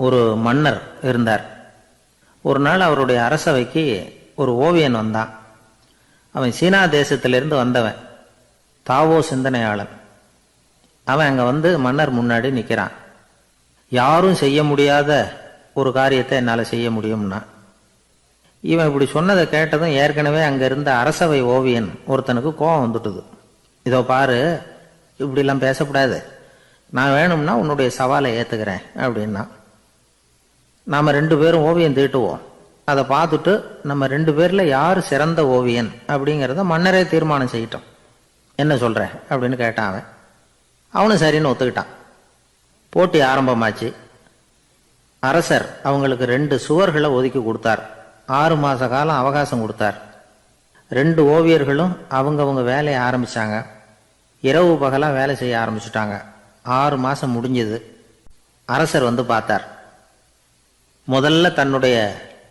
ஒரு மன்னர் இருந்தார். ஒரு நாள் அவருடைய அரசவைக்கு ஒரு ஓவியன் வந்தான். அவன் சீனா தேசத்திலிருந்து வந்தவன், தாவோ சிந்தனையாளன். அவன் அங்கே வந்து மன்னர் முன்னாடி நிற்கிறான். யாரும் செய்ய முடியாத ஒரு காரியத்தை என்னால் செய்ய முடியும்னா. இவன் இப்படி சொன்னதை கேட்டதும் ஏற்கனவே அங்கே இருந்த அரசவை ஓவியன் ஒருத்தனுக்கு கோபம் வந்துட்டுது. இதோ பாரு, இப்படிலாம் பேசக்கூடாது, நான் வேணும்னா உன்னுடைய சவாலை ஏற்றுக்கிறேன் அப்படின்னா. நாம் 2 பேரும் ஓவியம் தீட்டுவோம், அதை பார்த்துட்டு நம்ம 2 பேரில் யார் சிறந்த ஓவியன் அப்படிங்கிறத மன்னரே தீர்மானம் செய்யட்டும், என்ன சொல்கிற அப்படின்னு கேட்டான் அவன். அவனும் சரின்னு ஒத்துக்கிட்டான். போட்டி ஆரம்பமாச்சு. அரசர் அவங்களுக்கு 2 சுவர்களை ஒதுக்கி கொடுத்தார். 6 மாத காலம் அவகாசம் கொடுத்தார். 2 ஓவியர்களும் அவங்கவுங்க வேலையை ஆரம்பித்தாங்க. இரவு பகலாக வேலை செய்ய ஆரம்பிச்சுட்டாங்க. 6 மாதம் முடிஞ்சது. அரசர் வந்து பார்த்தார். முதல்ல தன்னுடைய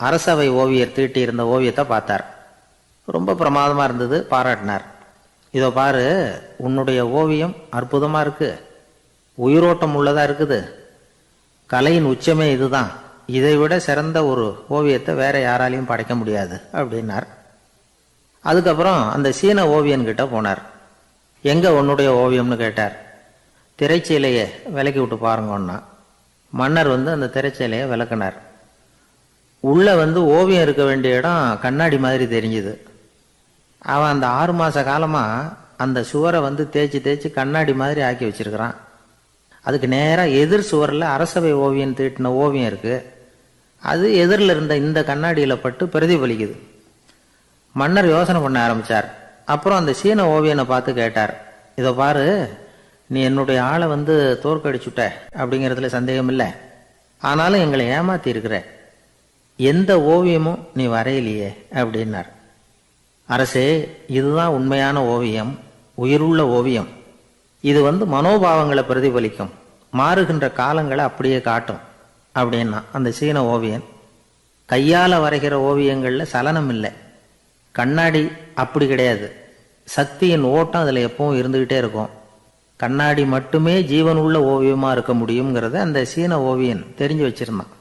அரசவை ஓவியர் தீட்டி இருந்த ஓவியத்தை பார்த்தார். ரொம்ப பிரமாதமாக இருந்தது, பாராட்டினார். இதோ பாரு, உன்னுடைய ஓவியம் அற்புதமாக இருக்குது, உயிரோட்டம் உள்ளதாக இருக்குது, கலையின் உச்சமே இதுதான், இதை விட சிறந்த ஒரு ஓவியத்தை வேற யாராலையும் படைக்க முடியாது அப்படின்னார். அதுக்கப்புறம் அந்த சீன ஓவியன்கிட்ட போனார். எங்கே உன்னுடைய ஓவியம்னு கேட்டார். திரைச்சீலையை விலக்கி விட்டு பாருங்கன்னா. மன்னர் வந்து அந்த திரைச்சீலையை விளக்குனார். உள்ளே வந்து ஓவியம் இருக்க வேண்டிய இடம் கண்ணாடி மாதிரி தெரிஞ்சுது. அவன் அந்த 6 மாத காலமாக அந்த சுவரை வந்து தேய்ச்சி தேய்ச்சி கண்ணாடி மாதிரி ஆக்கி வச்சிருக்கிறான். அதுக்கு நேராக எதிர் சுவரில் அரசவை ஓவியம் தீட்டின ஓவியம் இருக்குது. அது எதிரில் இருந்த இந்த கண்ணாடியில் பட்டு பிரதிபலிக்குது. மன்னர் யோசனை பண்ண ஆரம்பித்தார். அப்புறம் அந்த சீன ஓவியனை பார்த்து கேட்டார், இதை பாரு, நீ என்னுடைய ஆளை வந்து தோற்கடிச்சுட்ட அப்படிங்கிறதுல சந்தேகம் இல்லை, ஆனாலும் எங்களை ஏமாற்றி இருக்கிற, எந்த ஓவியமும் நீ வரையிலையே அப்படின்னார். அரசே, இதுதான் உண்மையான ஓவியம், உயிருள்ள ஓவியம். இது வந்து மனோபாவங்களை பிரதிபலிக்கும், மாறுகின்ற காலங்களை அப்படியே காட்டும் அப்படின்னா அந்த சீன ஓவியன். கையால் வரைகிற ஓவியங்களில் சலனம் இல்லை, கண்ணாடி அப்படி கிடையாது, சக்தியின் ஓட்டம் அதில் எப்பவும் இருந்துக்கிட்டே இருக்கும், கண்ணாடி மட்டுமே ஜீவன் உள்ள ஓவியமாக இருக்க முடியுங்கிறத அந்த சீன ஓவியன் தெரிஞ்சு வச்சிருந்தான்.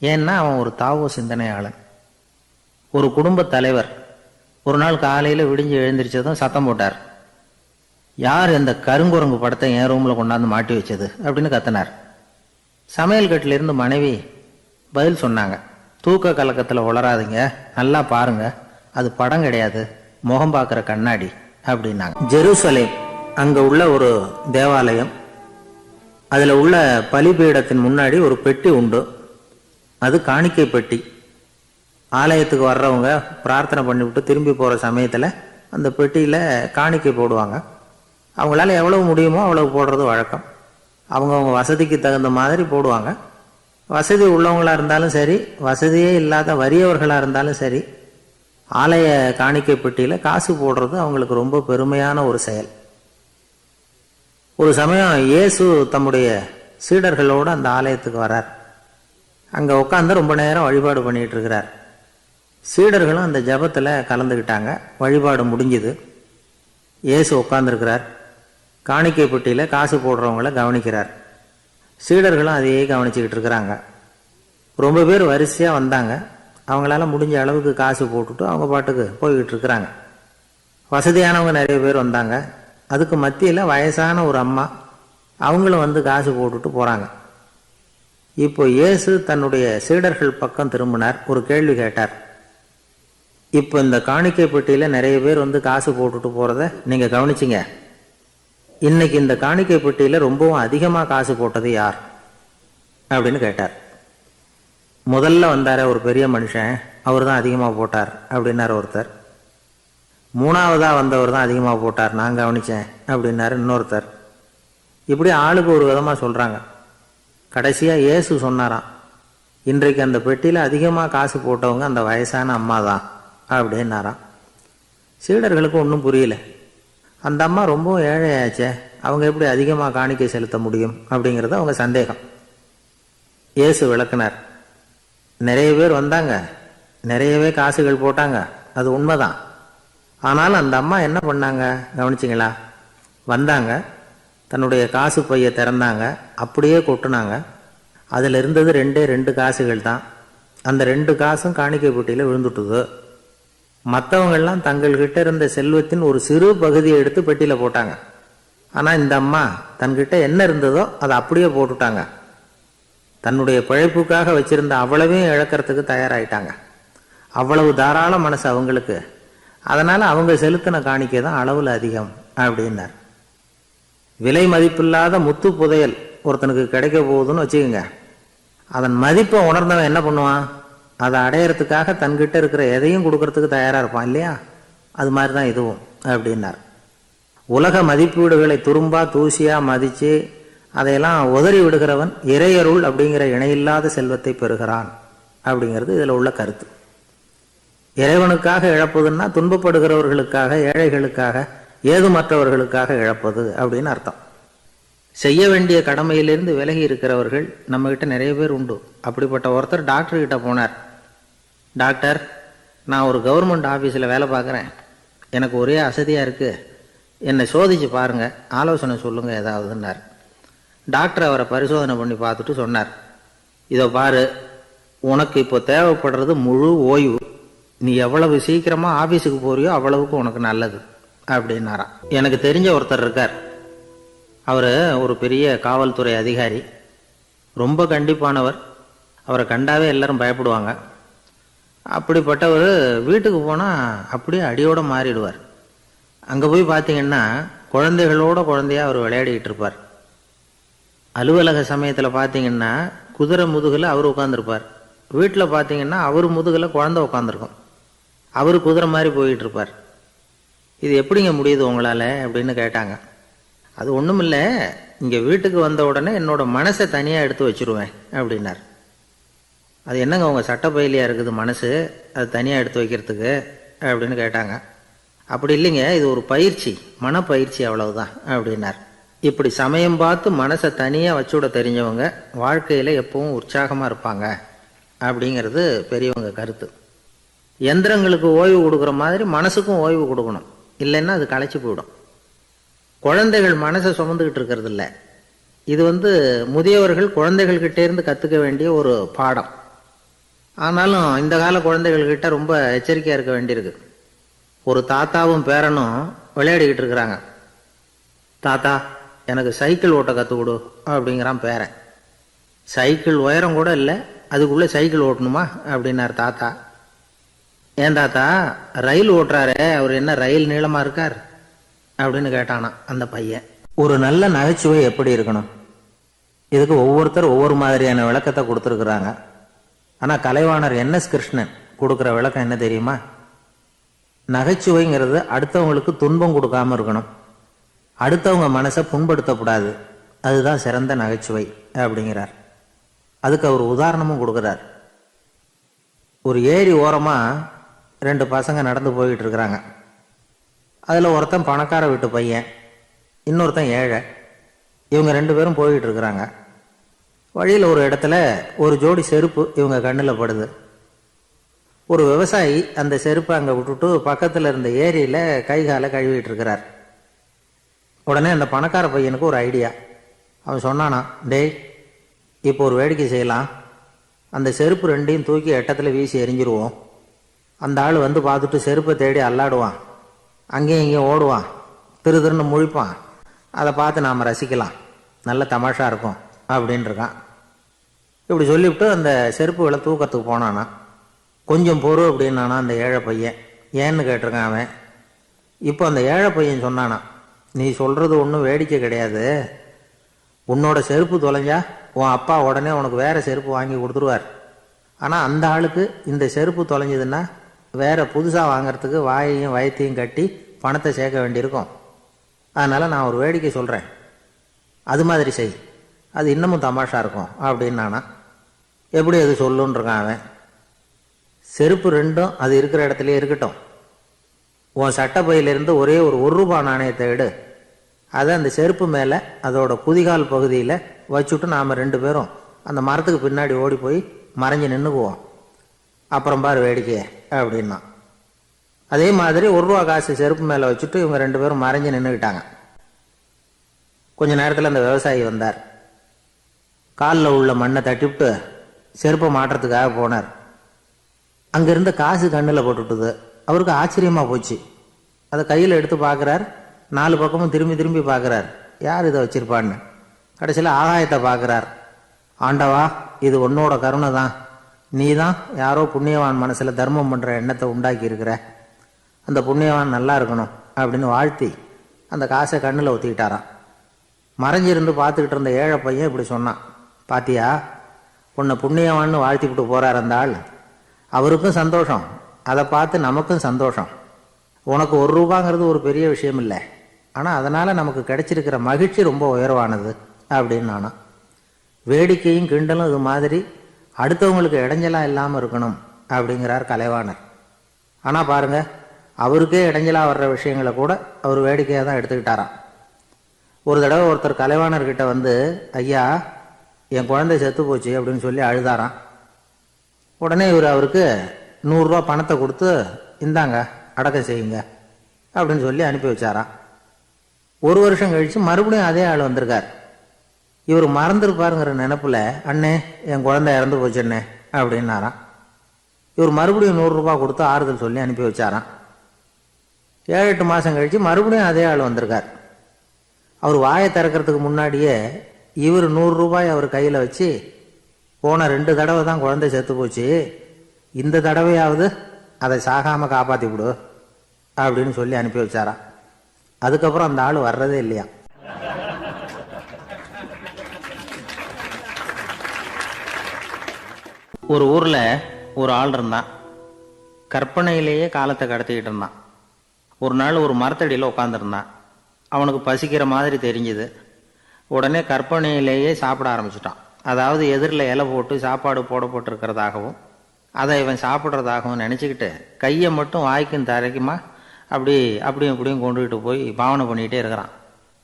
ஏன்னா அவன் ஒரு தாவோ சிந்தனையாளன். ஒரு குடும்ப தலைவர் ஒரு நாள் காலையில் விடிஞ்சு எழுந்திரிச்சதும் சத்தம் போட்டார். யார் இந்த கருங்குரங்கு படத்தை என் ரூமில் கொண்டாந்து மாட்டி வச்சது அப்படின்னு கத்தினார். சமையல் கட்டிலிருந்து மனைவி பதில் சொன்னாங்க, தூக்க கலக்கத்தில் உளராதிங்க, நல்லா பாருங்க, அது படம் கிடையாது, முகம் பார்க்குற கண்ணாடி அப்படின்னாங்க. ஜெருசலேம் அங்கே உள்ள ஒரு தேவாலயம், அதில் உள்ள பலிபீடத்தின் முன்னாடி ஒரு பெட்டி உண்டு. அது காணிக்கை பெட்டி. ஆலயத்துக்கு வர்றவங்க பிரார்த்தனை பண்ணிவிட்டு திரும்பி போகிற சமயத்தில் அந்த பெட்டியில் காணிக்கை போடுவாங்க. அவங்களால எவ்வளவு முடியுமோ அவ்வளவு போடுறது வழக்கம். அவங்கவுங்க வசதிக்கு தகுந்த மாதிரி போடுவாங்க. வசதி உள்ளவங்களாக இருந்தாலும் சரி, வசதியே இல்லாத வறியவர்களாக இருந்தாலும் சரி, ஆலய காணிக்கை பெட்டியில் காசு போடுறது அவங்களுக்கு ரொம்ப பெருமையான ஒரு செயல். ஒரு சமயம் இயேசு தம்முடைய சீடர்களோடு அந்த ஆலயத்துக்கு வரார். அங்கே உட்காந்து ரொம்ப நேரம் வழிபாடு பண்ணிகிட்டு இருக்கிறார். சீடர்களும் அந்த ஜபத்தில் கலந்துக்கிட்டாங்க. வழிபாடு முடிஞ்சுது. இயேசு உட்காந்துருக்கிறார். காணிக்கை பெட்டியில் காசு போடுறவங்கள கவனிக்கிறார். சீடர்களும் அதையே கவனிச்சுக்கிட்டு இருக்கிறாங்க. ரொம்ப பேர் வரிசையாக வந்தாங்க. அவங்களால முடிஞ்ச அளவுக்கு காசு போட்டுட்டு அவங்க பாட்டுக்கு போய்கிட்டு இருக்கிறாங்க. வசதியானவங்க நிறைய பேர் வந்தாங்க. அதுக்கு மத்தியில் வயசான ஒரு அம்மா, அவங்களும் வந்து காசு போட்டுட்டு போகிறாங்க. இப்போ இயேசு தன்னுடைய சீடர்கள் பக்கம் திரும்பினார். ஒரு கேள்வி கேட்டார். இப்போ இந்த காணிக்கை பெட்டியில் நிறைய பேர் வந்து காசு போட்டுட்டு போகிறத நீங்கள் கவனிச்சிங்க. இன்னைக்கு இந்த காணிக்கை பெட்டியில் ரொம்பவும் அதிகமாக காசு போட்டது யார் அப்படின்னு கேட்டார். முதல்ல வந்தார ஒரு பெரிய மனுஷன், அவர் தான் அதிகமாக போட்டார் அப்படின்னார் ஒருத்தர். 3ஆவதாக வந்தவர் தான் அதிகமாக போட்டார், நான் கவனித்தேன் அப்படின்னாரு இன்னொருத்தர். இப்படி ஆளுக்கு ஒரு விதமாக சொல்கிறாங்க. கடைசியாக இயேசு சொன்னாராம், இன்றைக்கு அந்த பெட்டியில் அதிகமாக காசு போட்டவங்க அந்த வயசான அம்மா தான் அப்படின்னாராம். சீடர்களுக்கு ஒன்றும் புரியல. அந்த அம்மா ரொம்ப ஏழையாச்சே, அவங்க எப்படி அதிகமாக காணிக்கை செலுத்த முடியும் அப்படிங்கிறது அவங்க சந்தேகம். இயேசு விளக்குனார். நிறைய பேர் வந்தாங்க, நிறையவே காசுகள் போட்டாங்க, அது உண்மைதான். ஆனாலும் அந்த அம்மா என்ன பண்ணாங்க கவனிச்சிங்களா? வந்தாங்க, தன்னுடைய காசு பையை திறந்தாங்க, அப்படியே கொட்டுனாங்க. அதில் இருந்தது ரெண்டு காசுகள் தான். அந்த 2 காசும் காணிக்கை பெட்டியில் விழுந்துட்டுது. மற்றவங்கள்லாம் தங்கள்கிட்ட இருந்த செல்வத்தின் ஒரு சிறு பகுதியை எடுத்து பெட்டியில் போட்டாங்க. ஆனால் இந்த அம்மா தன்கிட்ட என்ன இருந்ததோ அதை அப்படியே போட்டுட்டாங்க. தன்னுடைய பிழைப்புக்காக வச்சிருந்த அவ்வளவையும் இழக்கிறதுக்கு தயாராயிட்டாங்க. அவ்வளவு தாராள மனசு அவங்களுக்கு. அதனால அவங்க செலுத்தின காணிக்கை தான் அளவில் அதிகம் அப்படின்னார். விலை மதிப்பில்லாத முத்து புதையல் ஒருத்தனுக்கு கிடைக்க போகுதுன்னு வச்சுக்கோங்க. அதன் மதிப்பை உணர்ந்தவன் என்ன பண்ணுவான்? அதை அடையறதுக்காக தன்கிட்ட இருக்கிற எதையும் கொடுக்கறதுக்கு தயாராக இருப்பான் இல்லையா? அது மாதிரி தான் இதுவும் அப்படின்னார். உலக மதிப்பீடுகளை துரும்பா தூசியா மதித்து அதையெல்லாம் உதறி விடுகிறவன் இறையருள் அப்படிங்கிற இணையில்லாத செல்வத்தை பெறுகிறான் அப்படிங்கிறது இதில் உள்ள கருத்து. இறைவனுக்காக இழப்பதுன்னா துன்பப்படுகிறவர்களுக்காக, ஏழைகளுக்காக, ஏதுமற்றவர்களுக்காக இழப்பது அப்படின்னு அர்த்தம். செய்ய வேண்டிய கடமையிலிருந்து விலகி இருக்கிறவர்கள் நம்மகிட்ட நிறைய பேர் உண்டு. அப்படிப்பட்ட ஒருத்தர் டாக்டர்கிட்ட போனார். டாக்டர், நான் ஒரு கவர்மெண்ட் ஆஃபீஸில் வேலை பார்க்குறேன், எனக்கு ஒரே அசதியாக இருக்குது, என்னை சோதிச்சு பாருங்கள், ஆலோசனை சொல்லுங்கள் ஏதாவதுன்னார். டாக்டர் அவரை பரிசோதனை பண்ணி பார்த்துட்டு சொன்னார், இதோ பாரு, உனக்கு இப்போ தேவைப்படுறது முழு ஓய்வு. நீ எவ்வளவு சீக்கிரமாக ஆஃபீஸுக்கு போறியோ அவ்வளவுக்கு உனக்கு நல்லது அப்படின்னாராம். எனக்கு தெரிஞ்ச ஒருத்தர் இருக்கார். அவர் ஒரு பெரிய காவல்துறை அதிகாரி, ரொம்ப கண்டிப்பானவர். அவரை கண்டாவே எல்லாரும் பயப்படுவாங்க. அப்படிப்பட்டவர் வீட்டுக்கு போனால் அப்படியே அடியோடு மாறிடுவார். அங்கே போய் பார்த்தீங்கன்னா குழந்தையா அவர் விளையாடிக்கிட்டு இருப்பார். அலுவலக சமயத்தில் பார்த்தீங்கன்னா குதிரை முதுகில் அவர் உட்காந்துருப்பார். வீட்டில் பார்த்தீங்கன்னா அவர் முதுகில் குழந்தை உட்காந்துருக்கும். அவர் குதிரை மாதிரி போயிட்டு இருப்பார். இது எப்படிங்க முடியுது உங்களால் அப்படின்னு கேட்டாங்க. அது ஒன்றும் இல்லை, இங்கே வீட்டுக்கு வந்த உடனே என்னோட மனசை தனியாக எடுத்து வச்சுருவேன் அப்படின்னார். அது என்னங்க உங்கள் சட்டப்பயிலியாக இருக்குது மனசு, அது தனியாக எடுத்து வைக்கிறதுக்கு அப்படின்னு கேட்டாங்க. அப்படி இல்லைங்க, இது ஒரு பயிற்சி, மனப்பயிற்சி, அவ்வளவுதான் அப்படின்னார். இப்படி சமயம் பார்த்து மனசை தனியாக வச்சுவிட தெரிஞ்சவங்க வாழ்க்கையில் எப்பவும் உற்சாகமாக இருப்பாங்க அப்படிங்கிறது பெரியவங்க கருத்து. எந்திரங்களுக்கு ஓய்வு கொடுக்குற மாதிரி மனசுக்கும் ஓய்வு கொடுக்கணும், இல்லைன்னா அது களைச்சி போயிடும். குழந்தைகள் மனசை சுமந்துக்கிட்டு இருக்கிறது இல்லை. இது முதியவர்கள் குழந்தைகள்கிட்ட இருந்து கற்றுக்க வேண்டிய ஒரு பாடம். ஆனாலும் இந்த கால குழந்தைகள்கிட்ட ரொம்ப எச்சரிக்கையாக இருக்க வேண்டியிருக்கு. ஒரு தாத்தாவும் பேரனும் விளையாடிக்கிட்டு இருக்கிறாங்க. தாத்தா, எனக்கு சைக்கிள் ஓட்ட கற்றுக் கொடு அப்படிங்கிறான் பேரன். சைக்கிள் உயரம் கூட இல்லை, அதுக்குள்ளே சைக்கிள் ஓட்டணுமா அப்படின்னார் தாத்தா. ஏன் தாத்தா, ரயில் ஓட்டுறாரே, அவர் என்ன ரயில் நீளமாக இருக்கார் அப்படின்னு கேட்டானா அந்த பையன். ஒரு நல்ல நகைச்சுவை எப்படி இருக்கணும், இதுக்கு ஒவ்வொருத்தர் ஒவ்வொரு மாதிரியான விளக்கத்தை கொடுத்துருக்குறாங்க. ஆனால் கலைவாணர் NS கிருஷ்ணன் கொடுக்குற விளக்கம் என்ன தெரியுமா? நகைச்சுவைங்கிறது அடுத்தவங்களுக்கு துன்பம் கொடுக்காம இருக்கணும், அடுத்தவங்க மனசை புண்படுத்தக்கூடாது, அதுதான் சிறந்த நகைச்சுவை அப்படிங்கிறார். அதுக்கு அவர் உதாரணமும் கொடுக்குறார். ஒரு ஏரி ஓரமாக 2 பசங்க நடந்து போய்கிட்டு இருக்கிறாங்க. அதில் ஒருத்தன் பணக்கார வீட்டு பையன், இன்னொருத்தன் ஏழை. இவங்க 2 பேரும் போய்கிட்டு இருக்கிறாங்க. வழியில் ஒரு இடத்துல ஒரு ஜோடி செருப்பு இவங்க கண்ணில் படுது. ஒரு விவசாயி அந்த செருப்பை அங்கே விட்டுட்டு பக்கத்தில் இருந்த ஏரியில் கை காலை கழுவிட்டு இருக்கிறார். உடனே அந்த பணக்கார பையனுக்கு ஒரு ஐடியா. அவன் சொன்னானா, டேய், இப்போ ஒரு வேடிக்கை செய்யலாம், அந்த செருப்பு 2ஐயும் தூக்கி எட்டத்தில் வீசி எரிஞ்சிருவோம். அந்த ஆள் பார்த்துட்டு செருப்பை தேடி அல்லாடுவான், அங்கேயும் இங்கேயும் ஓடுவான், திருன்னு முழிப்பான். அதை பார்த்து நாம் ரசிக்கலாம், நல்ல தமாஷா இருக்கும் அப்படின்னு இருக்கான். இப்படி சொல்லிவிட்டு அந்த செருப்புகளை தூக்கத்துக்கு போனானா. கொஞ்சம் பொறு அப்படின்னானா அந்த ஏழை பையன். ஏன்னு கேட்டிருக்கான் அவன். இப்போ அந்த ஏழை பையன் சொன்னானா, நீ சொல்கிறது ஒன்றும் வேடிக்கை கிடையாது, உன்னோட செருப்பு தொலைஞ்சா உன் அப்பா உடனே உனக்கு வேறு செருப்பு வாங்கி கொடுத்துருவார். ஆனால் அந்த ஆளுக்கு இந்த செருப்பு தொலைஞ்சதுன்னா வேறு புதுசாக வாங்கிறதுக்கு வாயையும் வயத்தையும் கட்டி பணத்தை சேர்க்க வேண்டியிருக்கும். அதனால் நான் ஒரு வேடிக்கை சொல்கிறேன், அது மாதிரி செய், அது இன்னமும் தமாஷா இருக்கும் அப்படின்னானா. எப்படி அது சொல்லுன்னு இருக்கான் அவன். செருப்பு 2ம் அது இருக்கிற இடத்துலையே இருக்கட்டும், உன் சட்டப்பையிலிருந்து ஒரே ஒரு ரூபாய் நாணயத்தை எடு, அதை அந்த செருப்பு மேலே அதோட குதிகால் பகுதியில் வச்சுட்டு நாம் 2 பேரும் அந்த மரத்துக்கு பின்னாடி ஓடி போய் மறைஞ்சு நின்றுக்குவோம், அப்புறம் பாரு வேடிக்கையே அப்படின்னா. அதே மாதிரி ரூபா காசு செருப்பு மேலே வச்சுட்டு இவங்க 2 பேரும் மறைஞ்சு நின்றுக்கிட்டாங்க. கொஞ்ச நேரத்தில் அந்த விவசாயி வந்தார். காலில் உள்ள மண்ணை தட்டிவிட்டு செருப்பை மாட்டுறதுக்காக போனார். அங்கிருந்த காசு கண்ணில் போட்டுவிட்டது. அவருக்கு ஆச்சரியமாக போச்சு. அதை கையில் எடுத்து பார்க்குறார். 4 பக்கமும் திரும்பி திரும்பி பார்க்குறார், யார் இதை வச்சிருப்பான்னு. கடைசியில் ஆகாயத்தை பார்க்குறார். ஆண்டவா, இது உன்னோட கருணை தான். நீ தான் யாரோ புண்ணியவான் மனசில் தர்மம் பண்ணுற எண்ணத்தை உண்டாக்கி இருக்கிற. அந்த புண்ணியவான் நல்லா இருக்கணும் அப்படின்னு வாழ்த்தி அந்த காசை கண்ணில் ஒத்திக்கிட்டாராம். மறைஞ்சிருந்து பார்த்துக்கிட்டு இருந்த ஏழை பையன் இப்படி சொன்னான், பாத்தியா, உன்னை புண்ணியவான்னு வாழ்த்திவிட்டு போகிறார் அந்த ஆள். அவருக்கும் சந்தோஷம், அதை பார்த்து நமக்கும் சந்தோஷம். உனக்கு 1 ரூபாங்கிறது ஒரு பெரிய விஷயம் இல்லை, ஆனால் அதனால் நமக்கு கிடைச்சிருக்கிற மகிழ்ச்சி ரொம்ப உயர்வானது அப்படின்னு நானா. வேடிக்கையும் கிண்டலும் இது மாதிரி அடுத்தவங்களுக்கு இடைஞ்சலாக இல்லாமல் இருக்கணும் அப்படிங்கிறார் கலைவாணர். ஆனால் பாருங்கள், அவருக்கே இடைஞ்சலாக வர்ற விஷயங்களை கூட அவர் வேடிக்கையாக தான் எடுத்துக்கிட்டாராம். ஒரு தடவை ஒருத்தர் கலைவாணர்கிட்ட வந்து, ஐயா, என் குழந்தை செத்து போச்சு அப்படின்னு சொல்லி அழுதாராம். உடனே இவர் அவருக்கு 100 ரூபா பணத்தை கொடுத்து, இந்தாங்க அடக்கம் செய்யுங்க அப்படின்னு சொல்லி அனுப்பி வச்சாராம். 1 வருஷம் கழித்து மறுபடியும் அதே ஆள் வந்திருக்கார். இவர் மறந்துருப்பாருங்கிற நினைப்புல, அண்ணே என் குழந்தை இறந்து போச்சுண்ணே அப்படின்னாராம். இவர் மறுபடியும் 100 ரூபா கொடுத்து ஆறுதல் சொல்லி அனுப்பி வச்சாராம். 7-8 மாதம் கழித்து மறுபடியும் அதே ஆள் வந்திருக்கார். அவர் வாயை திறக்கிறதுக்கு முன்னாடியே இவர் 100 ரூபாய் அவர் கையில் வச்சு, போன 2 தடவை தான் குழந்தை செத்து போச்சு, இந்த தடவையாவது அதை சாகாமல் காப்பாற்றி விடு அப்படின்னு சொல்லி அனுப்பி வச்சாராம். அதுக்கப்புறம் அந்த ஆள் வர்றதே இல்லையா. ஒரு ஊரில் ஒரு ஆள் இருந்தான். கற்பனையிலேயே காலத்தை கடத்திக்கிட்டு இருந்தான். ஒரு நாள் ஒரு மரத்தடியில் உட்காந்துருந்தான். அவனுக்கு பசிக்கிற மாதிரி தெரிஞ்சுது. உடனே கற்பனையிலேயே சாப்பிட ஆரம்பிச்சிட்டான். அதாவது எதிரில் இலை போட்டு சாப்பாடு போடப்பட்டிருக்கிறதாகவும் அதை இவன் சாப்பிட்றதாகவும் நினச்சிக்கிட்டு கையை மட்டும் வாய்க்கும் தரைக்குமா அப்படியும் இப்படியும் கொண்டுகிட்டு போய் பாவனை பண்ணிகிட்டே இருக்கிறான்.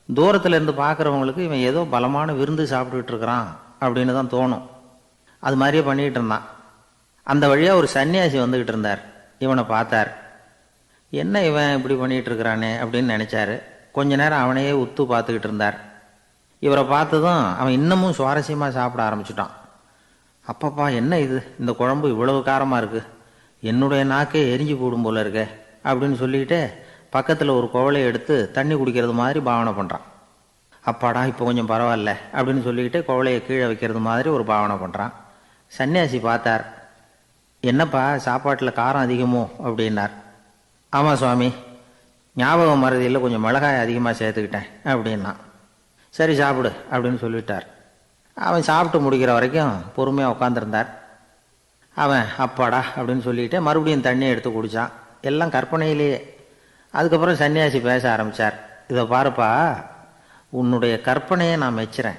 தூரத்தில் இருந்து பார்க்குறவங்களுக்கு இவன் ஏதோ பலமான விருந்து சாப்பிட்டுக்கிட்டு இருக்கிறான் அப்படின்னு தான் தோணும். அது மாதிரியே பண்ணிக்கிட்டு இருந்தான். அந்த வழியாக ஒரு சன்னியாசி வந்துக்கிட்டு இருந்தார். இவனை பார்த்தார். என்ன இவன் இப்படி பண்ணிகிட்டு இருக்கிறானே அப்படின்னு நினச்சாரு. கொஞ்ச நேரம் அவனையே உத்து பார்த்துக்கிட்டு இருந்தார். இவரை பார்த்ததும் அவன் இன்னமும் சுவாரஸ்யமாக சாப்பிட ஆரம்பிச்சிட்டான். அப்பப்பா, என்ன இது, இந்த குழம்பு இவ்வளவு காரமாக இருக்குது, என்னுடைய நாக்கே எரிஞ்சு போடும் போல இருக்கே அப்படின்னு சொல்லிக்கிட்டு பக்கத்தில் ஒரு குவளையை எடுத்து தண்ணி குடிக்கிறது மாதிரி பாவனை பண்ணுறான். அப்பாடா, இப்போ கொஞ்சம் பரவாயில்ல அப்படின்னு சொல்லிக்கிட்டு குவளையை கீழே வைக்கிறது மாதிரி ஒரு பாவனை பண்ணுறான். சன்னியாசி பார்த்தார். என்னப்பா, சாப்பாட்டில் காரம் அதிகமோ அப்படின்னார். ஆமாம் சுவாமி, ஞாபகம் மறதியில் கொஞ்சம் மிளகாய் அதிகமாக சேர்த்துக்கிட்டேன் அப்படின்னா. சரி சாப்பிடு அப்படின்னு சொல்லிட்டார். அவன் சாப்பிட்டு முடிக்கிற வரைக்கும் பொறுமையாக உட்காந்துருந்தார். அவன் அப்பாடா அப்படின்னு சொல்லிட்டு மறுபடியும் தண்ணியை எடுத்து குடித்தான். எல்லாம் கற்பனையிலேயே. அதுக்கப்புறம் சன்னியாசி பேச ஆரம்பித்தார். இதை பாருப்பா, உன்னுடைய கற்பனையை நான் மெச்சுறேன்.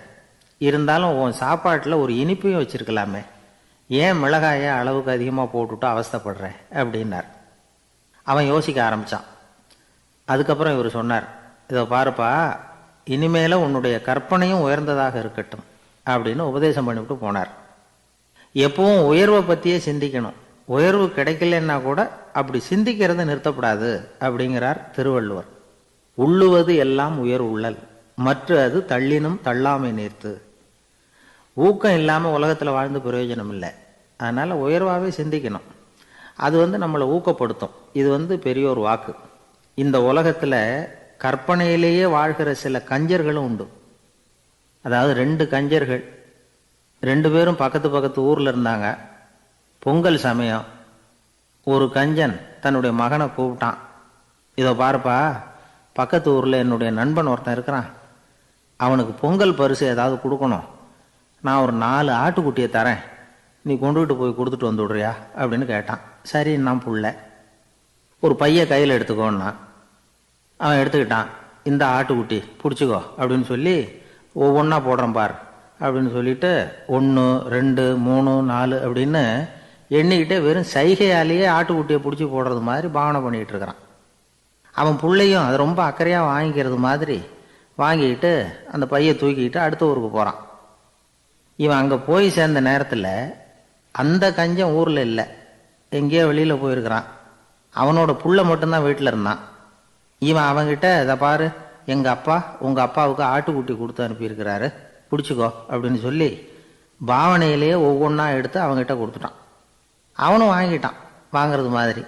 இருந்தாலும் உன் சாப்பாட்டில் ஒரு இனிப்பையும் வச்சுருக்கலாமே, ஏன் மிளகாயை அளவுக்கு அதிகமாக போட்டுவிட்டு அவஸ்தைப்படுறேன் அப்படின்னார். அவன் யோசிக்க ஆரம்பித்தான். அதுக்கப்புறம் இவர் சொன்னார், இதை பாருப்பா, இனிமேல உன்னுடைய கற்பனையும் உயர்ந்ததாக இருக்கட்டும் அப்படின்னு உபதேசம் பண்ணிவிட்டு போனார். எப்பவும் உயர்வை பற்றியே சிந்திக்கணும். உயர்வு கிடைக்கலன்னா கூட அப்படி சிந்திக்கிறத நிறுத்தப்படாது அப்படிங்கிறார் திருவள்ளுவர். உள்ளுவது எல்லாம் உயர் உள்ளல், மற்ற அது தள்ளினும் தள்ளாமை நேர்த்து. ஊக்கம் இல்லாமல் உலகத்தில் வாழ்ந்து பிரயோஜனம் இல்லை. அதனால் உயர்வாகவே சிந்திக்கணும். அது நம்மளை ஊக்கப்படுத்தும். இது பெரியோர் வாக்கு. இந்த உலகத்தில் கற்பனையிலேயே வாழ்கிற சில கஞ்சர்களும் உண்டு. அதாவது 2 கஞ்சர்கள், 2 பேரும் பக்கத்து பக்கத்து ஊரில் இருந்தாங்க. பொங்கல் சமயம். ஒரு கஞ்சன் தன்னுடைய மகனை கூப்பிட்டான். இதை பாருப்பா, பக்கத்து ஊரில் என்னுடைய நண்பன் ஒருத்தன் இருக்கிறான், அவனுக்கு பொங்கல் பரிசு ஏதாவது கொடுக்கணும். நான் ஒரு 4 ஆட்டுக்குட்டியை தரேன், நீ கொண்டுகிட்டு போய் கொடுத்துட்டு வந்து விடுறியா அப்படின்னு கேட்டான். சரி, நான் புள்ள. ஒரு பைய கையில் எடுத்துக்கோன்னா அவன் எடுத்துக்கிட்டான். இந்த ஆட்டுக்குட்டி பிடிச்சிக்கோ அப்படின்னு சொல்லி ஒவ்வொன்றா போடுறேன் பார் அப்படின்னு சொல்லிட்டு 1 2 3 4 அப்படின்னு எண்ணிக்கிட்டே வெறும் சைகையாலேயே ஆட்டுக்குட்டியை பிடிச்சி போடுறது மாதிரி பாவனை பண்ணிகிட்டு இருக்கிறான். அவன் பிள்ளையும் அது ரொம்ப அக்கறையாக வாங்கிக்கிறது மாதிரி வாங்கிக்கிட்டு அந்த பையை தூக்கிக்கிட்டு அடுத்த ஊருக்கு போகிறான். இவன் அங்கே போய் சேர்ந்த நேரத்தில் அந்த கஞ்சன் ஊரில் இல்லை, எங்கேயோ வெளியில் போயிருக்கிறான். அவனோட புள்ள மட்டும்தான் வீட்டில் இருந்தான். இவன் அவங்கிட்ட, இதை பாரு, எங்கள் அப்பா உங்கள் அப்பாவுக்கு ஆட்டுக்குட்டி கொடுத்து அனுப்பியிருக்கிறாரு, பிடிச்சிக்கோ அப்படின்னு சொல்லி பாவனையிலேயே ஒவ்வொன்றா எடுத்து அவங்ககிட்ட கொடுத்துட்டான். அவனும் வாங்கிட்டான் வாங்கிறது மாதிரி.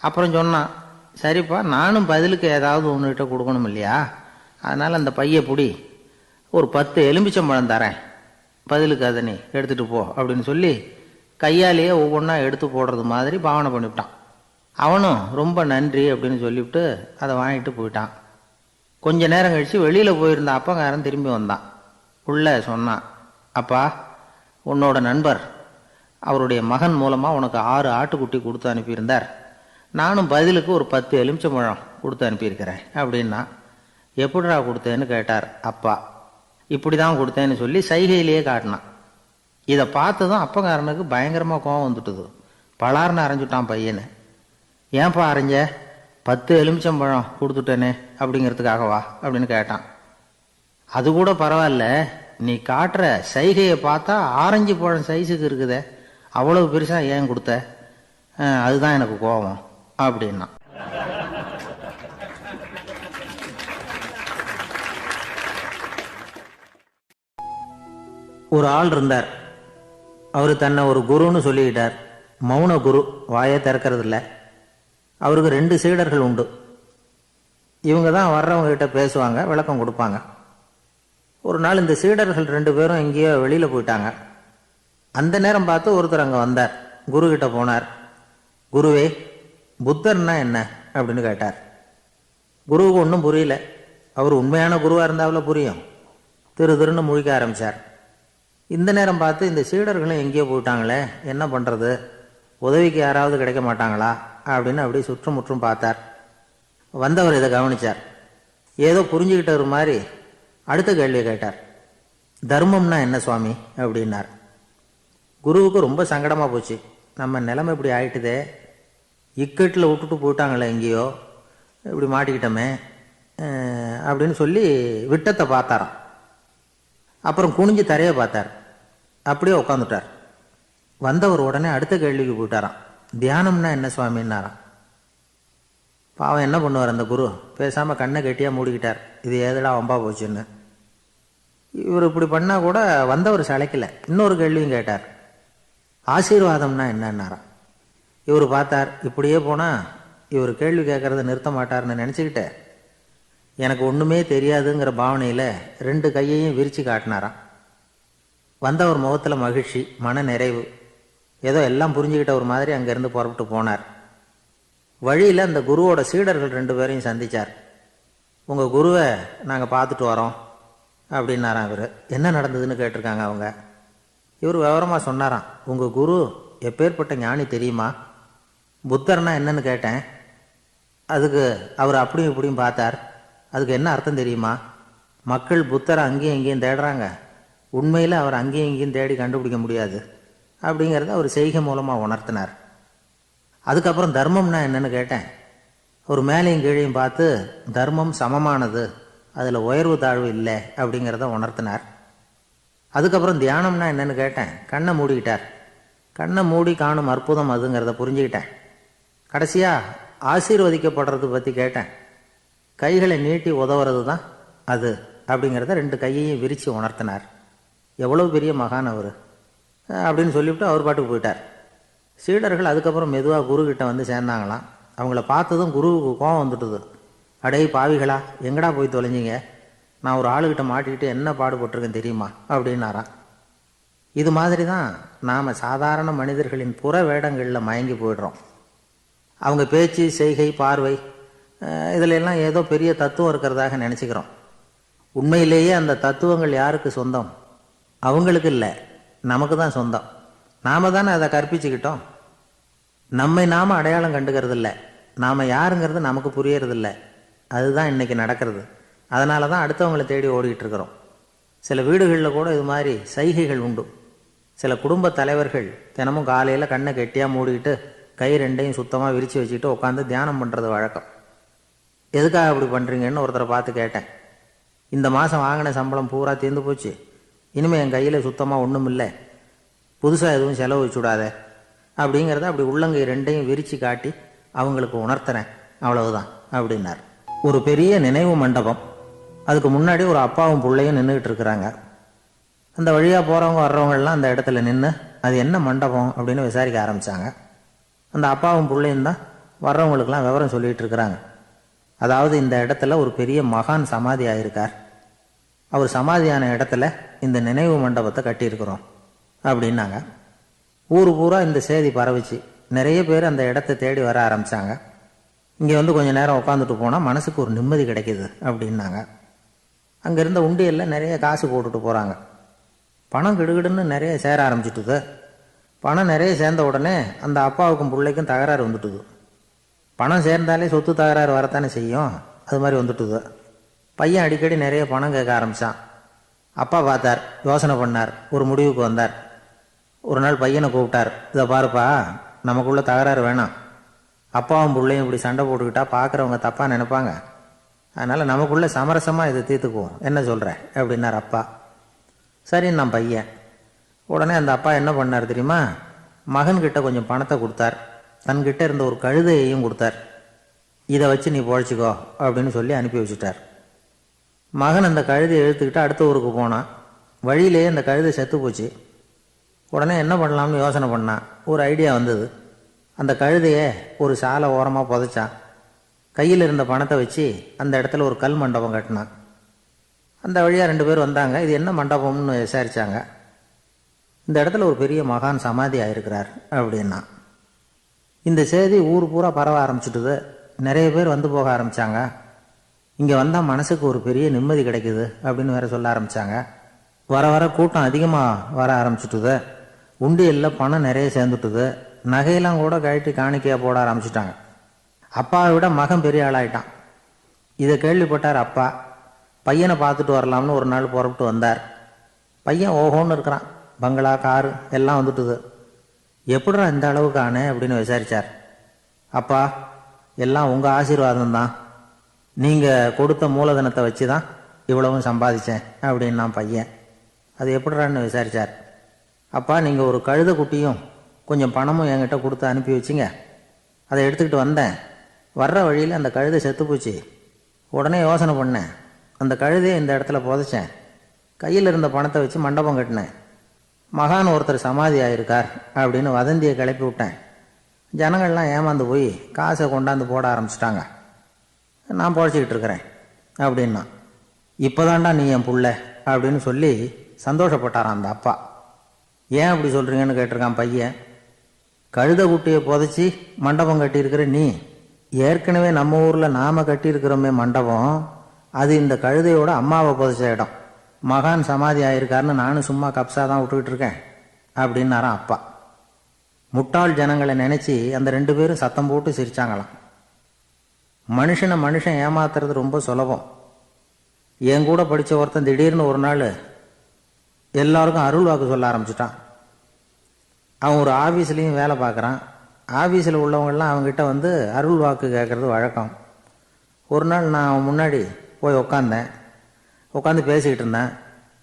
அப்புறம் சொன்னான், சரிப்பா நானும் பதிலுக்கு ஏதாவது ஒன்றுகிட்ட கொடுக்கணும் இல்லையா, அதனால் அந்த பைய பிடி, ஒரு 10 எலும்பிச்சம்பழம் தரேன், பதிலுக்கு அதை நீ எடுத்துகிட்டு போ அப்படின்னு சொல்லி கையாலேயே ஒவ்வொன்றா எடுத்து போடுறது மாதிரி பாவனை பண்ணிவிட்டான். அவனும் ரொம்ப நன்றி அப்படின்னு சொல்லிவிட்டு அதை வாங்கிட்டு போயிட்டான். கொஞ்ச நேரம் கழித்து வெளியில் போயிருந்த அப்பங்காரன் திரும்பி வந்தான். உள்ள சொன்னான், அப்பா உன்னோட நண்பர் அவருடைய மகன் மூலமாக உனக்கு 6 ஆட்டுக்குட்டி கொடுத்து அனுப்பியிருந்தார், நானும் பதிலுக்கு ஒரு 10 எலுமிச்சம்பழம் கொடுத்து அனுப்பியிருக்கிறேன் அப்படின்னா. எப்படிடா கொடுத்தேன்னு கேட்டார் அப்பா. இப்படி தான் கொடுத்தேன்னு சொல்லி சைகையிலேயே காட்டினான். இதை பார்த்ததும் அப்பங்காரனுக்கு பயங்கரமாக கோவம் வந்துட்டுது. பலார்னு அரைஞ்சுட்டான் பையனை. ஏன்பா அரைஞ்ச? 10 எலுமிச்சம்பழம் கொடுத்துட்டேனே அப்படிங்கிறதுக்காகவா அப்படின்னு கேட்டான். அது கூட பரவாயில்ல, நீ காட்டுற சைகையை பார்த்தா ஆரஞ்சு பழம் சைஸுக்கு இருக்குதே, அவ்வளவு பெருசா ஏன் கொடுத்த? அதுதான் எனக்கு கோபம் அப்படின்னா. ஒரு ஆள் இருந்தார். அவர் தன்னை ஒரு குருன்னு சொல்லிக்கிட்டார். மௌன குரு, வாயை திறக்கிறது இல்லை. அவருக்கு 2 சீடர்கள் உண்டு. இவங்க தான் வர்றவங்க கிட்ட பேசுவாங்க, விளக்கம் கொடுப்பாங்க. ஒரு நாள் இந்த சீடர்கள் 2 பேரும் எங்கேயோ வெளியில் போயிட்டாங்க. அந்த நேரம் பார்த்து ஒருத்தர் அங்கே வந்தார். குரு கிட்ட போனார். குருவே, புத்தர்னா என்ன அப்படின்னு கேட்டார். குருவுக்கு ஒன்றும் புரியல. அவர் உண்மையான குருவாக இருந்தாவில புரியும். திருன்னு முழிக்க ஆரம்பித்தார். இந்த நேரம் பார்த்து இந்த சீடர்களும் எங்கேயோ போயிட்டாங்களே, என்ன பண்ணுறது, உதவிக்கு யாராவது கிடைக்க மாட்டாங்களா அப்படின்னு அப்படியே சுற்றுமுற்றும் பார்த்தார். வந்தவர் இதை கவனித்தார். ஏதோ புரிஞ்சுக்கிட்டவர் மாதிரி அடுத்த கேள்வியை கேட்டார். தர்மம்னா என்ன சுவாமி அப்படின்னார். குருவுக்கு ரொம்ப சங்கடமாக போச்சு. நம்ம நிலைமை இப்படி ஆயிட்டுதே, இக்கட்டில் விட்டுட்டு போயிட்டாங்களே எங்கேயோ, இப்படி மாட்டிக்கிட்டோமே அப்படின்னு சொல்லி விட்டத்தை பார்த்தாராம். அப்புறம் குனிஞ்சு தரையை பார்த்தார். அப்படியே உட்காந்துட்டார். வந்தவர் உடனே அடுத்த கேள்விக்கு போயிட்டாராம். தியானம்னா என்ன சுவாமின்னாராம். பாவம் என்ன பண்ணுவார் அந்த குரு, பேசாமல் கண்ணை கெட்டியாக மூடிக்கிட்டார். இது ஏதடா வம்பா போச்சுன்னு. இவர் இப்படி பண்ணால் கூட வந்தவர் சளைக்கல. இன்னொரு கேள்வியும் கேட்டார். ஆசீர்வாதம்னா என்னன்னாராம். இவர் பார்த்தார். இப்படியே போனால் இவர் கேள்வி கேட்கறத நிறுத்த மாட்டார்னு நினச்சிக்கிட்டு எனக்கு ஒன்றுமே தெரியாதுங்கிற பாவனையில் 2 கையையும் விரித்து காட்டினாராம். வந்தவர் முகத்தில் மகிழ்ச்சி, மன நிறைவு, ஏதோ எல்லாம் புரிஞ்சுக்கிட்ட ஒரு மாதிரி அங்கேருந்து புறப்பட்டு போனார். வழியில் அந்த குருவோட சீடர்கள் 2 பேரையும் சந்தித்தார். உங்கள் குருவை நாங்கள் பார்த்துட்டு வரோம் அப்படின்னாராம். இவர் என்ன நடந்ததுன்னு கேட்டிருக்காங்க அவங்க. இவர் விவரமாக சொன்னாராம். உங்கள் குரு எப்பேற்பட்ட ஞானி தெரியுமா? புத்தர்னா என்னன்னு கேட்டேன். அதுக்கு அவர் அப்படியும் இப்படியும் பார்த்தார். அதுக்கு என்ன அர்த்தம் தெரியுமா? மக்கள் புத்தரை அங்கேயும் இங்கேயும் தேடுறாங்க, உண்மையில் அவர் அங்கேயும் இங்கேயும் தேடி கண்டுபிடிக்க முடியாது அப்படிங்கிறத அவர் செய்கை மூலமாக உணர்த்தினார். அதுக்கப்புறம் தர்மம்னா என்னன்னு கேட்டேன். ஒரு மேலையும் கீழையும் பார்த்து தர்மம் சமமானது, அதில் உயர்வு தாழ்வு இல்லை அப்படிங்கிறத உணர்த்தினார். அதுக்கப்புறம் தியானம்னா என்னன்னு கேட்டேன். கண்ணை மூடிக்கிட்டார். கண்ணை மூடி காணும் அற்புதம் அதுங்கிறத புரிஞ்சுக்கிட்டேன். கடைசியாக ஆசீர்வதிக்கப்படுறது பற்றி கேட்டேன். கைகளை நீட்டி உதவுறது தான் அது அப்படிங்கிறத 2 கையையும் விரித்து உணர்த்தினார். எவ்வளோ பெரிய மகான் அவர் அப்படின்னு சொல்லிவிட்டு அவர் பாட்டுக்கு போயிட்டார். சீடர்கள் அதுக்கப்புறம் மெதுவாக குருக்கிட்ட வந்து சேர்ந்தாங்களாம். அவங்கள பார்த்ததும் குருவுக்கு கோவம் வந்துட்டுது. அடே பாவிகளா, எங்கடா போய் தொலைஞ்சிங்க, நான் ஒரு ஆளுகிட்ட மாட்டிக்கிட்டு என்ன பாடுபட்டிருக்கேன் தெரியுமா அப்படின்னாராம். இது மாதிரி தான் நாம் சாதாரண மனிதர்களின் புற வேடங்களில் மயங்கி போயிடுறோம். அவங்க பேச்சு, செய்கை, பார்வை இதிலெல்லாம் ஏதோ பெரிய தத்துவம் இருக்கிறதாக நினச்சிக்கிறோம். உண்மையிலேயே அந்த தத்துவங்கள் யாருக்கு சொந்தம்? அவங்களுக்கு இல்லை, நமக்கு தான் சொந்தம். நாம் தானே அதை கற்பிச்சுக்கிட்டோம். நம்மை நாம் அடையாளம் கண்டுக்கிறது இல்லை, நாம் யாருங்கிறது நமக்கு புரியறதில்லை. அதுதான் இன்றைக்கி நடக்கிறது. அதனால தான் அடுத்தவங்களை தேடி ஓடிக்கிட்டு இருக்கிறோம். சில வீடுகளில் கூட இது மாதிரி சைகைகள் உண்டு. சில குடும்ப தலைவர்கள் தினமும் காலையில் கண்ணை கெட்டியாக மூடிக்கிட்டு கை 2ஐயும் சுத்தமாக விரித்து வச்சுக்கிட்டு உட்காந்து தியானம் பண்ணுறது வழக்கம். எதுக்காக அப்படி பண்ணுறீங்கன்னு ஒருத்தரை பார்த்து கேட்டேன். இந்த மாதம் வாங்கின சம்பளம் பூரா தீர்ந்து போச்சு, இனிமேல் என் கையில் சுத்தமாக ஒன்றும் இல்லை, புதுசாக எதுவும் செலவு வச்சுடாத அப்படிங்கிறத அப்படி உள்ளங்கை 2ஐயும் விரித்து காட்டி அவங்களுக்கு உணர்த்துறேன், அவ்வளவுதான் அப்படின்னார். ஒரு பெரிய நினைவு மண்டபம். அதுக்கு முன்னாடி ஒரு அப்பாவும் பிள்ளையும் நின்றுக்கிட்டு இருக்கிறாங்க. அந்த வழியாக போகிறவங்க வர்றவங்கெல்லாம் அந்த இடத்துல நின்று அது என்ன மண்டபம் அப்படின்னு விசாரிக்க ஆரம்பித்தாங்க. அந்த அப்பாவும் பிள்ளையும் தான் வர்றவங்களுக்கெல்லாம் விவரம் சொல்லிகிட்டு இருக்கிறாங்க. அதாவது இந்த இடத்துல ஒரு பெரிய மகான் சமாதி ஆகியிருக்கார், அவர் சமாதியான இடத்துல இந்த நினைவு மண்டபத்தை கட்டியிருக்கிறோம் அப்படின்னாங்க. ஊர் பூரா இந்த செய்தி பரவிச்சு. நிறைய பேர் அந்த இடத்த தேடி வர ஆரம்பித்தாங்க. இங்கே வந்து கொஞ்சம் நேரம் உட்காந்துட்டு போனால் மனசுக்கு ஒரு நிம்மதி கிடைக்கிது அப்படின்னாங்க. அங்கே இருந்த உண்டியலில் நிறைய காசு போட்டுட்டு போகிறாங்க. பணம் கிடுகிடுன்னு நிறைய சேர ஆரம்பிச்சுட்டுது. பணம் நிறைய சேர்ந்த உடனே அந்த அப்பாவுக்கும் பிள்ளைக்கும் தகராறு வந்துட்டுது. பணம் சேர்ந்தாலே சொத்து தகராறு வரத்தானே செய்யும், அது மாதிரி வந்துட்டுது. பையன் அடிக்கடி நிறைய பணம் கேட்க ஆரம்பித்தான். அப்பா பார்த்தார், யோசனை பண்ணார், ஒரு முடிவுக்கு வந்தார். ஒரு நாள் பையனை கூப்பிட்டார். இதை பாருப்பா, நமக்குள்ள தகராறு வேணாம். அப்பாவும் பிள்ளையும் இப்படி சண்டை போட்டுக்கிட்டா பார்க்குறவங்க தப்பாக நினைப்பாங்க. அதனால் நமக்குள்ளே சமரசமாக இதை தீர்த்துக்குவோம், என்ன சொல்கிற அப்படின்னார் அப்பா. சரின்னு நான் பையன். உடனே அந்த அப்பா என்ன பண்ணார் தெரியுமா? மகன்கிட்ட கொஞ்சம் பணத்தை கொடுத்தார். தன்கிட்ட இருந்த ஒரு கழுதையையும் கொடுத்தார். இதை வச்சு நீ பொழைச்சிக்கோ அப்படின்னு சொல்லி அனுப்பி வச்சுட்டார். மகன் அந்த கழுதையை இழுத்துக்கிட்டு அடுத்த ஊருக்கு போனான். வழியிலேயே அந்த கழுதை செத்து போச்சு. உடனே என்ன பண்ணலாம்னு யோசனை பண்ணான். ஒரு ஐடியா வந்தது. அந்த கழுதையை ஒரு சாலை ஓரமாக புதைச்சான். கையில் இருந்த பணத்தை வச்சு அந்த இடத்துல ஒரு கல் மண்டபம் கட்டினான். அந்த வழியாக 2 பேர் வந்தாங்க. இது என்ன மண்டபம்னு விசாரித்தாங்க. இந்த இடத்துல ஒரு பெரிய மகான் சமாதி ஆகிருக்கிறார் அப்படின்னா. இந்த செய்தி ஊர் பூரா பரவ ஆரம்பிச்சுட்டுது. நிறைய பேர் வந்து போக ஆரம்பித்தாங்க. இங்கே வந்தால் மனசுக்கு ஒரு பெரிய நிம்மதி கிடைக்குது அப்படின்னு வேற சொல்ல ஆரம்பித்தாங்க. வர வர கூட்டம் அதிகமாக வர ஆரம்பிச்சுட்டுது. உண்டியலில் பணம் நிறைய சேர்ந்துட்டுது. நகையெல்லாம் கூட கழட்டி காணிக்கையாக போட ஆரம்பிச்சுட்டாங்க. அப்பாவை விட மகன் பெரிய ஆளாயிட்டான். இதை கேள்விப்பட்டார் அப்பா. பையனை பார்த்துட்டு வரலாம்னு ஒரு நாள் புறப்பட்டு வந்தார். பையன் ஓஹோன்னு இருக்கிறான். பங்களா, காரு எல்லாம் வந்துட்டுது. எப்படிடா இந்த அளவுக்கு ஆனே அப்படின்னு விசாரித்தார். அப்பா, எல்லாம் உங்கள் ஆசீர்வாதம் தான். நீங்கள் கொடுத்த மூலதனத்தை வச்சு தான் இவ்வளவும் சம்பாதிச்சேன் அப்படின்னு நான் பையன். அது எப்படிறான்னு விசாரித்தார். அப்பா, நீங்கள் ஒரு கழுதை குட்டியும் கொஞ்சம் பணமும் என்கிட்ட கொடுத்து அனுப்பி வச்சிங்க. அதை எடுத்துக்கிட்டு வந்தேன். வர்ற வழியில் அந்த கழுதை செத்து போச்சு. உடனே யோசனை பண்ணேன். அந்த கழுதையை இந்த இடத்துல புதைச்சேன். கையில் இருந்த பணத்தை வச்சு மண்டபம் கட்டினேன். மகான் ஒருத்தர் சமாதி ஆகிருக்கார் அப்படின்னு வதந்தியை கிளப்பி விட்டேன். ஜனங்கள்லாம் ஏமாந்து போய் காசை கொண்டாந்து போட ஆரம்பிச்சிட்டாங்க. நான் பொழைச்சிக்கிட்டு இருக்கிறேன் அப்படின்னா. இப்போதான்டா நீ என் புள்ள அப்படின்னு சொல்லி சந்தோஷப்பட்டாரான் அந்த அப்பா. ஏன் அப்படி சொல்கிறீங்கன்னு கேட்டிருக்கான் பையன். கழுதை குட்டியை புதைச்சி மண்டபம் கட்டியிருக்கிற நீ, ஏற்கனவே நம்ம ஊரில் நாம் கட்டியிருக்கிறோமே மண்டபம், அது இந்த கழுதையோட அம்மாவை புதைச்ச இடம். மகான் சமாதி ஆயிருக்காருன்னு நானும் சும்மா கப்ஸா தான் விட்டுக்கிட்டு இருக்கேன் அப்படின்னாரான் அப்பா. முட்டாள் ஜனங்களை நினச்சி அந்த 2 பேரும் சத்தம் போட்டு சிரிச்சாங்களாம். மனுஷன் ஏமாத்துறது ரொம்ப சுலபம். என் கூட படித்த ஒருத்தன் திடீர்னு ஒரு நாள் எல்லாருக்கும் அருள் வாக்கு சொல்ல ஆரம்பிச்சிட்டான். அவன் ஒரு ஆஃபீஸ்லேயும் வேலை பார்க்குறான். ஆஃபீஸில் உள்ளவங்கெல்லாம் அவங்ககிட்ட வந்து அருள் வாக்கு கேட்குறது வழக்கம். ஒரு நாள் நான் அவன் முன்னாடி போய் உட்காந்து பேசிக்கிட்டு இருந்தேன்.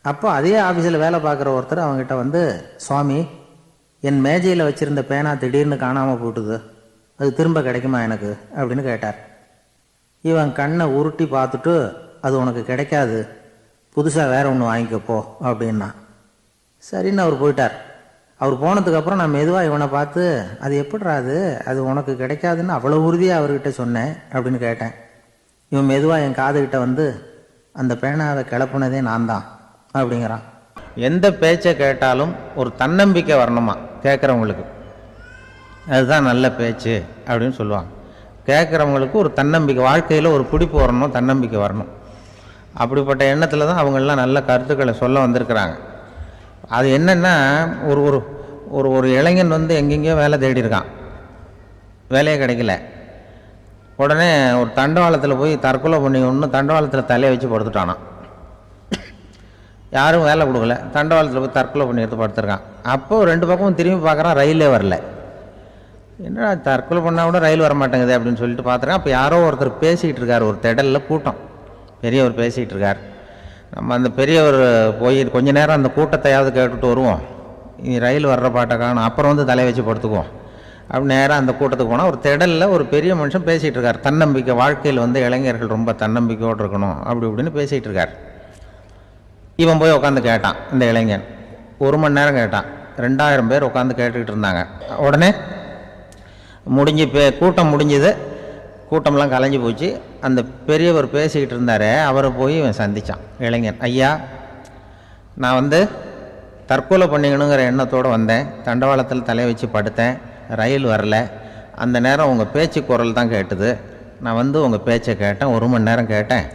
அப்போ அதே ஆஃபீஸில் வேலை பார்க்குற ஒருத்தர் அவங்ககிட்ட வந்து, சுவாமி, என் மேஜையில் வச்சுருந்த பேனா திடீர்னு காணாமல் போட்டுது, அது திரும்ப கிடைக்குமா எனக்கு அப்படின்னு கேட்டார். இவன் கண்ணை உருட்டி பார்த்துட்டு, அது உனக்கு கிடைக்காது, புதுசாக வேற ஒன்று வாங்கிக்கப்போ அப்படின்னா. சரின்னு அவர் போயிட்டார். அவர் போனதுக்கப்புறம் நான் மெதுவாக இவனை பார்த்து, அது எப்படிறா அது உனக்கு கிடைக்காதுன்னு அவ்வளோ உறுதியாக அவர்கிட்ட சொன்னேன் அப்படின்னு கேட்டேன். இவன் மெதுவாக என் காதுகிட்ட வந்து, அந்த பேனாவை கிளப்புனதே நான் தான் அப்படிங்கிறான். எந்த பேச்சை கேட்டாலும் ஒரு தன்னம்பிக்கை வரணுமா கேட்குறவங்களுக்கு, அதுதான் நல்ல பேச்சு அப்படின்னு சொல்லுவாங்க. கேட்குறவங்களுக்கு ஒரு தன்னம்பிக்கை, வாழ்க்கையில் ஒரு பிடிப்பு வரணும், தன்னம்பிக்கை வரணும். அப்படிப்பட்ட எண்ணத்தில் தான் அவங்கெல்லாம் நல்ல கருத்துக்களை சொல்ல வந்திருக்கிறாங்க. அது என்னென்னா, ஒரு ஒரு ஒரு இளைஞன் வந்து எங்கெங்கேயோ வேலை தேடி இருக்கான், வேலையே கிடைக்கல. உடனே ஒரு தண்டவாளத்தில் போய் தற்கொலை பண்ணி ஒன்று தண்டவாளத்தில் தலையை வச்சு படுத்துட்டானான். யாரும் வேலை கொடுக்கல. தண்டவாளத்தில் போய் தற்கொலை பண்ணி எடுத்து படுத்துருக்கான். அப்போது 2 பக்கமும் திரும்பி பார்க்குறான், ரயிலே வரல. என்னடா தற்கொலை பண்ணால் கூட ரயில் வர மாட்டேங்குது அப்படின்னு சொல்லிட்டு பார்த்துருக்கான். அப்போ யாரோ ஒருத்தர் பேசிகிட்டு இருக்கார், ஒரு திடலில் கூட்டம், பெரியவர் பேசிகிட்டு இருக்கார். நம்ம அந்த பெரியவர் போய் கொஞ்ச நேரம் அந்த கூட்டத்தையாவது கேட்டுட்டு வருவோம், ரயில் வர்ற பாட்டை காணும், அப்புறம் வந்து தலையை வச்சு படுத்துக்குவோம் அப்படி நேராக அந்த கூட்டத்துக்கு போனால் ஒரு திடலில் ஒரு பெரிய மனுஷன் பேசிகிட்டு இருக்கார். தன்னம்பிக்கை, வாழ்க்கையில் வந்து இளைஞர்கள் ரொம்ப தன்னம்பிக்கையோடு இருக்கணும் அப்படி இப்படின்னு பேசிகிட்டு இருக்கார். இவன் போய் உட்காந்து கேட்டான். இந்த இளைஞன் 1 மணி நேரம் கேட்டான். 2000 பேர் உட்காந்து கேட்டுக்கிட்டு இருந்தாங்க. உடனே கூட்டம் முடிஞ்சது. கூட்டம்லாம் கலைஞ்சி போச்சு. அந்த பெரியவர் பேசிக்கிட்டு இருந்தாரே, அவரை போய் இவன் சந்தித்தான். இளைஞன், ஐயா, நான் தற்கொலை பண்ணிக்கணுங்கிற எண்ணத்தோடு வந்தேன். தண்டவாளத்தில் தலையை வச்சு படுத்தேன். ரயில் வரல. அந்த நேரம் உங்கள் பேச்சு குரல் தான் கேட்டுது. நான் உங்கள் பேச்சை கேட்டேன். 1 மணி நேரம் கேட்டேன்.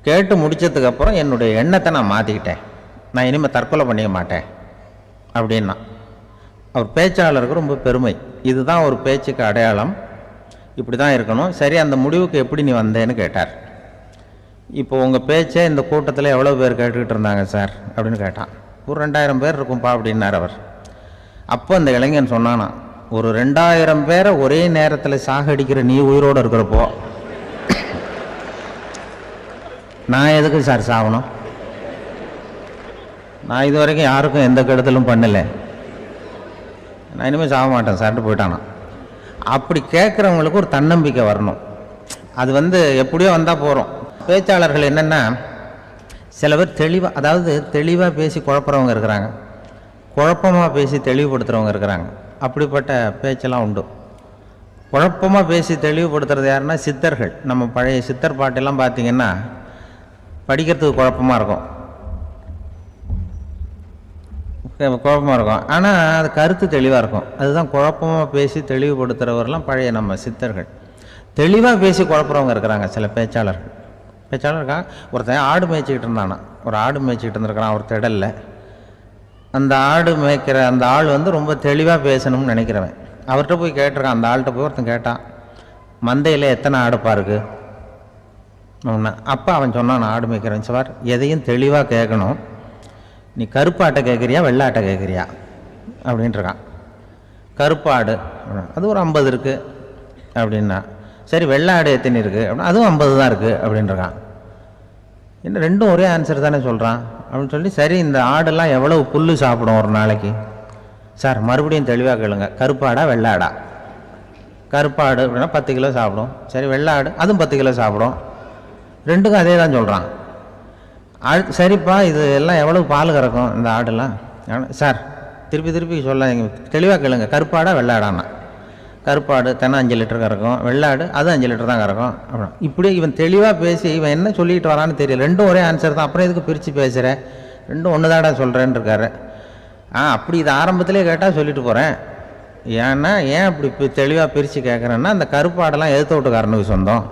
கேட்டு முடித்ததுக்கப்புறம் என்னுடைய எண்ணத்தை நான் மாற்றிக்கிட்டேன். நான் இனிமேல் தற்கொலை பண்ணிக்க மாட்டேன் அப்படின்னா. அவர் பேச்சாளருக்கு ரொம்ப பெருமை. இதுதான் ஒரு பேச்சுக்கு அடையாளம், இப்படி தான் இருக்கணும். சரி, அந்த முடிவுக்கு எப்படி நீ வந்தேன்னு கேட்டார். இப்போ உங்கள் பேச்சை இந்த கூட்டத்தில் எவ்வளோ பேர் கேட்டுக்கிட்டு இருந்தாங்க சார் அப்படின்னு கேட்டான். ஒரு 2000 பேர் இருக்கும்பா அப்படின்னார் அவர். அப்போ அந்த இளைஞன் சொன்னானா, ஒரு 2000 பேரை ஒரே நேரத்தில் சாகடிக்கிற நீ உயிரோடு இருக்கிறப்போ நான் எதுக்கு சார் சாகணும்? நான் இது வரைக்கும் யாருக்கும் எந்த கெடுதலும் பண்ணலை. நான் இனிமேல் சாக மாட்டேன் சார்ட்டு போயிட்டானா. அப்படி கேட்குறவங்களுக்கு ஒரு தன்னம்பிக்கை வரணும். அது எப்படியோ வந்தால் போகிறோம். பேச்சாளர்கள் என்னென்னா, சில பேர் தெளிவாக பேசி குழப்புறவங்க இருக்கிறாங்க, குழப்பமாக பேசி தெளிவுபடுத்துகிறவங்க இருக்கிறாங்க. அப்படிப்பட்ட பேச்செல்லாம் உண்டு. குழப்பமாக பேசி தெளிவுபடுத்துறது யாருன்னா சித்தர்கள். நம்ம பழைய சித்தர் பாட்டெல்லாம் பார்த்திங்கன்னா படிக்கிறதுக்கு குழப்பமாக இருக்கும், ஆனால் அது கருத்து தெளிவாக இருக்கும். அதுதான் குழப்பமாக பேசி தெளிவுபடுத்துகிறவரெல்லாம் பழைய நம்ம சித்தர்கள். தெளிவாக பேசி குழப்புறவங்க இருக்கிறாங்க சில பேச்சாளர்கள். பேச்சாளருக்காக ஒருத்தன் ஆடு மேய்ச்சிக்கிட்டு இருந்தானா. ஒரு ஆடு மேய்ச்சிக்கிட்டு இருந்திருக்கிறான் ஒரு திடலில். அந்த ஆடு மேய்க்கிற அந்த ஆள் ரொம்ப தெளிவாக பேசணும்னு நினைக்கிறவன். அவர்கிட்ட போய் கேட்டிருக்கான். அந்த ஆள்கிட்ட போய் ஒருத்தன் கேட்டான், மந்தையில் எத்தனை ஆடுப்பா இருக்குது? அப்போ அவன் சொன்னான், நான் ஆடு மேய்க்கிறேன் சார். எதையும் தெளிவாக கேட்கணும். நீ கருப்பாட்டை கேட்குறியா வெள்ளாட்டை கேட்குறியா அப்படின்ட்டுருக்கான். கருப்பாடு அது ஒரு 50 இருக்குது அப்படின்னா. சரி, வெள்ளாடு எத்தனை இருக்குது அப்படின்னா அதுவும் 50 தான் இருக்குது அப்படின்ட்டுருக்கான். இன்னும் ரெண்டும் ஒரே ஆன்சர் தானே சொல்கிறான் அப்படின்னு சொல்லி, சரி இந்த ஆடெல்லாம் எவ்வளவு புல் சாப்பிடும் ஒரு நாளைக்கு? சார் மறுபடியும் தெளிவாக கேளுங்க, கருப்பாடா வெள்ளாடா? கருப்பாடு அப்படின்னா 10 கிலோ சாப்பிடும். சரி, வெள்ளாடு அதுவும் 10 கிலோ சாப்பிடும். ரெண்டுக்கும் அதே தான் சொல்கிறான். சரிப்பா, இது எல்லாம் எவ்வளவு பால் கறக்கும் இந்த ஆடெல்லாம்? சார் திருப்பி சொல்ல தெளிவாக கேளுங்க, கருப்பாடா வெள்ளாடான்னா? கருப்பாடு தினம் 5 லிட்டர் கறக்கும், வெள்ளாடு அது 5 லிட்டர் தான் கறக்கும் அப்படின்னா. இப்படி இவன் தெளிவாக பேசி இவன் என்ன சொல்லிட்டு வரான்னு தெரியல. ரெண்டும் ஒரே ஆன்சர் தான், அப்புறம் எதுக்கு பிரித்து பேசுகிற? ரெண்டும் ஒன்று தாடா சொல்கிறேன்னு இருக்காரு. அப்படி இது ஆரம்பத்திலே கேட்டால் சொல்லிட்டு போகிறேன். ஏன்னா ஏன் அப்படி தெளிவாக பிரித்து கேட்குறேன்னா, அந்த கருப்பாடெல்லாம் எதிர்த்த வீட்டுக்காரனுக்கு சொந்தம்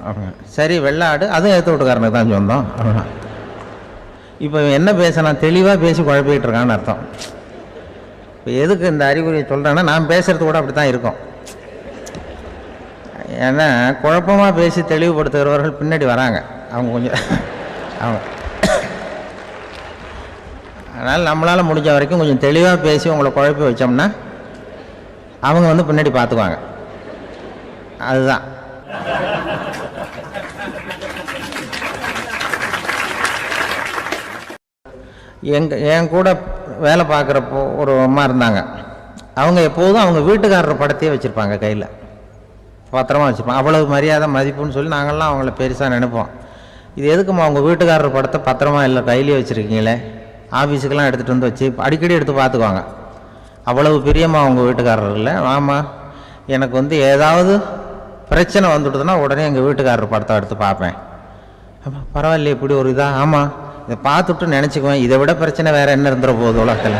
அப்படின்னா. சரி, வெள்ளாடு அதுவும் எதிர்த்த வீட்டுக்காரனுக்கு தான் சொந்தம் அப்படின்னா. இப்போ என்ன பேச தெளிவாக பேசி குழப்பிக்கிட்டு இருக்கான்னு அர்த்தம். இப்போ எதுக்கு இந்த அறிகுறியை சொல்கிறேன்னா, நான் பேசுகிறது கூட அப்படி தான் இருக்கும். ஏன்னா குழப்பமாக பேசி தெளிவுபடுத்துகிறவர்கள் பின்னாடி வராங்க. அவங்க அதனால் நம்மளால் முடிஞ்ச வரைக்கும் கொஞ்சம் தெளிவாக பேசி உங்களை குழப்பி வச்சோம்னா அவங்க பின்னாடி பார்த்துக்குவாங்க. அதுதான். என் கூட வேலை பார்க்குறப்போ ஒரு அம்மா இருந்தாங்க. அவங்க எப்போதும் அவங்க வீட்டுக்காரர் படத்தையே வச்சுருப்பாங்க, கையில் பத்திரமா வச்சுருப்பாங்க. அவ்வளவு மரியாதை மதிப்புன்னு சொல்லி நாங்கள்லாம் அவங்கள பெருசாக நினைப்போம். இது எதுக்குமா அவங்க வீட்டுக்காரர் படத்தை பத்திரமா இல்லை கையிலே வச்சுருக்கீங்களே? ஆஃபீஸுக்கெல்லாம் எடுத்துகிட்டு வச்சு அடிக்கடி எடுத்து பார்த்துக்குவாங்க. அவ்வளவு பிரியமாக அவங்க வீட்டுக்காரர் இல்லை. ஆமாம், எனக்கு ஏதாவது பிரச்சனை வந்துட்டுதுன்னா உடனே எங்கள் வீட்டுக்காரர் படத்தை எடுத்து பார்ப்பேன். பரவாயில்ல, இப்படி ஒரு இதாக? ஆமாம், இதை பார்த்துட்டு நினச்சிக்குவேன், இதை விட பிரச்சனை வேறு என்ன இருந்துட போகுது உலகத்தில்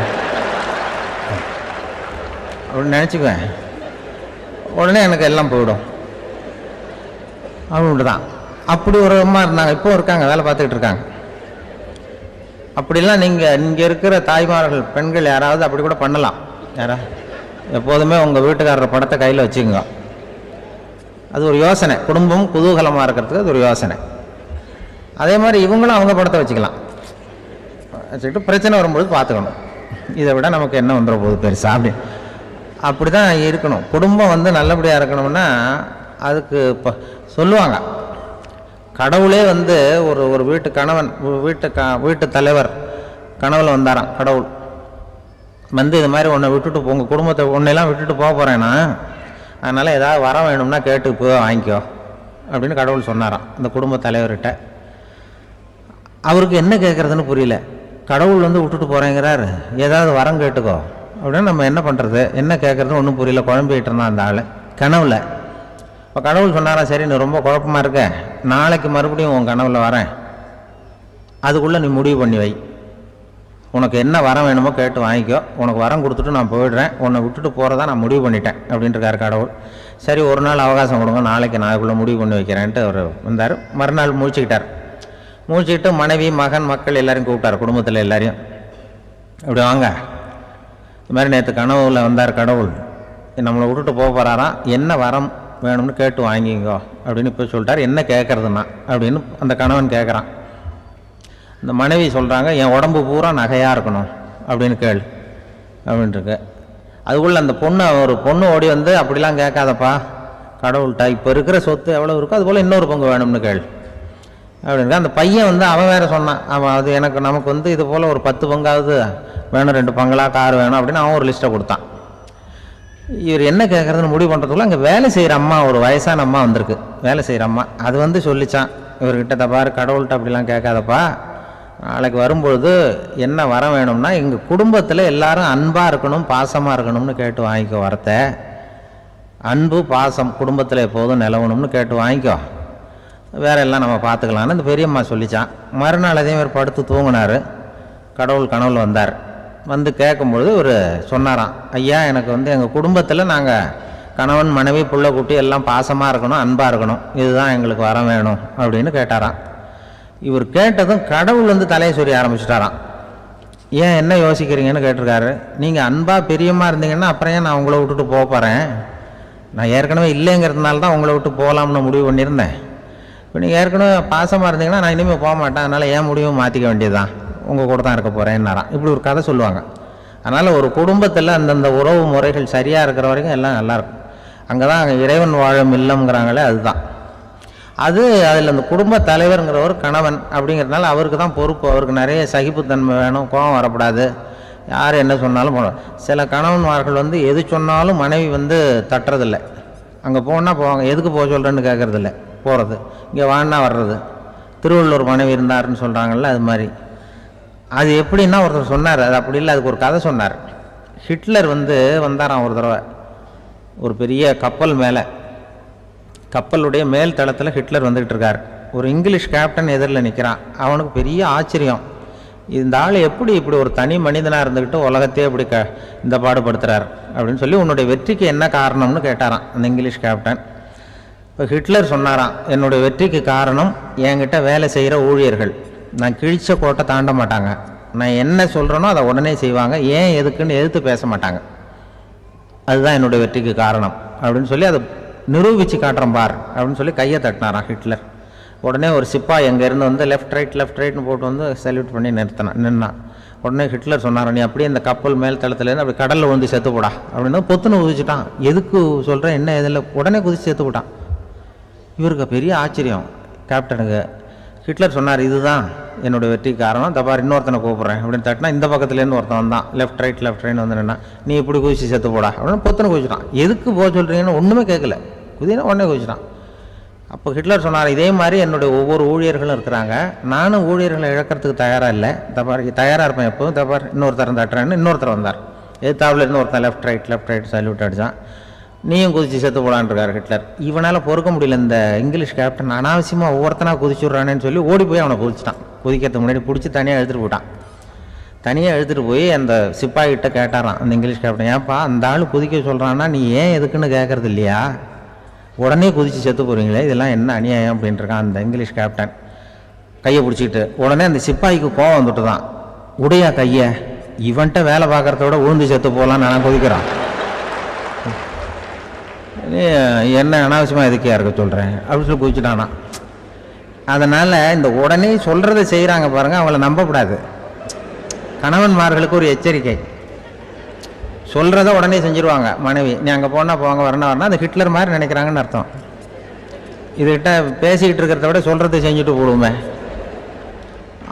அப்படின்னு நினச்சிக்குவேன். உடனே எனக்கு எல்லாம் போயிடும் அப்படின்ட்டு தான். அப்படி ஒரு அம்மா இருந்தாங்க, இப்போ இருக்காங்க, வேலை பார்த்துக்கிட்டு இருக்காங்க. அப்படிலாம் இங்கே இருக்கிற தாய்மார்கள் பெண்கள் யாராவது அப்படி கூட பண்ணலாம். எப்போதுமே உங்கள் வீட்டுக்காரர் படத்தை கையில் வச்சுக்கோங்க. அது ஒரு யோசனை, குடும்பம் குதூகலமாக இருக்கிறதுக்கு அது ஒரு யோசனை. அதே மாதிரி இவங்களும் அவங்க படத்தை வச்சுக்கலாம், வச்சுக்கிட்டு பிரச்சனை வரும்போது பார்த்துக்கணும். இதை விட நமக்கு என்ன வந்துட போகுது பெருசா அப்படி தான் இருக்கணும். குடும்பம் நல்லபடியாக இருக்கணும்னா அதுக்கு இப்போ சொல்லுவாங்க, கடவுளே ஒரு வீட்டு கணவன் வீட்டு தலைவர் கனவுல வந்தாராம். கடவுள் இது மாதிரி உன்னை விட்டுட்டு உங்கள் குடும்பத்தை உன்னையெல்லாம் விட்டுட்டு போக போகிறேன்னா, அதனால் ஏதாவது வர வேணும்னா கேட்டு வாங்கிக்கோ அப்படின்னு கடவுள் சொன்னாராம் அந்த குடும்ப தலைவர்கிட்ட. அவருக்கு என்ன கேட்குறதுன்னு புரியல. கடவுள் வந்து விட்டுட்டு போகிறேங்கிறார், ஏதாவது வரம் கேட்டுக்கோ அப்படின்னு. நம்ம என்ன பண்ணுறது, என்ன கேட்குறதுன்னு ஒன்றும் புரியல. குழம்பிக்கிட்டு இருந்தான் அந்த ஆள் கனவுல. இப்போ கடவுள் சொன்னாரா, சரி நீ ரொம்ப குழப்பமாக இருக்க, நாளைக்கு மறுபடியும் உன் கனவுல வரேன், அதுக்குள்ளே நீ முடிவு பண்ணி வை, உனக்கு என்ன வரம் வேணுமோ கேட்டு வாங்கிக்கோ, உனக்கு வரம் கொடுத்துட்டு நான் போயிடுறேன், உன்னை விட்டுட்டு போகிறதா நான் முடிவு பண்ணிட்டேன் அப்படின்ட்டுருக்காரு கடவுள். சரி ஒரு நாள் அவகாசம் கொடுங்க, நாளைக்கு நான் அதுக்குள்ளே முடிவு பண்ணி வைக்கிறேன்ட்டு அவர் வந்தார். மறுநாள் முழிச்சுக்கிட்டார். முழிச்சுக்கிட்டு மனைவி மகன் மக்கள் எல்லாரையும் கூப்பிட்டார், குடும்பத்தில் எல்லாரையும். அப்படி வாங்க, இது மாதிரி நேற்று கனவுல வந்தார் கடவுள், நம்மளை விட்டுட்டு போக போகிறாராம், என்ன வரம் வேணும்னு கேட்டு வாங்கிங்கோ அப்படின்னு இப்போ சொல்லிட்டார். என்ன கேட்குறதுன்னா அப்படின்னு அந்த கணவன் கேட்குறான். இந்த மனைவி சொல்கிறாங்க, என் உடம்பு பூரா நகையாக இருக்கணும் அப்படின்னு கேள் அப்படின்ட்டுருக்கு. அதுக்குள்ளே அந்த பொண்ணு, ஒரு பொண்ணு ஓடி வந்து, அப்படிலாம் கேட்காதப்பா கடவுள்கிட்ட, இப்போ இருக்கிற சொத்து எவ்வளோ இருக்கோ அதுபோல் இன்னொரு பங்கு வேணும்னு கேள் அப்படின்னு. அந்த பையன் வந்து அவன் வேறு சொன்னான், அவன் அது நமக்கு வந்து இது போல் ஒரு 10 பங்காவது வேணும், 2 பங்களா கார் வேணும் அப்படின்னு அவன் ஒரு லிஸ்ட்டை கொடுத்தான். இவர் என்ன கேட்குறதுன்னு முடிவு பண்ணுறதுக்குள்ள அங்கே வேலை செய்கிற அம்மா, ஒரு வயசான அம்மா வந்திருக்கு, வேலை செய்கிற அம்மா. அது வந்து சொல்லிச்சான் இவர்கிட்ட, தப்பாரு கடவுள்கிட்ட அப்படிலாம் கேட்காதப்பா, நாளைக்கு வரும்பொழுது என்ன வரம் வேணும்னா, எங்கள் குடும்பத்தில் எல்லாரும் அன்பாக இருக்கணும் பாசமாக இருக்கணும்னு கேட்டு வாங்கிக்கோ வரத்தை, அன்பு பாசம் குடும்பத்தில் எப்போதும் நிலவணும்னு கேட்டு வாங்கிக்கோ, வேற எல்லாம் நம்ம பார்த்துக்கலான்னு இந்த பெரியம்மா சொல்லிச்சான். மறுநாள் அதே மாதிரி படுத்து தூங்கினார். கடவுள் கனவுல வந்தார். வந்து கேட்கும்பொழுது இவர் சொன்னாராம், ஐயா எனக்கு வந்து எங்கள் குடும்பத்தில் நாங்கள் கணவன் மனைவி புள்ள குட்டி எல்லாம் பாசமாக இருக்கணும் அன்பாக இருக்கணும், இதுதான் எங்களுக்கு வரம் வேணும் அப்படின்னு கேட்டாராம். இவர் கேட்டதும் கடவுள் வந்து தலையை சொரிய ஆரம்பிச்சிட்டாராம். ஏன் என்ன யோசிக்கிறீங்கன்னு கேட்டிருக்காரு. நீங்கள் அன்பாக பெரியமாக இருந்தீங்கன்னா அப்புறம் ஏன் நான் உங்களை விட்டுட்டு போக போகிறேன், நான் ஏற்கனவே இல்லைங்கிறதுனால தான் உங்களை விட்டு போகலாம்னு முடிவு பண்ணியிருந்தேன். இப்போ நீங்கள் ஏற்கனவே பாசமாக இருந்தீங்கன்னா நான் இனிமேல் போக மாட்டேன், அதனால் ஏன் முடிவும் மாற்றிக்க வேண்டியது தான், உங்கள் கூட தான் இருக்க போகிறேன்னாராம். இப்படி ஒரு கதை சொல்லுவாங்க. அதனால் ஒரு குடும்பத்தில் அந்தந்த உறவு முறைகள் சரியாக இருக்கிற வரைக்கும் எல்லாம் நல்லாயிருக்கும். அங்கே தான் இறைவன் வாழும் இல்லம்ங்கிறாங்களே, அதுதான் அது. அதில் அந்த குடும்ப தலைவருங்கிறவர் கணவன் அப்படிங்கிறதுனால அவருக்கு தான் பொறுப்பு. அவருக்கு நிறைய சகிப்புத்தன்மை வேணும், கோபம் வரக்கூடாது, யார் என்ன சொன்னாலும் போகணும். சில கணவன்மார்கள் வந்து எது சொன்னாலும் மனைவி வந்து தட்டுறதில்லை. அங்கே போனால் போவாங்க, எதுக்கு போக சொல்கிறேன்னு கேட்குறதில்ல, போகிறது, இங்கே வான்னா வர்றது. திருவள்ளுவர் மனைவி இருந்தாருன்னு சொல்கிறாங்கல்ல, அது மாதிரி. அது எப்படின்னா ஒருத்தர் சொன்னார், அது அப்படி இல்லை, அதுக்கு ஒரு கதை சொன்னார். ஹிட்லர் வந்து வந்தாராம் ஒரு தடவை, ஒரு பெரிய கப்பல் மேலே, கப்பலுடைய மேல் தளத்தில் ஹிட்லர் வந்துக்கிட்டு இருக்கார். ஒரு இங்கிலீஷ் கேப்டன் எதிரில் நிற்கிறான். அவனுக்கு பெரிய ஆச்சரியம், இந்த ஆள் எப்படி இப்படி ஒரு தனி மனிதனாக இருந்துக்கிட்டு உலகத்தையே இப்படி இந்த பாடுபடுத்துகிறார் அப்படின்னு சொல்லி, உன்னுடைய வெற்றிக்கு என்ன காரணம்னு கேட்டாராம் அந்த இங்கிலீஷ் கேப்டன். இப்போ ஹிட்லர் சொன்னாராம், என்னுடைய வெற்றிக்கு காரணம் என்கிட்ட வேலை செய்கிற ஊழியர்கள், நான் கிழிச்ச கோட்டை தாண்ட மாட்டாங்க, நான் என்ன சொல்கிறேனோ அதை உடனே செய்வாங்க, ஏன் எதுக்குன்னு எதிர்த்து பேச மாட்டாங்க, அதுதான் என்னுடைய வெற்றிக்கு காரணம் அப்படின்னு சொல்லி அதை நிரூபித்து காட்டுறேன் பார் அப்படின்னு சொல்லி கையை தட்டினாராம் ஹிட்லர். உடனே ஒரு சிப்பாய் எங்கேருந்து வந்து லெஃப்ட் ரைட்னு போட்டு வந்து சல்யூட் பண்ணி நின்னான். உடனே ஹிட்லர் சொன்னார், நீ அப்படியே இந்த கப்பல் மேல் தளத்துலேருந்து அப்படி கடலில் வந்து செத்து போடா அப்படின்னு பொத்துன்னு குதிச்சுட்டான். எதுக்கு சொல்கிறேன் என்ன இதில், உடனே குதிச்சு செத்து போட்டான். இவருக்கு பெரிய ஆச்சரியம் கேப்டனுக்கு. ஹிட்லர் சொன்னார், இதுதான் என்னுடைய வெற்றிக்கு காரணம், தப்பார் இன்னொருத்தனை கூப்பிட்றேன் அப்படின்னு தட்டினா, இந்த பக்கத்துலேருந்து ஒருத்தன் வந்தான், லெஃப்ட் ரைட் வந்து நின்னா, நீ இப்படி குதிச்சு செத்து போடா அப்படின்னு பொத்துன்னு குதிச்சிட்டான். எதுக்கு போக சொல்கிறீங்கன்னு ஒன்றுமே கேட்கல, குதினா உடனே குதிச்சிட்டான். அப்போ ஹிட்லர் சொன்னார், இதே மாதிரி என்னுடைய ஒவ்வொரு ஊழியர்களும் இருக்கிறாங்க, நானும் ஊழியர்களை இழக்கிறதுக்கு தயாராக இல்லை, தப்பார் தயாராக இருப்பேன் எப்போதும், தப்பார் இன்னொருத்தரம் தட்டுறேன்னு இன்னொருத்தர் வந்தார். எதிர்த்தாவில் இருந்து ஒருத்தன் லெஃப்ட் ரைட் சல்யூட் அடித்தான். நீயும் குதிச்சு செத்து போடான்ருக்கார் ஹிட்லர். இவனால் பொறுக்க முடியல, இந்த இங்கிலீஷ் கேப்டன் அனாவசியமாக ஒவ்வொருத்தனாக குதிச்சுட்றானேன்னு சொல்லி ஓடி போய் அவனை குதிச்சிட்டான். குதிக்கிறதுக்கு முன்னாடி பிடிச்சி தனியாக எழுத்துட்டு போட்டான். தனியாக எழுத்துட்டு போய் அந்த சிப்பாய்கிட்ட கேட்டாரான் அந்த இங்கிலீஷ் கேப்டன், ஏன்ப்பா அந்த ஆள் குதிக்க சொல்கிறான்னா நீ ஏன் எதுக்குன்னு கேட்கறது இல்லையா, உடனே குதிச்சு செத்து போகிறீங்களே, இதெல்லாம் என்ன அநியாயம் அப்படின்ட்டுருக்கான் அந்த இங்கிலீஷ் கேப்டன் கையை பிடிச்சிக்கிட்டு. உடனே அந்த சிப்பாய்க்கு கோவம் வந்துட்டு தான், உடையா கையை, இவன்ட்ட வேலை பார்க்குறத விட உழுந்து செத்து போகலான்னு நான் குதிக்கிறான், என்ன அனாவசியமாக எதுக்கியா இருக்க சொல்கிறேன் அப்படின்னு சொல்லி குதிச்சுட்டானா. அதனால் இந்த உடனே சொல்கிறத செய்கிறாங்க பாருங்கள், அவங்கள நம்பக்கூடாது. கணவன்மார்களுக்கு ஒரு எச்சரிக்கை, சொல்கிறத உடனே செஞ்சுருவாங்க மனைவி, நீ அங்கே போனால் போவாங்க வரணும் அந்த ஹிட்லர் மாதிரி நினைக்கிறாங்கன்னு அர்த்தம். இதுகிட்ட பேசிக்கிட்டு இருக்கிறத விட சொல்கிறத செஞ்சுட்டு போடுவோமே,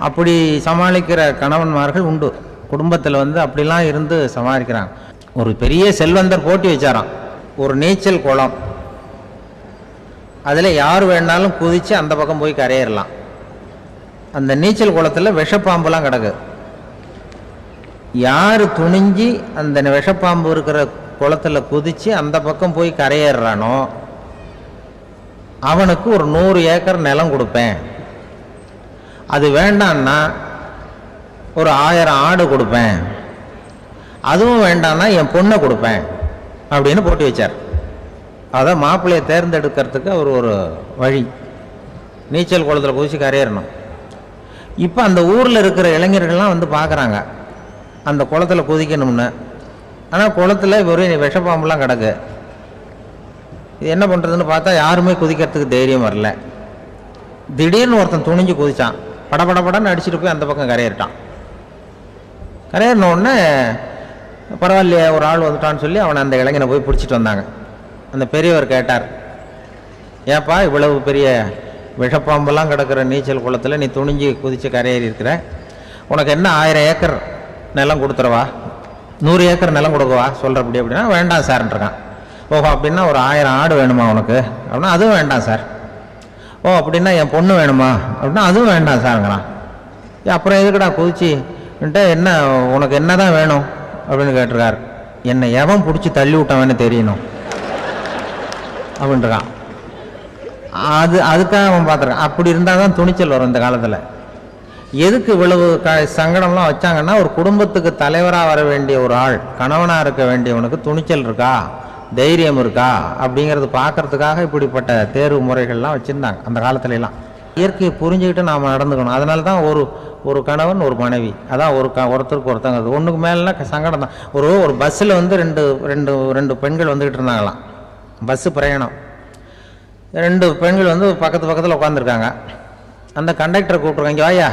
அப்படி சமாளிக்கிற கணவன்மார்கள் உண்டு. குடும்பத்தில் வந்து அப்படிலாம் இருந்து சமாளிக்கிறாங்க. ஒரு பெரிய செல்வந்தர் போட்டி வச்சாராம், ஒரு நீச்சல் குளம், அதில் யார் வேணாலும் குதித்து அந்த பக்கம் போய் கரையேறலாம். அந்த நீச்சல் குளத்தில் விஷப்பாம்புலாம் கிடக்கு. யார் துணிஞ்சு அந்த விஷப்பாம்பு இருக்கிற குளத்தில் குதித்து அந்த பக்கம் போய் கரையேறானோ அவனுக்கு ஒரு 100 ஏக்கர் நிலம் கொடுப்பேன். அது வேண்டான்னா ஒரு 1000 ஆடு கொடுப்பேன். அதுவும் வேண்டான்னா என் பொண்ணை கொடுப்பேன் அப்படின்னு போட்டி வச்சார். அதான் மாப்பிள்ளையை தேர்ந்தெடுக்கிறதுக்கு அவர் ஒரு வழி, நீச்சல் குளத்தில் குதிச்சு கரையேறணும். இப்போ அந்த ஊரில் இருக்கிற இளைஞர்கள்லாம் வந்து பார்க்குறாங்க அந்த குளத்தில் குதிக்கணும்னு. ஆனால் குளத்தில் வெறும் விஷப்பாம்புலாம் கிடக்கு. இது என்ன பண்ணுறதுன்னு பார்த்தா யாருமே குதிக்கிறதுக்கு தைரியம் வரல. திடீர்னு ஒருத்தன் துணிஞ்சு குதிச்சான். படபடன்னு அடிச்சுட்டு போய் அந்த பக்கம் கரையேறிட்டான். கரையேறின உடனே பரவாயில்லையே ஒரு ஆள் வந்துட்டான்னு சொல்லி அவனை அந்த இளைஞனை போய் பிடிச்சிட்டு வந்தாங்க. அந்த பெரியவர் கேட்டார், ஏப்பா இவ்வளவு பெரிய விஷப்பாம்பெல்லாம் கிடக்கிற நீச்சல் குளத்தில் நீ துணிஞ்சு குதித்து கரையேறி இருக்கிற, உனக்கு என்ன 1000 ஏக்கர் நிலம் கொடுத்துருவா, 100 ஏக்கர் நிலம் கொடுக்கவா சொல்கிறப்படி அப்படின்னா வேண்டாம் சார்ன்றான். ஓஹோ அப்படின்னா ஒரு 1000 ஆடு வேணுமா உனக்கு அப்படின்னா அதுவும் வேண்டாம் சார். ஓ அப்படின்னா என் பொண்ணு வேணுமா அப்படின்னா அதுவும் வேண்டாம் சாருங்கிறான். அப்புறம் எதுக்குடா குதிச்சுன்ட்டு என்ன உனக்கு என்ன தான் வேணும் அப்படின்னு கேட்டிருக்கார். என்னை எவன் பிடிச்சி தள்ளி விட்டவன்னு தெரியணும் அப்படின்றான். அதுக்காக அவன் பார்த்துருக்கான். அப்படி இருந்தால் தான் துணிச்சல் வரும் இந்த காலத்தில். எதுக்கு இவ்வளவு சங்கடம்லாம் வச்சாங்கன்னா, ஒரு குடும்பத்துக்கு தலைவராக வர வேண்டிய ஒரு ஆள், கணவனாக இருக்க வேண்டியவனுக்கு துணிச்சல் இருக்கா, தைரியம் இருக்கா அப்படிங்கிறது பார்க்கறதுக்காக இப்படிப்பட்ட தேர்வு முறைகள்லாம் வச்சுருந்தாங்க அந்த காலத்துலலாம். இயற்கையை புரிஞ்சுக்கிட்டு நாம் நடந்துக்கணும். அதனால தான் ஒரு கணவன் ஒரு மனைவி, அதான் ஒருத்தருக்கு ஒருத்தங்க. ஒன்றுக்கு மேலே சங்கடம் தான். ஒரு பஸ்ஸில் வந்து ரெண்டு பெண்கள் வந்துக்கிட்டு இருந்தாங்களாம். பஸ்ஸு பிரயாணம். 2 பெண்கள் வந்து பக்கத்தில் உட்காந்துருக்காங்க. அந்த கண்டக்டரை கூப்பிட்ருக்காங்க, இங்கே வாயா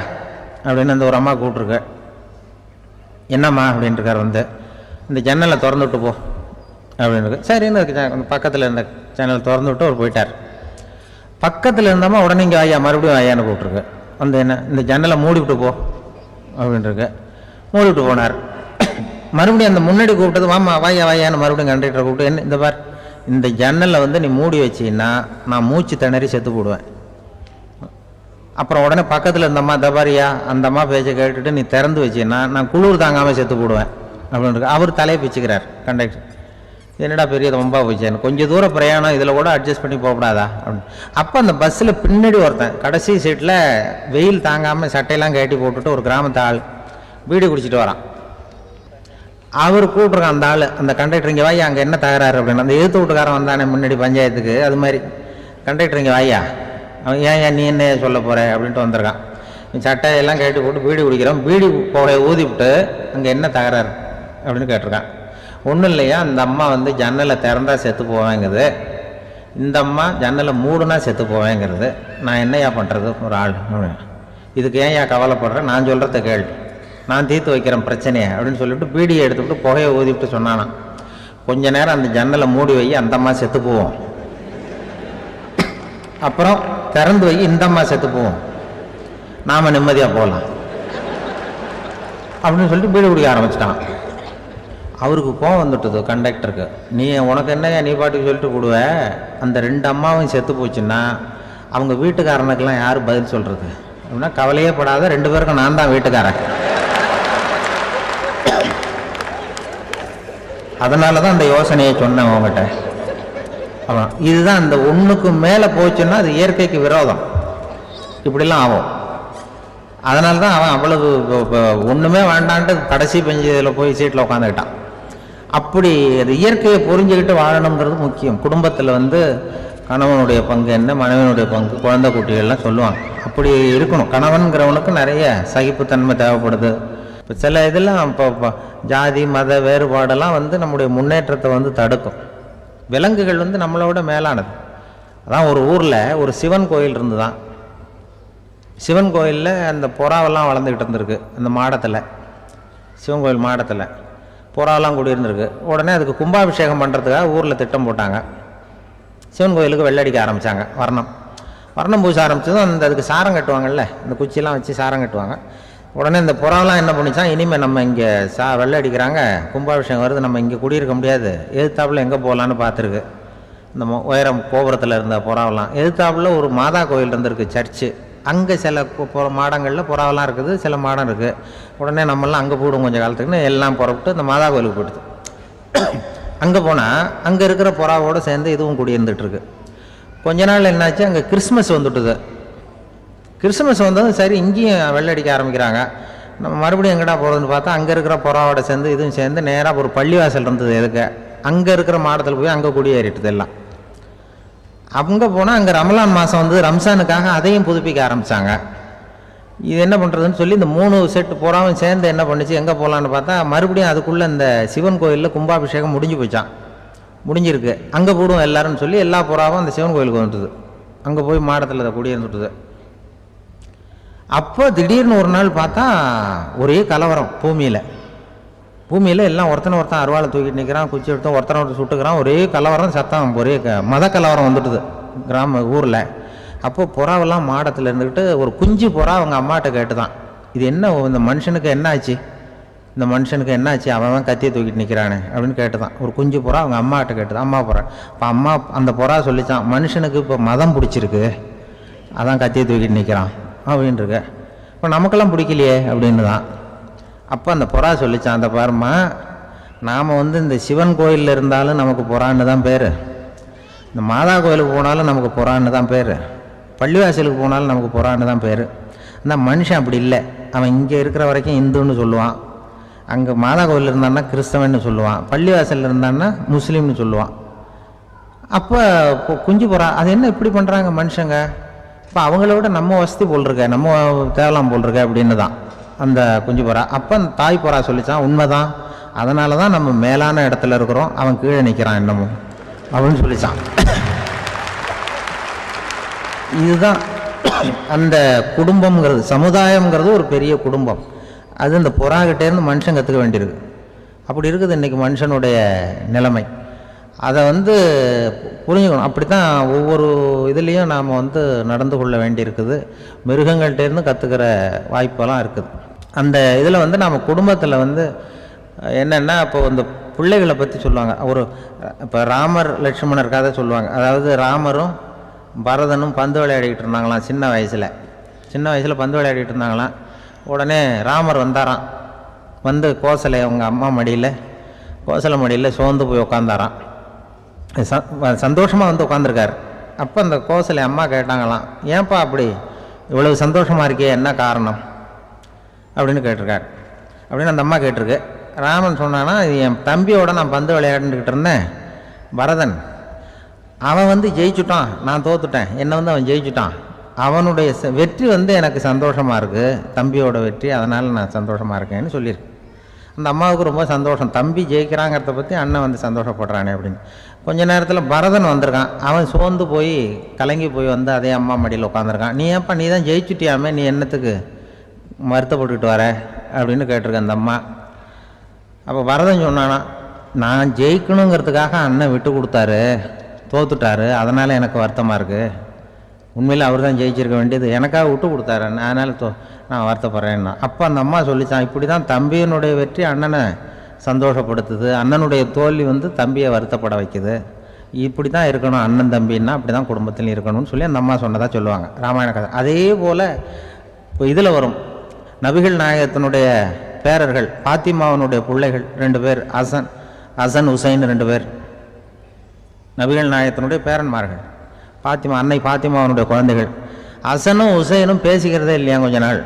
அப்படின்னு அந்த ஒரு அம்மா கூப்பிட்ருக்கு. என்னம்மா அப்படின்ட்டுருக்கார். வந்து இந்த ஜன்னலை திறந்து விட்டு போ அப்படின்னு. சரின்னு பக்கத்தில் இருந்த ஜன்னலை திறந்து விட்டு அவர் போயிட்டார். பக்கத்தில் இருந்தம்மா உடனே இங்கே வாயா மறுபடியும் வாயான்னு கூப்பிட்ருக்கு. வந்து என்ன இந்த ஜன்னலை மூடி விட்டு போ அப்படின்ட்டுருக்கு. மூடி விட்டு போனார். மறுபடியும் அந்த முன்னாடி கூப்பிட்டது வாமா வாயான்னு மறுபடியும் கண்டக்டரை கூப்பிட்டு, என்ன இந்த பார் இந்த ஜன்னலை வந்து நீ மூடி வச்சின்னா நான் மூச்சு திணறி செத்து போடுவேன். அப்புறம் உடனே பக்கத்தில் இருந்தம்மா தபாரியா அந்த அம்மா பேச்சை கேட்டுட்டு நீ திறந்து வச்சின்னா நான் குளிர் தாங்காமல் செத்து போடுவேன் அப்படின்னு அவர் தலையை பிச்சுக்கிறார் கண்டக்டர். என்னடா பெரிய ரொம்ப போச்சேன்னு, கொஞ்சம் தூரம் பிரயாணம் இதில் கூட அட்ஜஸ்ட் பண்ணி போகக்கூடாதா அப்படின்னு. அப்போ அந்த பஸ்ஸில் பின்னாடி ஒருத்தன் கடைசி சீட்டில் வெயில் தாங்காமல் சட்டையெல்லாம் கட்டி போட்டுட்டு ஒரு கிராமத்து ஆள் பீடி குடிச்சிட்டு வரான். அவர் கூப்பிட்ருக்கான் அந்த ஆள், அந்த கண்டக்டர் இங்கே வாயா அங்கே என்ன தகராறு அப்படின்னு. அந்த எதிர்த்து வீட்டுக்காரன் வந்தானே முன்னாடி பஞ்சாயத்துக்கு, அது மாதிரி கண்டக்டர் இங்கே வாயா, அவன் ஏன் நீ என்ன சொல்ல போகிற அப்படின்ட்டு வந்திருக்கான். சட்டையெல்லாம் கட்டி போட்டு பீடி குடிக்கிறோம், பீடி புகையை ஊதி விட்டு அங்கே என்ன தகராறு அப்படின்னு கேட்டிருக்கான். ஒன்றும் இல்லையா, அந்த அம்மா வந்து ஜன்னலை திறந்தா செத்து போவேங்கிறது, இந்த அம்மா ஜன்னலை மூடுனா செத்து போவேங்கிறது, நான் என்னையா பண்ணுறது ஒரு ஆள், இதுக்கு ஏன் ஏன் கவலைப்படுறேன், நான் சொல்கிறத கேள், நான் தீர்த்து வைக்கிறேன் பிரச்சனையை அப்படின்னு சொல்லிவிட்டு பீடியை எடுத்துக்கிட்டு புகையை ஊதிவிட்டு சொன்னானா, கொஞ்ச நேரம் அந்த ஜன்னலை மூடி வை அந்த அம்மா செத்து போவோம், அப்புறம் திறந்து வை இந்த அம்மா செத்து போவோம், நாம் நிம்மதியாக போகலாம் அப்படின்னு சொல்லிட்டு பீடி குடிக்க ஆரம்பிச்சிட்டான். அவருக்கு கோவம் வந்துட்டுது கண்டக்டருக்கு. நீ உனக்கு என்னையா நீ பாட்டுக்கு சொல்லிட்டு கொடுவ, அந்த 2 அம்மாவும் செத்து போச்சுன்னா அவங்க வீட்டுக்காரனுக்கெல்லாம் யார் பதில் சொல்கிறது அப்படின்னா, கவலையே படாத 2 பேருக்கும் நான் தான் வீட்டுக்காரன். அதனால தான் அந்த யோசனையை சொன்னேன் உங்ககிட்ட. ஆமாம், இதுதான் அந்த ஒன்றுக்கு மேலே போச்சுன்னா அது இயற்கைக்கு விரோதம், இப்படிலாம் ஆகும். அதனால தான் அவன் அவ்வளவு ஒன்றுமே வேண்டான்ட்டு கடைசி பெஞ்சில் போய் சீட்டில் உட்காந்துக்கிட்டான். அப்படி அது இயற்கையை புரிஞ்சுக்கிட்டு வாழணுங்கிறது முக்கியம். குடும்பத்தில் வந்து கணவனுடைய பங்கு என்ன, மனைவனுடைய பங்கு, குழந்தை குட்டிகள்லாம் சொல்லுவாங்க. அப்படி இருக்கணும். கணவன்கிறவனுக்கு நிறைய சகிப்புத்தன்மை தேவைப்படுது. இப்போ சில இதெல்லாம் இப்போ ஜாதி மத வேறுபாடெல்லாம் வந்து நம்முடைய முன்னேற்றத்தை வந்து தடுக்கும். விலங்குகள் வந்து நம்மளோட மேலானது. அதான் ஒரு ஊரில் ஒரு சிவன் கோயில் இருந்து தான், சிவன் கோயிலில் அந்த புறாவெல்லாம் வளர்ந்துக்கிட்டு இருந்திருக்கு. அந்த மாடத்தில், சிவன் கோயில் மாடத்தில் புறாவெல்லாம் குடியிருந்திருக்கு. உடனே அதுக்கு கும்பாபிஷேகம் பண்ணுறதுக்காக ஊரில் திட்டம் போட்டாங்க. சிவன் கோயிலுக்கு வெள்ளடிக்க ஆரம்பித்தாங்க. வர்ணம் பூச ஆரம்பித்ததும் அதுக்கு சாரம் கட்டுவாங்கல்ல, இந்த குச்சியெல்லாம் வச்சு சாரம் கட்டுவாங்க. உடனே இந்த புறாவெல்லாம் என்ன பண்ணிச்சான், இனிமேல் நம்ம இங்கே வெள்ளை அடிக்கிறாங்க, கும்பாபிஷேகம் வருது, நம்ம இங்கே குடியிருக்க முடியாது, எதிர்த்தாப்புல எங்கே போகலான்னு பார்த்துருக்கு. இந்த உயரம் கோபுரத்தில் இருந்த புறாவெல்லாம் எதிர்த்தாப்புல ஒரு மாதா கோயில் இருந்திருக்கு, சர்ச்சு, அங்கே சில மாடங்களில் புறாவெல்லாம் இருக்குது, சில மாடம் இருக்குது. உடனே நம்மளாம் அங்கே போடுவோம் கொஞ்சம் காலத்துக்குன்னு எல்லாம் புறப்பட்டு இந்த மாதா கோயிலுக்கு போயிடுது. அங்கே போனால் அங்கே இருக்கிற புறாவோடு சேர்ந்து இதுவும் குடியிருந்துட்டுருக்கு. கொஞ்ச நாள் என்னாச்சு, அங்கே கிறிஸ்மஸ் வந்துட்டுது. கிறிஸ்மஸ் வந்ததும் சரி இங்கேயும் வெள்ளடிக்க ஆரம்பிக்கிறாங்க. நம்ம மறுபடியும் எங்கடா போகிறதுன்னு பார்த்தா அங்கே இருக்கிற புறாவோட சேர்ந்து இதுவும் சேர்ந்து நேராக ஒரு பள்ளிவாசல் இருந்தது எதுக்கு, அங்கே இருக்கிற மாடத்தில் போய் அங்கே குடியேறிட்டுது எல்லாம். அங்கே போனால் அங்கே ரமலான் மாதம் வந்து ரம்ஜானுக்காக அதையும் புதுப்பிக்க ஆரம்பித்தாங்க. இது என்ன பண்ணுறதுன்னு சொல்லி இந்த 3 செட்டு புறாவும் சேர்ந்து என்ன பண்ணுச்சு, எங்கே போகலான்னு பார்த்தா மறுபடியும் அதுக்குள்ளே இந்த சிவன் கோயிலில் கும்பாபிஷேகம் முடிஞ்சு போச்சான், முடிஞ்சிருக்கு. அங்கே போடுவோம் எல்லாருன்னு சொல்லி எல்லா புறாவும் அந்த சிவன் கோயிலுக்கு வந்துட்டுது. அங்கே போய் மாடத்தில் அதை குடியிருந்துட்டுது. அப்போ திடீர்னு ஒரு நாள் பார்த்தா ஒரே கலவரம் பூமியில் எல்லாம் ஒருத்தனை ஒருத்தன் அருவாளை தூக்கிட்டு நிற்கிறான், குச்சி எடுத்து ஒருத்தனை ஒருத்தர் சுட்டுக்கிறான். ஒரே கலவரம், சத்தம், ஒரே மத கலவரம் வந்துட்டுது ஊரில். அப்போது புறாவெல்லாம் மாடத்தில் இருந்துக்கிட்டு ஒரு குஞ்சு புறா அவங்க அம்மாட்ட கேட்டுதான், இது என்ன இந்த மனுஷனுக்கு என்ன ஆச்சு, இந்த மனுஷனுக்கு என்ன ஆச்சு, அவன் கத்தியை தூக்கிட்டு நிற்கிறானே அப்படின்னு கேட்டுதான். ஒரு குஞ்சு புறா அவங்க அம்மாட்ட கேட்டுதான், அம்மா புறா. இப்போ அம்மா அந்த புறா சொல்லித்தான், மனுஷனுக்கு இப்போ மதம் பிடிச்சிருக்கு, அதான் கத்தியை தூக்கிட்டு நிற்கிறான் அப்படின்ட்டுருக்கு. இப்போ நமக்கெல்லாம் பிடிக்கலையே அப்படின்னு தான். அப்போ அந்த புறா சொல்லித்தான், அந்த பாருமா, நாம் வந்து இந்த சிவன் கோயிலில் இருந்தாலும் நமக்கு புறான்னு தான் பேர், இந்த மாதா கோயிலுக்கு போனாலும் நமக்கு புறான்னு தான் பேர், பள்ளிவாசலுக்கு போனாலும் நமக்கு புறான்னு தான் பேர். அந்த மனுஷன் அப்படி இல்லை. அவன் இங்கே இருக்கிற வரைக்கும் இந்துன்னு சொல்லுவான், அங்கே மாதா கோயில் இருந்தான்னா கிறிஸ்தவன்னு சொல்லுவான், பள்ளிவாசலில் இருந்தான்னா முஸ்லீம்னு சொல்லுவான். அப்போ குஞ்சு புறா அது என்ன இப்படி பண்ணுறாங்க மனுஷங்க, இப்போ அவங்கள விட நம்ம வசதி போல் இருக்க, நம்ம தேவலாம் போல் இருக்க அப்படின்னு தான் அந்த குஞ்சு புறா. அப்போ அந்த தாய் புறா சொல்லித்தான், உண்மைதான், அதனால தான் நம்ம மேலான இடத்துல இருக்கிறோம், அவன் கீழே நிற்கிறான் என்னமோ அப்படின்னு சொல்லித்தான். இதுதான் அந்த குடும்பம்ங்கிறது, சமுதாயம்ங்கிறது ஒரு பெரிய குடும்பம். அது இந்த புறாகிட்டேருந்து மனுஷன் கற்றுக்க வேண்டியிருக்கு. அப்படி இருக்குது இன்றைக்கி மனுஷனுடைய நிலைமை. அதை வந்து புரிஞ்சுக்கணும். அப்படி தான் ஒவ்வொரு இதுலேயும் நாம் வந்து நடந்து கொள்ள வேண்டியிருக்குது. மிருகங்கள்டேருந்து கற்றுக்கிற வாய்ப்பெல்லாம் இருக்குது. அந்த இதில் வந்து நம்ம குடும்பத்தில் வந்து என்னென்னா, இப்போ இந்த பிள்ளைகளை பற்றி சொல்லுவாங்க. இப்போ ராமர் லட்சுமணர் கதை சொல்லுவாங்க. அதாவது ராமரும் பரதனும் பந்து விளையாடிக்கிட்டு இருந்தாங்களாம் சின்ன வயசில் பந்து விளையாடிக்கிட்டு இருந்தாங்களாம். உடனே ராமர் வந்தாராம், வந்து கோசலை அவங்க அம்மா கோசலை மடியில் சோர்ந்து போய் உட்காந்தாராம். சந்தோஷமாக வந்து உட்காந்துருக்கார். அப்போ அந்த கோசலை அம்மா கேட்டாங்களாம், ஏன்ப்பா அப்படி இவ்வளவு சந்தோஷமாக இருக்கே, என்ன காரணம் அப்படின்னு கேட்டிருக்கார். அப்படின்னு அந்த அம்மா கேட்டிருக்கு. ராமன் சொன்னான்னா, என் தம்பியோட நான் பந்து விளையாண்டுக்கிட்டு இருந்தேன், பரதன் அவன் வந்து ஜெயிச்சுட்டான், நான் தோத்துட்டேன், என்னை வந்து அவன் ஜெயிச்சுட்டான், அவனுடைய வெற்றி வந்து எனக்கு சந்தோஷமாக இருக்குது, தம்பியோட வெற்றி, அதனால் நான் சந்தோஷமாக இருக்கேன்னு சொல்லியிருக்கு. அந்த அம்மாவுக்கு ரொம்ப சந்தோஷம், தம்பி ஜெயிக்கிறாங்கிறத பற்றி அண்ணன் வந்து சந்தோஷப்படுறானே அப்படின்னு. கொஞ்ச நேரத்தில் பரதன் வந்திருக்கான். அவன் சோர்ந்து போய் கலங்கி போய் வந்து அதே அம்மா மடியில் உட்காந்துருக்கான். நீ ஏன்ப்பா, நீ தான் ஜெயிச்சுட்டியாமே, நீ என்னத்துக்கு வருத்தப்பட்டுக்கிட்டு வர அப்படின்னு கேட்டிருக்க அந்த அம்மா. அப்போ பரதன் சொன்னானா, நான் ஜெயிக்கணுங்கிறதுக்காக அண்ணன் விட்டு கொடுத்தாரு, தோத்துட்டாரு, அதனால் எனக்கு வருத்தமாக இருக்குது, உண்மையில் அவர் தான் ஜெயிச்சிருக்க வேண்டியது, எனக்காக விட்டு கொடுத்தாரு, அதனால் நான் வருத்தப்படுறேன்னா. அப்போ அந்த அம்மா சொல்லித்தான், இப்படி தான் தம்பியினுடைய வெற்றி அண்ணனை சந்தோஷப்படுத்துது, அண்ணனுடைய தோல்வி வந்து தம்பியை வருத்தப்பட வைக்குது, இப்படி தான் இருக்கணும் அண்ணன் தம்பின்னா, அப்படி தான் குடும்பத்திலையும் இருக்கணும்னு சொல்லி அந்த அம்மா சொன்னதாக சொல்லுவாங்க ராமாயண கதை. அதே போல் இப்போ இதில் வரும், நபிகள் நாயகத்தினுடைய பேரர்கள், பாத்திமாவனுடைய பிள்ளைகள் 2 பேர், ஹசன் ஹுசைன் 2 பேர் நபிகள் நாயகத்தினுடைய பேரன்மார்கள். அன்னை பாத்திமாவனுடைய குழந்தைகள். ஹசனும் ஹுசைனும் பேசிக்கிறதே இல்லையா கொஞ்ச நாள்.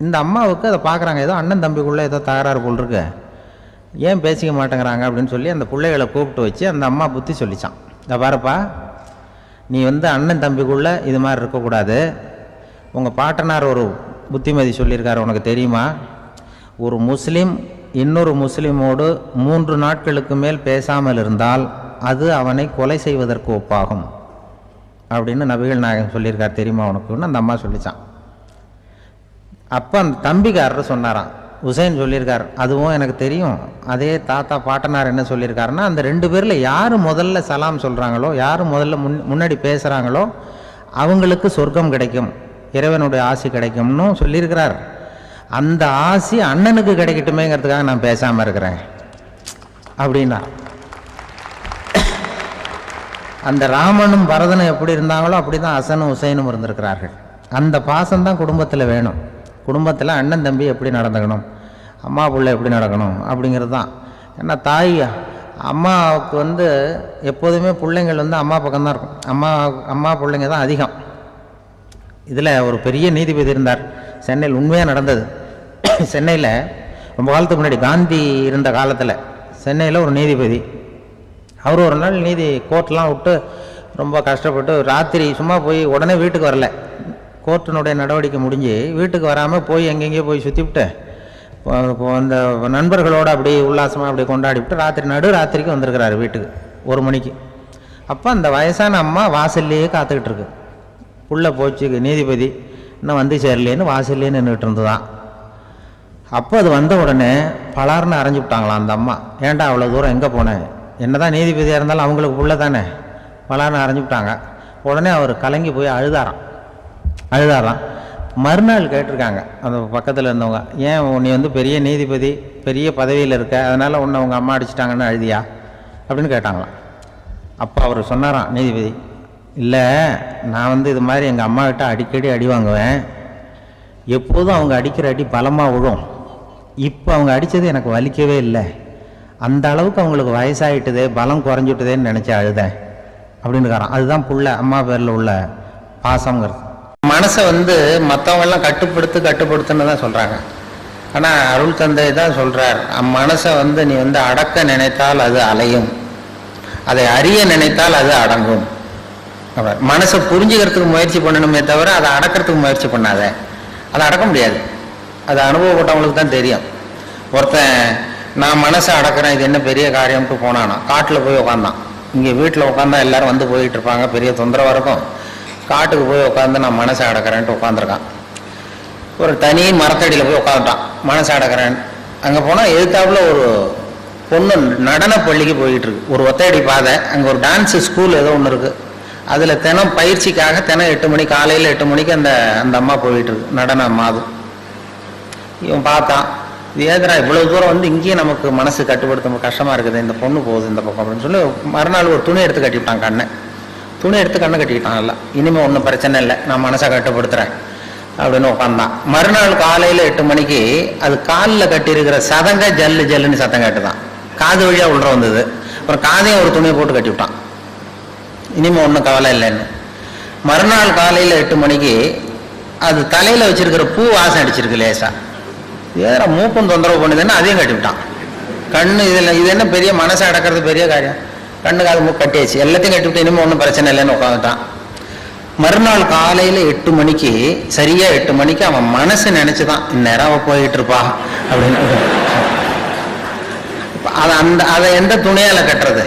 இந்த அம்மாவுக்கு அதை பார்க்குறாங்க, ஏதோ அண்ணன் தம்பிக்குள்ளே ஏதோ தகராறு போல் இருக்கு, ஏன் பேசிக்க மாட்டேங்கிறாங்க அப்படின்னு சொல்லி அந்த பிள்ளைகளை கூப்பிட்டு வச்சு அந்த அம்மா புத்தி சொல்லிச்சான். இதை பாருப்பா, நீ வந்து அண்ணன் தம்பிக்குள்ளே இது மாதிரி இருக்கக்கூடாது, உங்கள் பாட்டனார் ஒரு புத்திமதி சொல்லியிருக்காரு, உனக்கு தெரியுமா, ஒரு முஸ்லீம் இன்னொரு முஸ்லீமோடு 3 நாட்களுக்கு மேல் பேசாமல் இருந்தால் அது அவனை கொலை செய்வதற்கு ஒப்பாகும் அப்படின்னு நபிகள் நாயகம் சொல்லியிருக்கார், தெரியுமா உனக்குன்னு அந்த அம்மா சொல்லிச்சான். அப்போ அந்த தம்பிக்காரர் சொன்னாராம், ஹுசைன் சொல்லியிருக்கார், அதுவும் எனக்கு தெரியும், அதே தாத்தா பாட்டனார் என்ன சொல்லியிருக்காருன்னா, அந்த 2 பேரில் யார் முதல்ல சலாம் சொல்கிறாங்களோ, யார் முதல்ல முன்னாடி பேசுகிறாங்களோ அவங்களுக்கு சொர்க்கம் கிடைக்கும், இறைவனுடைய ஆசி கிடைக்கும்னு சொல்லியிருக்கிறார். அந்த ஆசி அண்ணனுக்கு கிடைக்கட்டுமேங்கிறதுக்காக நான் பேசாமல் இருக்கிறேன் அப்படின்னா. அந்த ராமனும் பரதனும் எப்படி இருந்தாங்களோ அப்படி தான் ஹசனும் ஹுசைனும் இருந்திருக்கிறார்கள். அந்த பாசம்தான் குடும்பத்தில் வேணும். குடும்பத்தில் அண்ணன் தம்பி எப்படி நடந்துக்கணும், அம்மா பிள்ளை எப்படி நடக்கணும் அப்படிங்கிறது தான். ஏன்னா தாய் அம்மாவுக்கு எப்போதுமே பிள்ளைங்கள் அம்மா பக்கம்தான் இருக்கும். அம்மா பிள்ளைங்க தான் அதிகம். இதில் ஒரு பெரிய நீதிபதி இருந்தார் சென்னையில், உண்மையாக நடந்தது. சென்னையில் ரொம்ப காலத்துக்கு முன்னாடி காந்தி இருந்த காலத்தில் சென்னையில் ஒரு நீதிபதி, அவர் ஒரு நாள் கோர்ட்லாம் விட்டு ரொம்ப கஷ்டப்பட்டு ராத்திரி சும்மா போய் உடனே வீட்டுக்கு வரல. கோர்ட்டினுடைய நடவடிக்கை முடிஞ்சு வீட்டுக்கு வராமல் போய் எங்கெங்கேயோ போய் சுற்றிவிட்டு அந்த நண்பர்களோடு அப்படி உல்லாசமாக அப்படி கொண்டாடிவிட்டு நடுராத்திரிக்கு வந்திருக்கிறாரு வீட்டுக்கு 1 மணிக்கு. அப்போ அந்த வயசான அம்மா வாசல்லையே காத்துக்கிட்டு இருக்கு. புள்ள போச்சு, நீதிபதி இன்னும் வந்து சேரலேன்னு வாசல்லையே நின்றுட்டு இருந்துதான். அப்போ அது வந்த உடனே பலார்னு அரைஞ்சு விட்டாங்களாம் அந்த அம்மா. ஏன்டா அவ்வளோ தூரம் எங்கே போனேன், என்னதான் நீதிபதியாக இருந்தாலும் அவங்களுக்கு புள்ள தானே, பலார்னு அரைஞ்சு விட்டாங்க. உடனே அவர் கலங்கி போய் அழுதாராம். மறுநாள் கேட்டிருக்காங்க அந்த பக்கத்தில் இருந்தவங்க, ஏன் நீ பெரிய நீதிபதி, பெரிய பதவியில் இருக்க, அதனால் உன்னை உங்கள் அம்மா அடிச்சிட்டாங்கன்னு அழுதியா அப்படின்னு கேட்டாங்களாம். அப்போ அவர் சொன்னாராம் நீதிபதி, இல்லை நான் இது மாதிரி எங்கள் அம்மாக்கிட்ட அடிக்கடி அடி வாங்குவேன். எப்போதும் அவங்க அடிக்கிற அடி பலமாக விழும். இப்போ அவங்க அடித்தது எனக்கு வலிக்கவே இல்லை. அந்த அளவுக்கு அவங்களுக்கு வயசாகிட்டுதே, பலம் குறைஞ்சிட்டுதேன்னு நினச்சி அழுதேன் அப்படின்னுக்காரான். அதுதான் புள்ள அம்மா பேரில் உள்ள பாசங்கிறது. மனசை மற்றவங்கெல்லாம் கட்டுப்படுத்துன்னு தான் சொல்கிறாங்க. ஆனால் அருள் தந்தை தான் சொல்கிறார், மனசை நீ அடக்க நினைத்தால் அது அலையும், அதை அறிய நினைத்தால் அது அடங்கும். மனசை புரிஞ்சுக்கிறதுக்கு முயற்சி பண்ணணுமே தவிர அதை அடக்கிறதுக்கு முயற்சி பண்ணாத. அதை அடக்க முடியாது. அது அனுபவப்பட்டவங்களுக்கு தான் தெரியும். ஒருத்தன் நான் மனசை அடக்கிறேன், இது என்ன பெரிய காரியம்ட்டு போனானா காட்டில் போய் உட்காந்தான். இங்கே வீட்டில் உட்காந்தா எல்லாரும் போயிட்டு இருப்பாங்க, பெரிய தொந்தரவாக இருக்கும். காட்டுக்கு போய் உட்காந்து நான் மனசை அடக்கிறேன்ட்டு உட்காந்துருக்கான். ஒரு தனி மரத்தடியில் போய் உட்காந்துட்டான், மனசை அடக்கிறேன். அங்கே போனால் எதிர்த்தாப்புல ஒரு பொண்ணு நடன பள்ளிக்கு போயிட்டு இருக்கு. ஒரு ஒத்தையடி பாதை, அங்கே ஒரு டான்ஸு ஸ்கூல் ஏதோ ஒன்று இருக்குது. அதில் தினம் பயிற்சிக்காக தினம் 8 மணி, காலையில் 8 மணிக்கு அந்த அம்மா போயிட்டு இருக்கு, நடன அம்மாது. இவன் பார்த்தான், இது ஏதுரா இவ்வளோ தூரம் இங்கேயும் நமக்கு மனசு கட்டுப்படுத்த கஷ்டமாக இருக்குது, இந்த பொண்ணு போகுது இந்த பக்கம் அப்படின்னு சொல்லி மறுநாள் ஒரு துணி எடுத்து கட்டிவிட்டான். துணி எடுத்து கண்ணை கட்டிக்கிட்டான். இல்லை இனிமேல் ஒன்றும் பிரச்சனை இல்லை, நான் மனசை கட்டுப்படுத்துகிறேன் அப்படின்னு உட்காந்தான். மறுநாள் காலையில் 8 மணிக்கு அது காலில் கட்டியிருக்கிற சதங்க ஜல்லுன்னு சத்தம் கேட்டுதான். காது வழியாக உள்ள வந்தது. அப்புறம் காதையும் ஒரு துணியை போட்டு கட்டி விட்டான். இனிமேல் ஒன்றும் கவலை இல்லைன்னு. மறுநாள் காலையில் 8 மணிக்கு அது தலையில் வச்சிருக்கிற பூ வாசம் அடிச்சிருக்கு லேசா. வேற மூக்கும் தொந்தரவு பண்ணுதுன்னு அதையும் கட்டி விட்டான். கண்ணு இதில் இது என்ன பெரிய மனசை அடக்கிறது பெரிய காரியம், கண்ணுக்கு அது மூக்கு கட்டியாச்சு, எல்லாத்தையும் கட்டிவிட்டு இனிமேல் ஒன்றும் பிரச்சனை இல்லைன்னு உட்காந்துட்டான். மறுநாள் காலையில் 8 மணிக்கு சரியா 8 மணிக்கு அவன் மனசு நினைச்சுதான் இந்நேரம் அவ போயிட்டு இருப்பா அப்படின்னு. அதை எந்த துணையால கட்டுறது?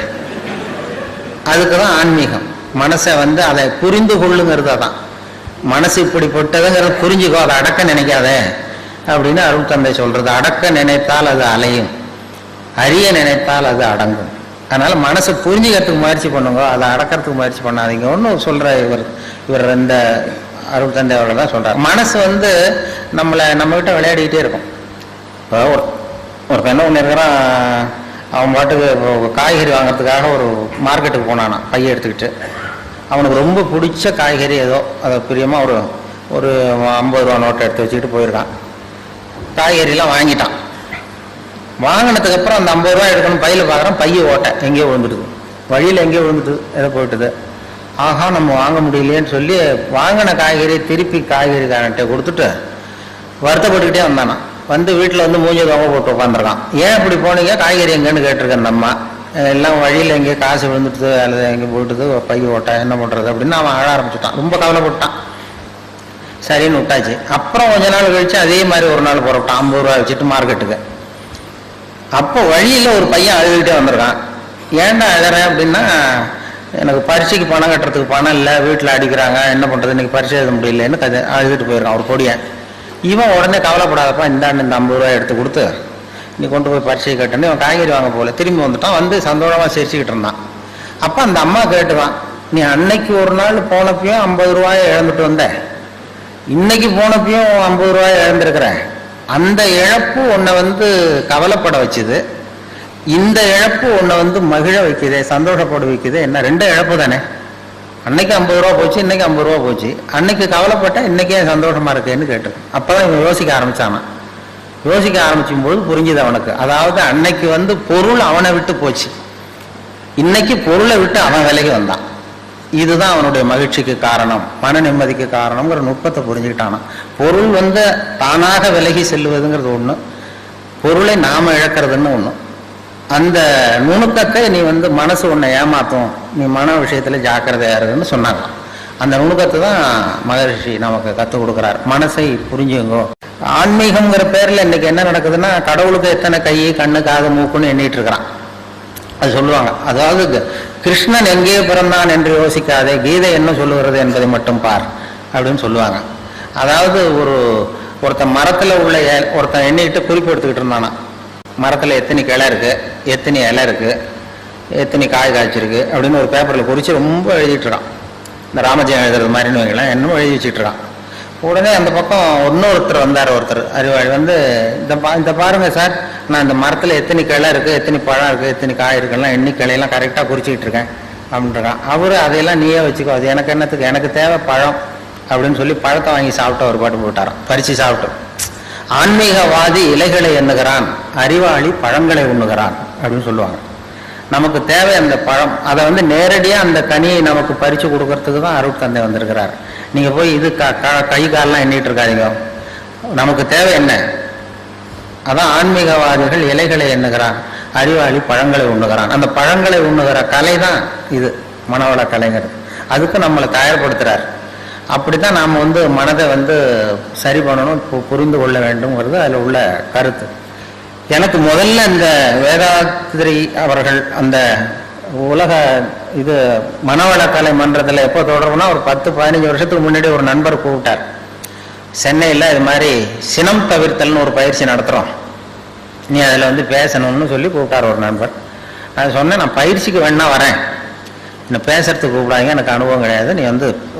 அதுக்குதான் ஆன்மீகம். மனசை அதை புரிந்து கொள்ளுங்கிறது தான். மனசு இப்படிப்பட்டதுங்கிறத புரிஞ்சுக்கோ, அதை அடக்க நினைக்காத அப்படின்னு அருள் தந்தை சொல்றது. அடக்க நினைத்தால் அது அலையும், அறிய நினைத்தால் அது அடங்கும். அதனால மனசை புரிஞ்சுக்கிறதுக்கு முயற்சி பண்ணுங்க, அதை அடக்கிறதுக்கு முயற்சி பண்ணாதீங்க. ஒன்றும் சொல்ற இவர் இந்த அருள் தந்தை அவர்கள் தான் சொல்றாரு. மனசு நம்ம கிட்ட விளையாடிக்கிட்டே இருக்கும். இப்போ ஒரு என்ன ஒன்று இருக்கிறான், அவன் பாட்டுக்கு காய்கறி வாங்கிறதுக்காக ஒரு மார்க்கெட்டுக்கு போனானா பைய எடுத்துக்கிட்டு. அவனுக்கு ரொம்ப பிடிச்ச காய்கறி ஏதோ அதை பிரியமாக ஒரு 50 ரூபா நோட்டை எடுத்து வச்சுக்கிட்டு போயிருக்கான். காய்கறிலாம் வாங்கிட்டான். வாங்கினதுக்கு அப்புறம் அந்த 50 ரூபா எடுக்கணும், பையில பார்க்குறான், பைய ஓட்ட எங்கேயோ விழுந்துடுது, வழியில் எங்கேயோ விழுந்துட்டு ஏதோ போயிட்டுது. ஆஹா நம்ம வாங்க முடியலையேன்னு சொல்லி வாங்கின காய்கறி திருப்பி காய்கறிக்காரன்ட்ட கொடுத்துட்டு வருத்தப்பட்டுக்கிட்டே வந்தானா. வீட்டில் மூஞ்சி தொங்க போட்டு உட்காந்துருக்கான். ஏன் இப்படி போனீங்க, காய்கறி எங்கன்னு கேட்டிருக்கேன் அந்த அம்மா. எல்லாம் வழியில் எங்கேயோ காசு விழுந்துட்டுது, அல்லது எங்கே போயிட்டுது, பைய ஓட்ட என்ன பண்ணுறது அப்படின்னு அவன் அழ ஆரம்பிச்சுட்டான். ரொம்ப கவலைப்பட்டான். சரின்னு விட்டாச்சு. அப்புறம் கொஞ்ச நாள் கழிச்சு அதே மாதிரி ஒரு நாள் புறப்பட்டான் 50 ரூபா வச்சுட்டு மார்க்கெட்டுக்கு. அப்போ வழியில் ஒரு பையன் அழுதுகிட்டே வந்திருக்கான். ஏன்டா அழுறேன் அப்படின்னா, எனக்கு பரீட்சைக்கு பணம் கட்டுறதுக்கு பணம் இல்லை, வீட்டில் அடிக்கிறாங்க, என்ன பண்ணுறது, இன்னைக்கு பரீட்சை எழுத முடியலன்னு அழுதுட்டு போயிருக்கான் ஒரு பொடியன். இவன் உடனே கவலைப்படாதப்பா, இந்தாண்டு இந்த 50 ரூபாய் எடுத்து கொடுத்து நீ கொண்டு போய் பரீட்சை கட்டுன்னு இவன் காய்கறி வாங்க போல திரும்பி வந்துட்டான். சந்தோஷமாக சிரிச்சுக்கிட்டு இருந்தான். அப்போ அந்த அம்மா கேட்டுவான், நீ அன்னைக்கு ஒரு நாள் போனப்பையும் 50 ரூபாயை இழந்துட்டு வந்த, இன்னைக்கு போனப்பையும் 50 ரூபாயை இழந்திருக்கிற, அந்த இழப்பு உன்னை கவலைப்பட வச்சுது, இந்த இழப்பு உன்னை மகிழ வைக்குது, சந்தோஷப்பட வைக்குது. என்ன 2 இழப்பு தானே அன்னைக்கு 50 ரூபா போச்சு, இன்னைக்கு 50 ரூபா போச்சு, அன்னைக்கு கவலைப்பட்ட இன்னைக்கே சந்தோஷமா இருக்கேன்னு கேட்டிருக்கேன். அப்பதான் இவன் யோசிக்க ஆரம்பிச்சானா. யோசிக்க ஆரம்பிச்சும் போது புரிஞ்சுது அவனுக்கு. அதாவது அன்னைக்கு பொருள் அவனை விட்டு போச்சு, இன்னைக்கு பொருளை விட்டு அவன் விலகி வந்தான். இதுதான் அவனுடைய மகிழ்ச்சிக்கு காரணம், மன நிம்மதிக்கு காரணம்ங்கிற நுட்பத்தை புரிஞ்சுக்கிட்டானா. பொருள் தானாக விலகி செல்லுவதுங்கிறது ஒண்ணு, பொருளை நாம இழக்கிறதுன்னு ஒண்ணு. அந்த நுணுக்கத்தை நீ மனசு உன்னை ஏமாத்தும், நீ மன விஷயத்துல ஜாக்கிரதையா இருக்குன்னு சொன்னாங்க. அந்த நுணுக்கத்தை தான் மகரிஷி நமக்கு கற்றுக் கொடுக்குறார். மனசை புரிஞ்சுங்கோ. ஆன்மீகம்ங்கிற பேர்ல இன்னைக்கு என்ன நடக்குதுன்னா, கடவுளுக்கு எத்தனை கை, கண்ணு, காது, மூக்குன்னு எண்ணிட்டு இருக்கிறான். அது சொல்லுவாங்க, அதாவது கிருஷ்ணன் எங்கே பிறந்தான் என்று யோசிக்காதே, கீதை என்ன சொல்லுகிறது என்பதை மட்டும் பார் அப்படின்னு சொல்லுவாங்க. அதாவது ஒருத்தன் மரத்துல உள்ள ஒருத்தன் எண்ணிட்டு குறிப்பு எடுத்துக்கிட்டு இருந்தானா, மரத்துல எத்தனை கிளை இருக்கு, எத்தனை இலை இருக்கு, எத்தனை காய் காய்ச்சிருக்கு அப்படின்னு ஒரு பேப்பர்ல குறிச்சு ரொம்ப எழுதிட்டு இருக்கான். இந்த ராமஜெயம் எழுதுறது மாதிரின்னு வைக்கலாம், என்னமோ எழுதி வச்சுட்டு இருக்கான். உடனே அந்த பக்கம் இன்னொருத்தர் வந்தார், ஒருத்தர் அறிவாளி இந்த பாருங்க சார், நான் இந்த மரத்துல எத்தனை கிளை இருக்கு, எத்தனை பழம் இருக்கு, எத்தனை காய் இருக்குலாம் எண்ணி கிளையெல்லாம் கரெக்டா குறிச்சிக்கிட்டு இருக்கேன் அப்படின்றான். அவரு அதையெல்லாம் நீயே வச்சுக்கோ, அது எனக்கு என்னத்துக்கு, எனக்கு தேவை பழம் அப்படின்னு சொல்லி பழத்தை வாங்கி சாப்பிட்டு ஒரு பாட்டு போட்டாரான், பறிச்சு சாப்பிட்டு. ஆன்மீகவாதி இலைகளை எண்ணுகிறான், அறிவாளி பழங்களை உண்ணுகிறான் அப்படின்னு சொல்லுவாங்க. நமக்கு தேவை அந்த பழம், அதை நேரடியா அந்த கனியை நமக்கு பறிச்சு கொடுக்கறதுக்கு தான் அருள் தந்தை வந்திருக்கிறார். நீங்க போய் இது கை காலெல்லாம் எண்ணிட்டு இருக்காதீங்க, நமக்கு தேவை என்ன. அதான் ஆன்மீகவாதிகள் இலைகளை எண்ணுகிறான், அறிவாளி பழங்களை உண்ணுகிறான். அந்த பழங்களை உண்ணுகிற கலை தான் இது மனவள கலைஞர். அதுக்கு நம்மளை தயார்படுத்துறார். அப்படித்தான் நாம் மனதை சரி பண்ணணும், புரிந்து கொள்ள வேண்டும்ங்கிறது அதில் உள்ள கருத்து. எனக்கு முதல்ல இந்த வேதாத்திரி அவர்கள் அந்த உலக மனவள கலை மன்றத்தில் எப்போ தொடர்புனா, ஒரு 10-15 வருஷத்துக்கு முன்னாடி ஒரு நண்பர் கூப்பிட்டார். சென்னையில் இது மாதிரி சினம் தவிர்த்தல்னு ஒரு பயிற்சி நடத்துகிறோம், நீ அதில் பேசணும்னு சொல்லி கூப்பிட்டார் ஒரு நண்பர். நான் சொன்னேன், நான் பயிற்சிக்கு வேணா வரேன், என்னை பேசுறதுக்கு கூப்பிடாங்க, எனக்கு அனுபவம் கிடையாது, நீ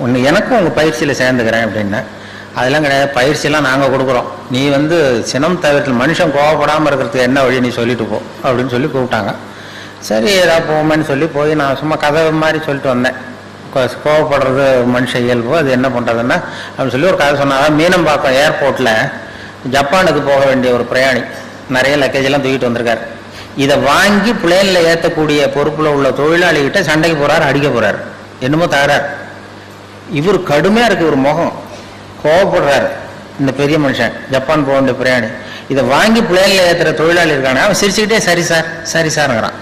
ஒன்று எனக்கும் உங்கள் பயிற்சியில் சேர்ந்துக்கிறேன் அப்படின்னா. அதெல்லாம் கிடையாது, பயிற்சியெல்லாம் நாங்கள் கொடுக்குறோம், நீ சினம் தவிர்த்தல், மனுஷன் கோவப்படாமல் இருக்கிறதுக்கு என்ன வழி நீ சொல்லிட்டு போ அப்படின்னு சொல்லி கூப்பிட்டாங்க. சரி ஏதாவது போவோமேன்னு சொல்லி போய் நான் சும்மா கதை மாதிரி சொல்லிட்டு வந்தேன். கோவப்படுறது மனுஷ இயல்பு, அது என்ன பண்ணுறதுன்னா அப்படின்னு சொல்லி ஒரு கதை சொன்னாங்க. மீனம்பாக்கம் ஏர்போர்ட்டில் ஜப்பானுக்கு போக வேண்டிய ஒரு பிரயாணி நிறைய லக்கேஜெல்லாம் தூக்கிட்டு வந்திருக்காரு. இதை வாங்கி பிளேனில் ஏற்றக்கூடிய பொறுப்பில் உள்ள தொழிலாளிகிட்ட சண்டைக்கு போகிறாரு, அடிக்க போகிறாரு, என்னமோ தகராறு. இவர் கடுமையாக இருக்குது, ஒரு முகம் கோவப்படுறாரு. இந்த பெரிய மனுஷன் ஜப்பான் போக வேண்டிய பிரயாணி இதை வாங்கி பிளேனில் ஏற்றுற தொழிலாளி இருக்கானே, அவன் சிரிச்சுக்கிட்டே சரி சார் சரி சார்ங்கிறான்.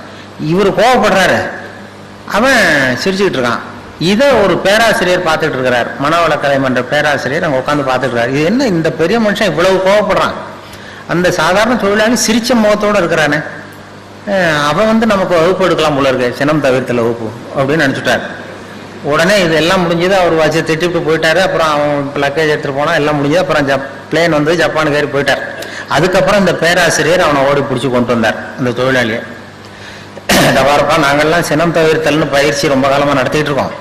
இவர் கோவப்படுறாரு, அவன் சிரிச்சுக்கிட்டு இருக்கான். இதை ஒரு பேராசிரியர் பார்த்துட்டு இருக்கிறார், மனவள கலை மன்ற பேராசிரியர் அங்கே உட்காந்து பார்த்துட்டு இருக்காரு. இது என்ன இந்த பெரிய மனுஷன் இவ்வளவு கோவப்படுறான், அந்த சாதாரண தொழிலாளி சிரிச்ச முகத்தோடு இருக்கிறானே, அவன் நமக்கு வகுப்பு எடுக்கலாம் போல இருக்கு, சினம் தவிர்த்தல வகுப்பு அப்படின்னு நினச்சிட்டார். உடனே இதெல்லாம் முடிஞ்சது, அவர் வச்சு திட்டிட்டு போயிட்டாரு. அப்புறம் அவன் லக்கேஜ் எடுத்துட்டு போனா எல்லாம் முடிஞ்சது. அப்புறம் பிளேன் ஜப்பானுக்கு ஏறி போயிட்டார். அதுக்கப்புறம் இந்த பேராசிரியர் அவனை ஓடி பிடிச்சி கொண்டு வந்தார் அந்த தொழிலாளியை. தவாரப்பா, நாங்கள்லாம் சினம் தவிர்த்தல்னு பயிற்சி ரொம்ப காலமா நடத்திட்டு இருக்கோம்,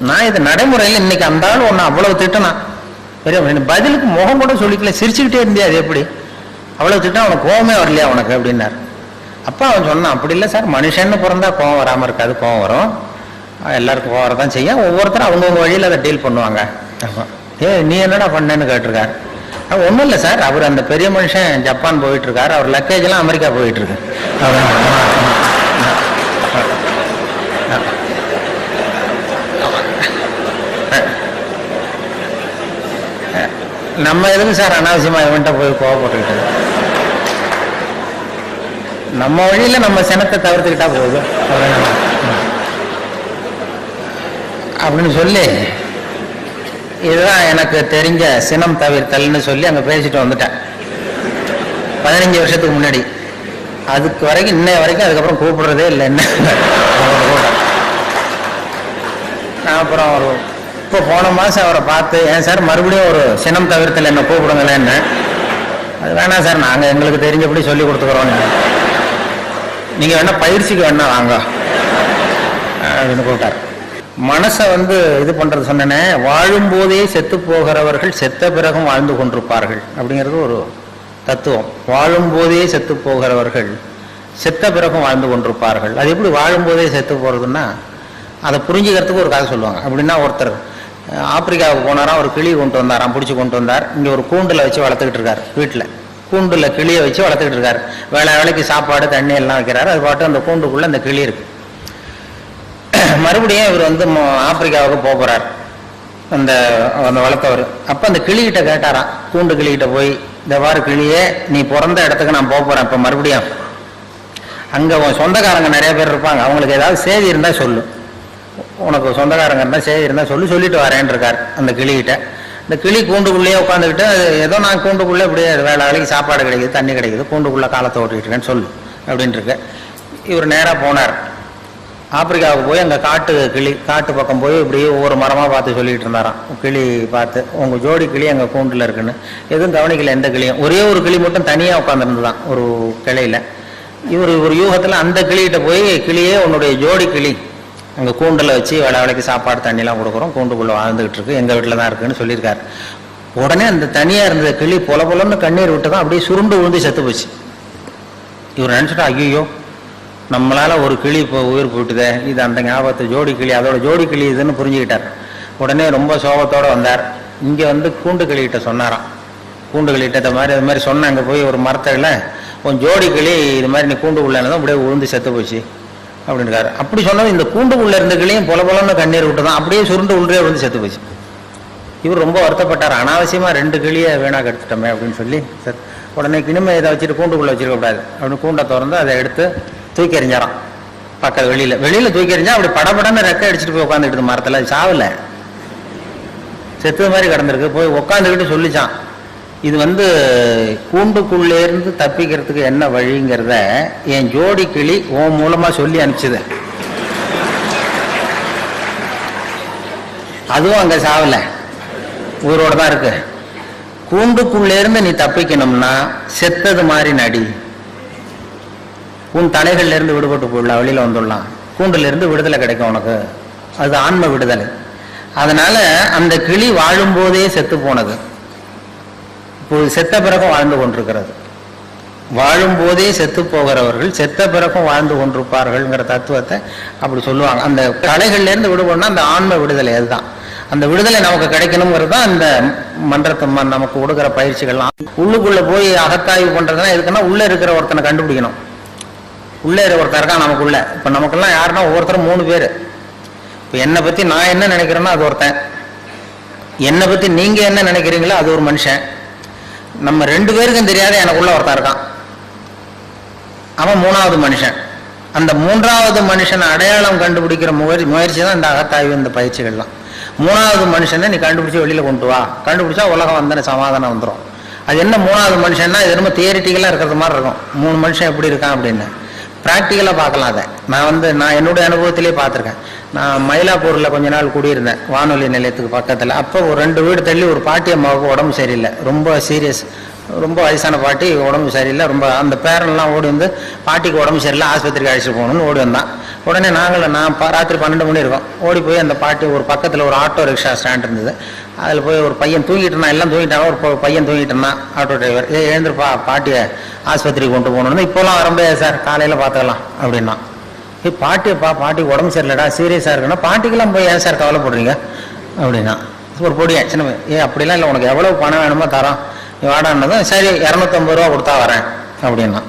நான் இது நடைமுறையில் இன்னைக்கு அந்த ஆள் ஒன்று அவ்வளவு திட்டனா பெரிய பதிலுக்கு முகம் கூட சொல்லிக்கல, சிரிச்சுக்கிட்டே இருந்தே, அது எப்படி அவ்வளவு திட்டம், அவனுக்கு கோவமே வரலையா உனக்கு அப்படின்னாரு. அப்பா அவன் சொன்னான், அப்படி இல்லை சார், மனுஷன்னு பிறந்தா கோவம் வராமல் இருக்காது, கோவம் வரும், எல்லாருக்கும் கோவம் வரதான் செய்யும், ஒவ்வொருத்தரும் அவங்கவுங்க வழியில் அதை டீல் பண்ணுவாங்க. நீ என்னடா பண்ணேன்னு கேட்டிருக்காரு. ஒன்றும் இல்லை சார், அவர் அந்த பெரிய மனுஷன் ஜப்பான் போயிட்டு இருக்காரு, அவர் லக்கேஜ் எல்லாம் அமெரிக்கா போயிட்டு இருக்கு. நம்ம எதுக்கு சார் அனாவசியமா இவன்ட்ட போய் கோவப்பட்டுக்கிட்டு, நம்ம வழியில நம்ம சினத்தை தவிர்த்துக்கிட்டா போகுது அப்படின்னு சொல்லி, இதுதான் எனக்கு தெரிஞ்ச சினம் தவிர்த்தல்னு சொல்லி அங்க பேசிட்டு வந்துட்டேன் 15 வருஷத்துக்கு முன்னாடி. அதுக்கு வரைக்கும் இன்னைய வரைக்கும் அதுக்கப்புறம் கூப்பிடுறதே இல்லை என்ன. அப்புறம் இப்போ போன மாசம் அவரை பார்த்து, ஏன் சார் மறுபடியும் ஒரு சினம் தவிர்த்தல் என்ன கூப்பிடுங்களேன்னு. அது வேணாம் சார், நாங்கள் எங்களுக்கு தெரிஞ்சபடி சொல்லி கொடுத்துக்கிறோம், நீங்க வேணா பயிற்சிக்கு வேணா வாங்க அப்படின்னு கூப்பிட்டார். மனசை இது பண்றது சொன்னேனே, வாழும் போதே செத்து போகிறவர்கள் செத்த பிறகும் வாழ்ந்து கொண்டிருப்பார்கள் அப்படிங்கிறது ஒரு தத்துவம். வாழும் போதே செத்து போகிறவர்கள் செத்த பிறகும் வாழ்ந்து கொண்டிருப்பார்கள். அது எப்படி வாழும் போதே செத்து போறதுன்னா, அதை புரிஞ்சுக்கிறதுக்கு ஒரு கதை சொல்லுவாங்க. அப்படின்னா ஒருத்தர் ஆப்பிரிக்காவுக்கு போனாராம், ஒரு கிளி கொண்டு வந்தாராம், பிடிச்சி கொண்டு வந்தார். இங்கே ஒரு கூண்டில் வச்சு வளர்த்துக்கிட்டு இருக்காரு. வீட்டில் கூண்டில் கிளியை வச்சு வளர்த்துக்கிட்டு இருக்காரு. வேலைக்கு சாப்பாடு தண்ணி எல்லாம் வைக்கிறாரு. அது பாட்டு அந்த கூண்டுக்குள்ளே அந்த கிளி இருக்கு. மறுபடியும் இவர் வந்து ஆப்பிரிக்காவுக்கு போகிறார், அந்த அந்த வளர்த்தவர். அப்போ அந்த கிளிகிட்ட கேட்டாராம், கூண்டு கிளிகிட்ட போய், இந்த வார கிளியே, நீ பிறந்த இடத்துக்கு நான் போகிறேன், இப்போ மறுபடியும் அங்கே உன் சொந்தக்காரங்க நிறைய பேர் இருப்பாங்க, அவங்களுக்கு ஏதாவது செய்தி இருந்தால் சொல்லு, உனக்கு சொந்தக்காரங்க இருந்தால் செய்தி இருந்தால் சொல்லிட்டு வரேன் இருக்கார் அந்த கிளிகிட்ட. இந்த கிளி கூண்டுக்குள்ளேயே உட்காந்துக்கிட்டு, ஏதோ நான் கூண்டுக்குள்ளே இப்படியே வேலைக்கு சாப்பாடு கிடைக்குது, தண்ணி கிடைக்குது, கூண்டுக்குள்ளே காலத்தை ஓட்டிகிட்டு இருக்கேன்னு சொல்லு அப்படின்ட்டு இருக்கு. இவர் நேராக போனார் ஆப்பிரிக்காவுக்கு. போய் அங்கே காட்டு பக்கம் போய் இப்படியே ஒவ்வொரு மரமாக பார்த்து சொல்லிகிட்டு இருந்தாராம். கிளி பார்த்து, உங்கள் ஜோடி கிளி எங்கள் கூண்டில் இருக்குன்னு. எதுவும் கவனிக்கல எந்த கிளியும். ஒரே ஒரு கிளி மட்டும் தனியாக உட்காந்துருந்துதான் ஒரு கிளையில். இவர் ஒரு யூகத்தில் அந்த கிளிகிட்ட போய், கிளியே உன்னுடைய ஜோடி கிளி அங்கே கூண்டில் வச்சு வேலைக்கு சாப்பாடு தண்ணிலாம் கொடுக்குறோம், கூண்டுக்குள்ளே வாழ்ந்துகிட்டு இருக்கு, எங்கள் வீட்டில் தான் இருக்குன்னு சொல்லியிருக்காரு. உடனே அந்த தனியாக இருந்த கிளி பொலன்னு கண்ணீர் விட்டு தான் அப்படியே சுருண்டு விழுந்து செத்து போச்சு. இவர் நினச்சிட்டா, ஐயோ நம்மளால ஒரு கிளி இப்போ உயிர் போட்டுதே, இது அந்த ஞாபகத்தை ஜோடி கிளி, அதோட ஜோடி கிளி இதுன்னு புரிஞ்சுக்கிட்டார். உடனே ரொம்ப சோகத்தோடு வந்தார். இங்கே வந்து கூண்டு கிளிகிட்ட சொன்னாராம். கூண்டு கிளிகிட்ட அது மாதிரி சொன்ன, அங்கே போய் ஒரு மரத்தில் உன் ஜோடி கிளி இது மாதிரி நீ கூண்டுக்குள்ளே அப்படியே உழுந்து செத்து போச்சு அப்படின்றாரு. அப்படி சொன்னது இந்த கூண்டுக்குள்ளே இருந்த கிளியும் பொலன்னு கண்ணீர் விட்டு தான் அப்படியே சுருண்டு உள்ளே விழுந்து செத்து போச்சு. இவர் ரொம்ப வருத்தப்பட்டார், அனாவசியமாக 2 கிளியை வீணாக எடுத்துட்டோமே அப்படின்னு சொல்லி. சார் உடனே கிணிமை இதை வச்சுட்டு கூண்டுக்குள்ளே வச்சிருக்கக்கூடாது அப்படின்னு கூண்டை திறந்து அதை எடுத்து தூக்கி எறிஞ்சாராம். பக்கம் வெளியில் தூக்கி எறிஞ்சா அப்படி படபடன்னு ரெக்கை அடிச்சுட்டு போய் உட்காந்துக்கிட்டு மரத்தில். சாவில் செத்து மாதிரி கிடந்திருக்கு. போய் உட்காந்துக்கிட்டு சொல்லிச்சான், இது வந்து கூண்டுக்குள்ளேருந்து தப்பிக்கிறதுக்கு என்ன வழிங்கிறத என் ஜோடி கிளி உன் மூலமாக சொல்லி அனுப்பிச்சுது. அதுவும் அங்கே சாவில் உயிரோட தான் இருக்கு. கூண்டுக்குள்ளேருந்து நீ தப்பிக்கணும்னா செத்தது மாதிரி நடி, உன் தலைகள்ல இருந்து விடுபட்டு போயிடலாம், வெளியில வந்துடலாம், கூண்டுல இருந்து விடுதலை கிடைக்கும் உனக்கு. அது ஆன்ம விடுதலை. அதனால அந்த கிளி வாழும் போதே செத்து போனது, இப்போ செத்த பிறகும் வாழ்ந்து கொண்டிருக்கிறது. வாழும் போதே செத்து போகிறவர்கள் செத்த பிறகும் வாழ்ந்து கொண்டிருப்பார்கள்ங்கிற தத்துவத்தை அப்படி சொல்லுவாங்க. அந்த தலைகள்ல இருந்து விடுபடணும்னா அந்த ஆன்ம விடுதலை, அதுதான் அந்த விடுதலை நமக்கு கிடைக்கணுங்கிறது தான் இந்த மன்றத்தை நமக்கு கொடுக்குற பயிற்சிகள்லாம். உள்ளுக்குள்ள போய் அகத்தாய்வு பண்றதுன்னா எதுக்குன்னா, உள்ள இருக்கிற ஒருத்தனை கண்டுபிடிக்கணும். உள்ளே ஒருத்தர் இருக்கான் நமக்குள்ள. இப்போ நமக்கெல்லாம் யாருன்னா ஒவ்வொருத்தரும் 3 பேர். இப்போ என்னை பற்றி நான் என்ன நினைக்கிறேன்னா அது ஒருத்தன், என்னை பற்றி நீங்கள் என்ன நினைக்கிறீங்களோ அது ஒரு மனுஷன். நம்ம 2 பேருக்கும் தெரியாத எனக்குள்ள ஒருத்தன் இருக்கான், அவன் 3வது மனுஷன். அந்த 3வது மனுஷனை அடையாளம் கண்டுபிடிக்கிற முயற்சி தான் இந்த அகத்தாய்வு, இந்த பயிற்சிகள்லாம். 3வது மனுஷனை நீ கண்டுபிடிச்சி வெளியில் கொண்டு வா, கண்டுபிடிச்சா உலகம் வந்தன சமாதானம் வந்துடும். அது என்ன 3வது மனுஷன்னா, இது ரொம்ப தியரிட்டிக்கலாக இருக்கிறது மாதிரி இருக்கும். 3 மனுஷன் எப்படி இருக்கான் அப்படின்னு ப்ராக்டிக்கலாக பார்க்கலாம். அதை நான் என்னுடைய அனுபவத்திலே பார்த்துருக்கேன். நான் மயிலாப்பூரில் கொஞ்ச நாள் குடியிருந்தேன், வானொலி நிலையத்துக்கு பக்கத்தில். அப்போ ஒரு 2 வீடு தள்ளி ஒரு பாட்டி அம்மாவுக்கு உடம்பு சரியில்லை, ரொம்ப சீரியஸ், ரொம்ப வயசான பாட்டி, உடம்பு சரியில்லை ரொம்ப. அந்த பேரன்லாம் ஓடி வந்து பாட்டிக்கு உடம்பு சரியில்லை, ஆஸ்பத்திரிக்கு அழைச்சிட்டு போகணும்னு ஓடி வந்தான். உடனே நான் ராத்திரி 12 மணி இருக்கும், ஓடி போய் அந்த பாட்டி ஒரு பக்கத்தில் ஒரு ஆட்டோ ரிக்ஷா ஸ்டாண்ட் இருந்தது, அதில் போய் ஒரு பையன் தூங்கிட்டு இருந்தான், எல்லாம் தூங்கிட்டாங்க, ஒரு பையன் தூங்கிட்டு இருந்தான். ஆட்டோ டிரைவர், எழுந்திருப்பா பாட்டியை ஆஸ்பத்திரிக்கு கொண்டு போகணும்னு. இப்போலாம் வர முடியாது சார், காலையில் பார்த்துக்கலாம் அப்படின்னா. பாட்டியப்பா, பாட்டிக்கு உடம்பு சரியில்லடா, சீரியஸாக இருக்குன்னா, பாட்டிக்கெல்லாம் போய் ஏன் சார் கவலைப்படுறீங்க அப்படின்னா. ஒரு பொடியன் சின்ன, அப்படிலாம் இல்லை, உனக்கு எவ்வளோ பணம் வேணுமோ தரோம், நீ வாடான்னதும் சரி 250 ரூபா கொடுத்தா வரேன் அப்படின்னா.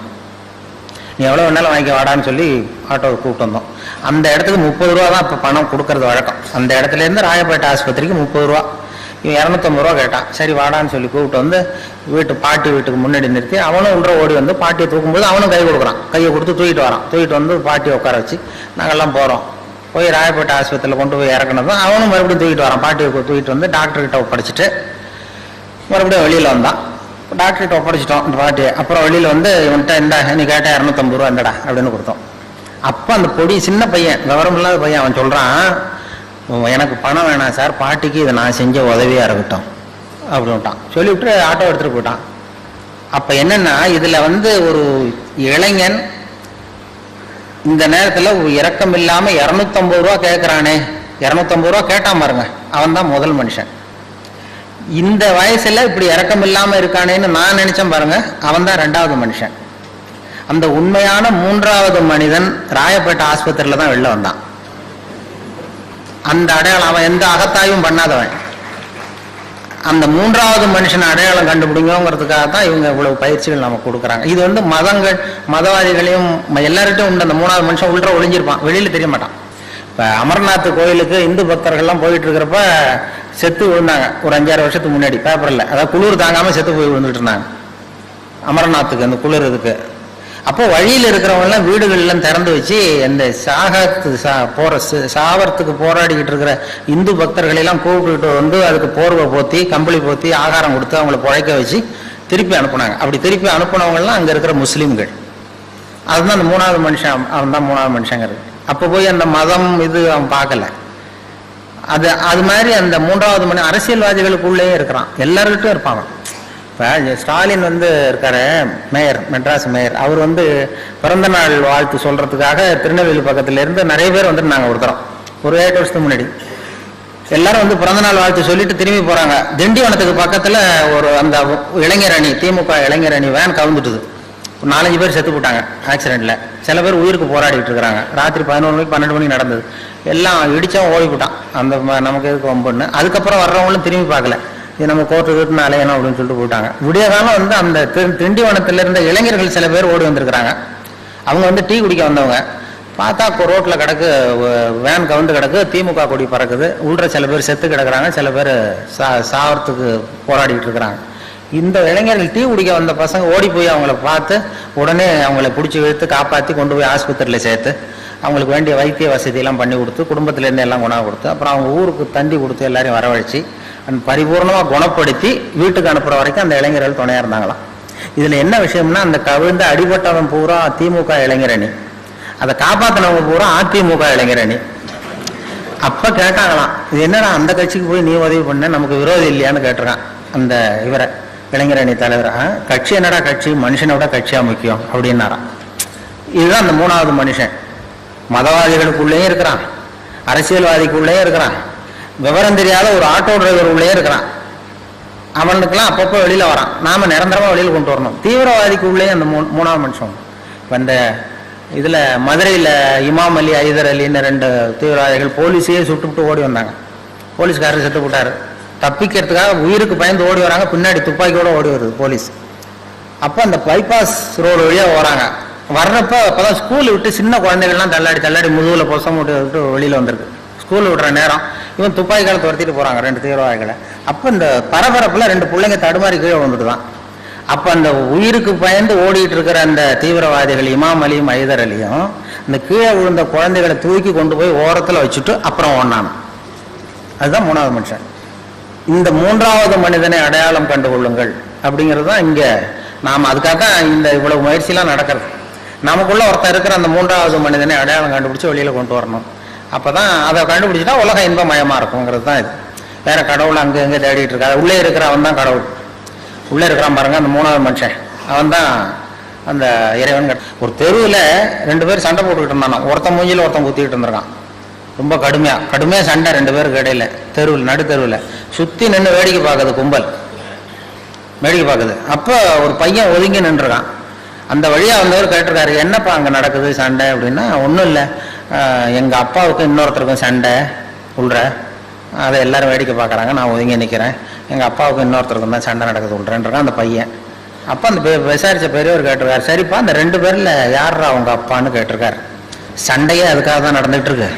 நீ எவ்வளோ வேணாலும் வாங்கி வாடான்னு சொல்லி ஆட்டோவை கூப்பிட்டு வந்தோம். அந்த இடத்துக்கு 30 ரூபா தான் இப்போ பணம் கொடுக்கறது வழக்கம். அந்த இடத்துலேருந்து ராயப்பேட்டை ஆஸ்பத்திரிக்கு 30 ரூபா. இவன் 250 ரூபா கேட்டான். சரி வாடான்னு சொல்லி கூப்பிட்டு வந்து பாட்டி வீட்டுக்கு முன்னாடி நிறுத்தி, அவனும் உள்ள ஓடி வந்து பாட்டியை தூக்கும்போது அவனும் கை கொடுக்குறான். கையை கொடுத்து தூக்கிட்டு வரான். தூக்கிட்டு வந்து பாட்டியை உட்கார வச்சு நாங்கள்லாம் போகிறோம். போய் ராயப்பேட்டை ஆஸ்பத்திரியில் கொண்டு போய் இறக்கணும். அவனும் மறுபடியும் தூக்கிட்டு வரான். பாட்டியை தூக்கிட்டு வந்து டாக்டர்கிட்ட ஒப்படைச்சிட்டு மறுபடியும் வெளியில் வந்தான். டாக்டர்கிட்ட ஒப்படைச்சிட்டோம் இந்த பாட்டியை. அப்புறம் வெளியில் வந்து இவன்கிட்ட இந்தா நீ கேட்டால் 250 ரூபா இந்தடா அப்படின்னு கொடுத்தோம். அப்போ அந்த பொடி சின்ன பையன், விவரம் இல்லாத பையன், அவன் சொல்கிறான், எனக்கு பணம் வேணாம் சார், பாட்டிக்கு இதை நான் செஞ்ச உதவியாக இருக்கட்டும் அப்படின்ட்டான். சொல்லிவிட்டு ஆட்டோ எடுத்துகிட்டு போயிட்டான். அப்போ என்னென்னா, இதில் வந்து ஒரு இளைஞன் இந்த நேரத்தில் இரக்கம் இல்லாமல் 250 ரூபா கேட்குறானே, 250 ரூபா கேட்டான் பாருங்க, அவன் தான் முதல் மனுஷன். இந்த வயசுல இப்படி இரக்கம் இல்லாம இருக்கானேன்னு நான் நினைச்சேன் பாருங்க, அவன் தான் 2வது மனுஷன். அந்த உண்மையான 3வது மனிதன் ராயப்பேட்டை ஆஸ்பத்திரியில தான் வெளில வந்தான். அந்த அடையாளம் அவன் எந்த அகத்தாயும் பண்ணாதவன். அந்த மூன்றாவது மனுஷன் அடையாளம் கண்டுபிடிங்கிறதுக்காக தான் இவங்க இவ்வளவு பயிற்சிகள் நமக்கு கொடுக்குறாங்க. இது வந்து மதங்கள் மதவாதிகளையும் எல்லார்ட்டும் உண்டு. அந்த மூணாவது மனுஷன் உள்ள ஒளிஞ்சிருப்பான், வெளியில தெரிய மாட்டான். இப்ப அமர்நாத் கோயிலுக்கு இந்து பக்தர்கள்லாம் போயிட்டு இருக்கிறப்ப செத்து விழுந்தாங்க ஒரு 5-6 வருஷத்துக்கு முன்னாடி பேப்பர்ல. அதாவது குளிர் தாங்காம செத்து போய் விழுந்துட்டு இருந்தாங்க அமர்நாத்துக்கு, அந்த குளிர் இதுக்கு. அப்போ வழியில் இருக்கிறவங்க எல்லாம் வீடுகள் எல்லாம் திறந்து வச்சு அந்த சாவறதுக்கு போராடிக்கிட்டு இருக்கிற இந்து பக்தர்களை எல்லாம் கூப்பிட்டு வந்து அதுக்கு போர்வை போத்தி கம்பளி போத்தி ஆகாரம் கொடுத்து அவங்களை பிழைக்க வச்சு திருப்பி அனுப்புனாங்க. அப்படி திருப்பி அனுப்புனவங்க எல்லாம் அங்க இருக்கிற முஸ்லீம்கள். அதுதான் அந்த மூணாவது மனுஷன், அவன் தான் மூணாவது மனுஷங்கிறது. அப்ப போய் அந்த மதம் இது அவன் பார்க்கல. அது மாதிரி அந்த மூன்றாவது மணி அரசியல்வாதிகளுக்குள்ளேயே இருக்கிறான், எல்லார்கிட்டும் இருப்பாங்க. இப்போ ஸ்டாலின் வந்து இருக்காரு மேயர், மெட்ராஸ் மேயர். அவர் வந்து பிறந்த நாள் வாழ்த்து சொல்றதுக்காக திருநெல்வேலி பக்கத்துல இருந்து நிறைய பேர் வந்துட்டு நாங்கள் ஒருத்தரோம் ஒரு 8 வருஷத்துக்கு முன்னாடி எல்லாரும் வந்து பிறந்த நாள் வாழ்த்து சொல்லிட்டு திரும்பி போறாங்க. திண்டிவனத்துக்கு பக்கத்துல ஒரு அந்த இளைஞர் அணி, திமுக இளைஞர் அணி வேன் கவுந்துட்டுது. 4-5 பேர் செத்து போட்டாங்க ஆக்சிடென்ட்ல. சில பேர் உயிருக்கு போராடிட்டு இருக்கிறாங்க. ராத்திரி 11 மணிக்கு 12 மணிக்கு நடந்தது. எல்லாம் இடிச்சவன் ஓடி போட்டான். அந்த நமக்கு எதுக்கு வம்புன்னு. அதுக்கப்புறம் வர்றவங்களும் திரும்பி பார்க்கல, இது நம்ம கோர்ட்டுக்கு அலையணும் அப்படின்னு சொல்லிட்டு போயிட்டாங்க. விடிய காலம் வந்து அந்த திண்டிவனத்துல இருந்த இளைஞர்கள் சில பேர் ஓடி வந்திருக்கிறாங்க. அவங்க வந்து டீ குடிக்க வந்தவங்க. பார்த்தா ரோட்ல கிடக்கு, வேன் கவுந்து கிடக்கு, திமுக கொடி பறக்குது. உள்ள சில பேர் செத்து கிடக்குறாங்க, சில பேர் சாவறதுக்கு போராடிட்டு இருக்கிறாங்க. இந்த இளைஞர்கள் டீ குடிக்க வந்த பசங்க ஓடி போய் அவங்கள பார்த்து உடனே அவங்களை பிடிச்சி இழுத்து காப்பாற்றி கொண்டு போய் ஆஸ்பத்திரியில் சேர்த்து அவங்களுக்கு வேண்டிய வைத்திய வசதியெல்லாம் பண்ணி கொடுத்து குடும்பத்திலேருந்து எல்லாம் குணம் கொடுத்து அப்புறம் அவங்க ஊருக்கு தண்டி கொடுத்து எல்லாரையும் வரவழைச்சி அந்த பரிபூர்ணமாக குணப்படுத்தி வீட்டுக்கு அனுப்புகிற வரைக்கும் அந்த இளைஞர்கள் துணையாக இருந்தாங்களாம். இதில் என்ன விஷயம்னா, அந்த கவிழ்ந்த அடிபட்டவன் பூரா திமுக இளைஞரணி, அதை காப்பாற்றினவங்க பூரா அதிமுக இளைஞரணி. அப்போ கேட்டாங்களாம், இது என்னடா அந்த கட்சிக்கு போய் நீ உதவி பண்ண, நமக்கு விரோதி இல்லையான்னு கேட்டிருக்கான் அந்த இவரை இளைஞரணி தலைவர். கட்சி என்னடா கட்சி, மனுஷனோட கட்சியா முக்கியம் அப்படின்னாராம். இதுதான் அந்த மூணாவது மனுஷன். மதவாதிகளுக்குள்ளேயும் இருக்கிறான், அரசியல்வாதிக்குள்ளேயும் இருக்கிறான், விவரம் தெரியாத ஒரு ஆட்டோ டிரைவர் உள்ளே இருக்கிறான். அவனுக்கெல்லாம் அப்பப்போ வெளியில வரான். நாம நிரந்தரமா வெளியில் கொண்டு வரணும். தீவிரவாதிக்கு உள்ளே அந்த மூணாவது மனுஷன். இந்த இதுல மதுரையில இமாம் அலி, ஐதர் அலின்னு 2 தீவிரவாதிகள் போலீஸையே சுட்டுவிட்டு ஓடி வந்தாங்க. போலீஸ்காரர் செத்து போட்டாரு. தப்பிக்கிறதுக்காக உயிருக்கு பயந்து ஓடி வராங்க. பின்னாடி துப்பாக்கியோட ஓடி வருது போலீஸ். அப்போ அந்த பைபாஸ் ரோடு வழியா வராங்க. வர்றப்ப அப்பதான் ஸ்கூல் விட்டு சின்ன குழந்தைகள்லாம் தள்ளாடி முதுகுல பொசம் விட்டு வெளியில வந்திருக்கு. ஸ்கூல் விடுற நேரம் இவன் துப்பாக்கிகளை துரத்திட்டு போறாங்க 2 தீவிரவாதிகளை. அப்ப இந்த பரபரப்புல 2 பிள்ளைங்க தடுமாறி கீழே வந்துட்டுதான். அப்ப அந்த உயிருக்கு பயந்து ஓடிட்டு இருக்கிற அந்த தீவிரவாதிகள் இமாம் அலியும் ஐதர் அலியும் இந்த கீழே விழுந்த குழந்தைகளை தூக்கி கொண்டு போய் ஓரத்துல வச்சுட்டு அப்புறம் ஓடினான். அதுதான் மூணாவது மனுஷன். இந்த மூன்றாவது மனிதனை அடையாளம் கண்டுகொள்ளுங்கள் அப்படிங்கிறது தான் இங்க நாம அதுக்காக இந்த இவ்வளவு முயற்சியெல்லாம் நடக்கிறது. நமக்குள்ள ஒருத்தர் இருக்கிற அந்த மூன்றாவது மனிதனை அடையாளம் கண்டுபிடிச்சு வெளியில கொண்டு வரணும். அப்பதான் அதை கண்டுபிடிச்சிட்டா உலகம் இன்பமயமா இருக்குங்கிறது தான் இது. வேற கடவுள் அங்க எங்க தேடிட்டு இருக்காது. உள்ளே இருக்கிற அவன் தான் கடவுள். உள்ளே இருக்கிறான் பாருங்க அந்த மூணாவது மனுஷன், அவன் தான் அந்த இறைவன். ஒரு தெருவுல 2 பேர் சண்டை போட்டுக்கிட்டு இருந்தான். ஒருத்தன் மூஞ்சில ஒருத்தன் குத்திக்கிட்டு இருந்திருக்கான். ரொம்ப கடுமையா சண்டை 2 பேருக்கு இடையில. தெருவில் நடுத்தெருவில் சுத்தி நின்று வேடிக்கை பார்க்குது கும்பல், வேடிக்கை பார்க்குது. அப்போ ஒரு பையன் ஒதுங்கி நின்றுருக்கான். அந்த வழியா வந்தவர் கேட்டிருக்காரு, என்னப்பா அங்க நடக்குது சண்டை அப்படின்னா, ஒன்றும் இல்லை, எங்க அப்பாவுக்கும் இன்னொருத்தருக்கும் சண்டை உள்ற, அதை எல்லாரும் வேடிக்கை பார்க்குறாங்க, நான் ஒதுங்கி நிற்கிறேன், எங்க அப்பாவுக்கும் இன்னொருத்தருக்கும் தான் சண்டை நடக்குது உள்றேன்றான் அந்த பையன். அப்போ அந்த விசாரிச்ச பெரியவர் கேட்டிருக்காரு, சரிப்பா அந்த 2 பேர்ல யாரா அவங்க அப்பான்னு கேட்டிருக்காரு. சண்டையே அதுக்காக தான் நடந்துட்டு இருக்கு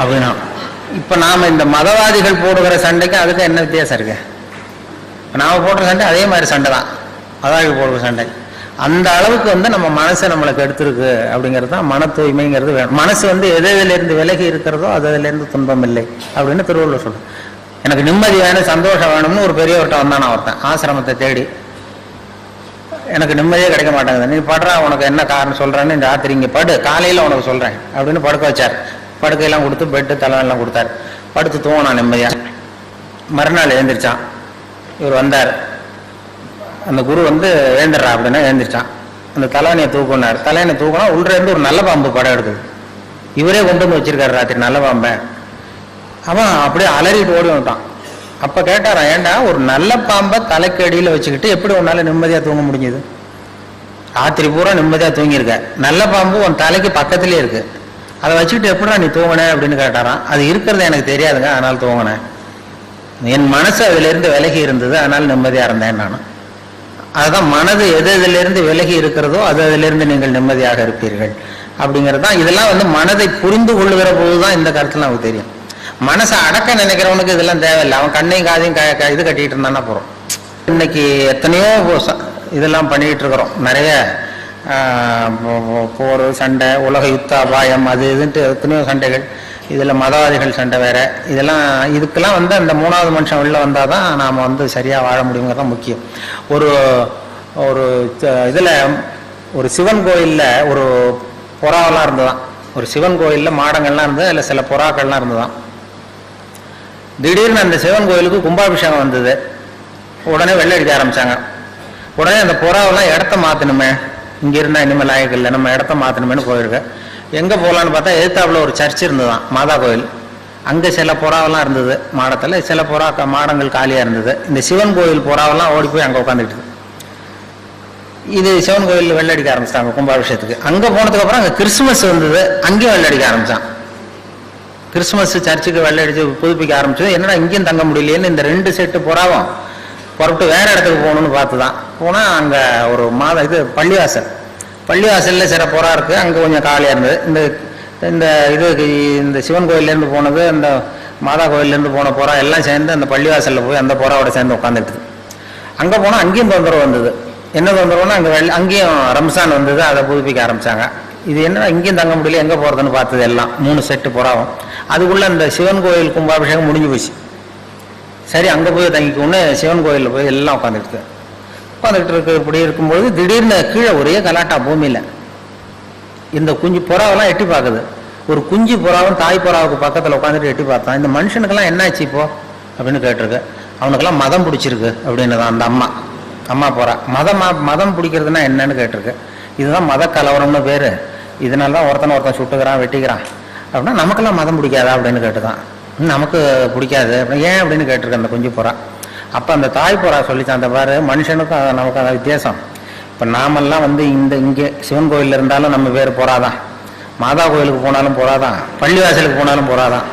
அப்படின்னா. இப்ப நாம இந்த மதவாதிகள் போடுகிற சண்டைக்கு அதுக்கு என்ன வித்தியாசம் இருக்கு? நாம போடுற சண்டை அதே மாதிரி சண்டை தான், அதாவது போடுற சண்டை. அந்த அளவுக்கு நம்ம மனசை நம்மளுக்கு எடுத்திருக்கு அப்படிங்கிறது தான் மன தூய்மைங்கிறது வேணும். மனசு எதிலிருந்து விலகி இருக்கிறதோ அதிலிருந்து துன்பம் இல்லை அப்படின்னு திருவள்ளுவர் சொல்ற. எனக்கு நிம்மதி வேணும், சந்தோஷம் வேணும்னு ஒரு பெரியவர்கிட்ட வந்தானா ஒருத்தன் ஆசிரமத்தை தேடி. எனக்கு நிம்மதியே கிடைக்க மாட்டேங்குது, நீ படுறா, உனக்கு என்ன காரணம் சொல்றேன்னு, இந்த ராத்திரி இங்க படு, காலையில உனக்கு சொல்றேன் அப்படின்னு படுக்க வச்சார். படுக்கையெல்லாம் கொடுத்து பெட்டு தலைவெல்லாம் கொடுத்தாரு. படுத்து தூங்கினான் நிம்மதியா. மறுநாள் எழுந்திரிச்சான். இவர் வந்தார், அந்த குரு எழுந்துடுறா அப்படின்னா எழுந்திரிச்சான். அந்த தலைவனையை தூக்குனார். தலைவனை தூக்கினா உள்ள இருந்து ஒரு நல்ல பாம்பு படம் எடுக்குது. இவரே கொண்டு வந்து வச்சிருக்காரு ராத்திரி நல்ல பாம்பை. அவன் அப்படியே அலறிட்டு ஓடி வந்துட்டான். அப்ப கேட்டாரான், ஏண்டா ஒரு நல்ல பாம்பை தலைக்கு அடியில வச்சுக்கிட்டு எப்படி உன்னால நிம்மதியா தூங்க முடிஞ்சது? ராத்திரி பூரா நிம்மதியா தூங்கியிருக்க, நல்ல பாம்பு உன் தலைக்கு பக்கத்திலே இருக்கு, அதை வச்சுக்கிட்டு எப்படிடா நீ தூங்கினேன் அப்படின்னு கேட்டாராம். அது இருக்கிறது எனக்கு தெரியாதுங்க, அதனால தூங்கினேன். என் மனசு அதிலிருந்து விலகி இருந்தது, அதனால நிம்மதியாக இருந்தேன் நான். அதுதான் மனது எது இதிலிருந்து விலகி இருக்கிறதோ அது அதிலிருந்து நீங்கள் நிம்மதியாக இருப்பீர்கள் அப்படிங்கிறது தான். இதெல்லாம் வந்து மனதை புரிந்து கொள்ளுகிற போதுதான் இந்த கருத்துல நமக்கு தெரியும். மனசை அடக்க நினைக்கிறவனுக்கு இதெல்லாம் தேவையில்லை. அவன் கண்ணையும் காதையும் இது கட்டிட்டு இருந்தான்னா போறோம். இன்னைக்கு எத்தனையோ இதெல்லாம் பண்ணிட்டு இருக்கிறோம். நிறைய போர், சண்டை, உலக யுத்த அபாயம், அது இதுன்ட்டு எத்தனையோ சண்டைகள். இதில் மதவாதிகள் சண்டை வேற. இதெல்லாம் இதுக்கெல்லாம் வந்து அந்த மூணாவது மனுஷன் வெளில வந்தால் தான் நாம் வந்து சரியாக வாழ முடியுங்கிறது தான் முக்கியம். ஒரு ஒரு இதில் ஒரு சிவன் கோயிலில் ஒரு புறாவெல்லாம் இருந்துதான். ஒரு சிவன் கோயிலில் மாடங்கள்லாம் இருந்தது, அதில் சில புறாக்கள்லாம் இருந்துதான். திடீர்னு அந்த சிவன் கோயிலுக்கு கும்பாபிஷேகம் வந்தது. உடனே வெள்ளை அடிக்க ஆரம்பித்தாங்க. உடனே அந்த புறாவெல்லாம் இடத்த மாற்றணுமே, இங்கே இருந்தால் இனிமேல் லாயக்கு இல்லை, நம்ம இடத்த மாற்றணுமேனு போயிருக்கு. எங்கே போகலான்னு பார்த்தா எதிர்த்தாப்புல ஒரு சர்ச் இருந்ததுதான், மாதா கோயில். அங்கே சில புறாவெல்லாம் இருந்தது மாடத்தில், சில மாடங்கள் காலியாக இருந்தது. இந்த சிவன் கோயில் புறாவெல்லாம் ஓடி போய் அங்கே உட்காந்துக்கிட்டு. இது சிவன் கோயில் வெள்ளை அடிக்க ஆரம்பிச்சிட்டாங்க கும்பாபிஷேகத்துக்கு. அங்கே போனதுக்கப்புறம் அங்கே கிறிஸ்துமஸ் வந்தது, அங்கேயும் வெள்ளை அடிக்க ஆரம்பித்தான். கிறிஸ்துமஸ் சர்ச்சுக்கு வெள்ளை அடித்து புதுப்பிக்க ஆரம்பிச்சது. என்னடா இங்கேயும் தங்க முடியலையேன்னு இந்த 2 செட்டு புறாவும் புறப்பட்டு வேற இடத்துக்கு போகணும்னு பார்த்து தான் போனால் அங்கே ஒரு பள்ளிவாசலில் சில புறா இருக்குது, அங்கே கொஞ்சம் காலியாக இருந்தது. இந்த சிவன் கோயிலேருந்து போனது, இந்த மாதா கோயிலேருந்து போன புறா எல்லாம் சேர்ந்து அந்த பள்ளிவாசலில் போய் அந்த புறாவோட சேர்ந்து உட்காந்துட்டு. அங்கே போனால் அங்கேயும் தொந்தரவு வந்தது. என்ன தொந்தரவுன்னா அங்கேயும் ரம்சான் வந்தது, அதை புதுப்பிக்க ஆரம்பித்தாங்க. இது என்ன இங்கேயும் தங்க முடியல, எங்கே போகிறதுன்னு பார்த்தது எல்லாம் 3 செட்டு புறாவும். அதுக்குள்ளே இந்த சிவன் கோயில் கும்பாபிஷேகம் முடிஞ்சு போச்சு. சரி அங்கே போய் தங்கிக்கோன்னு சிவன் கோயிலில் போய் எல்லாம் உட்காந்துட்டு இப்படி இருக்கும்போது திடீர்னு கீழே ஒரே கலாட்டா பூமியில். இந்த குஞ்சு புறாவெல்லாம் எட்டி பார்க்குது. ஒரு குஞ்சு புறாவும் தாய் புறாவுக்கு பக்கத்தில் உட்காந்துட்டு எட்டி பார்த்தான். இந்த மனுஷனுக்கெல்லாம் என்ன ஆச்சு இப்போ அப்படின்னு கேட்டிருக்கு. அவனுக்கெல்லாம் மதம் பிடிச்சிருக்கு அப்படின்னு தான் அந்த அம்மா புறா. மதம் பிடிக்கிறதுனா என்னன்னு கேட்டிருக்கு. இதுதான் மத கலவரம்னு பேர். இதனால தான் ஒருத்தன் சுட்டுக்கிறான், வெட்டிக்கிறான் அப்படின்னா நமக்கெல்லாம் மதம் பிடிக்காதா அப்படின்னு கேட்டுதான். நமக்கு பிடிக்காது ஏன் அப்படின்னு கேட்டிருக்கு அந்த குஞ்சு புறா. அப்போ அந்த தாய் புறா சொல்லித்தான், அந்த பாரு மனுஷனுக்கும் நமக்கு அந்த வித்தியாசம். இப்போ நாமெல்லாம் வந்து இங்கே சிவன் கோயிலில் இருந்தாலும் நம்ம பேர் புறாதான், மாதா கோயிலுக்கு போனாலும் புறாதான், பள்ளிவாசலுக்கு போனாலும் புறாதான்.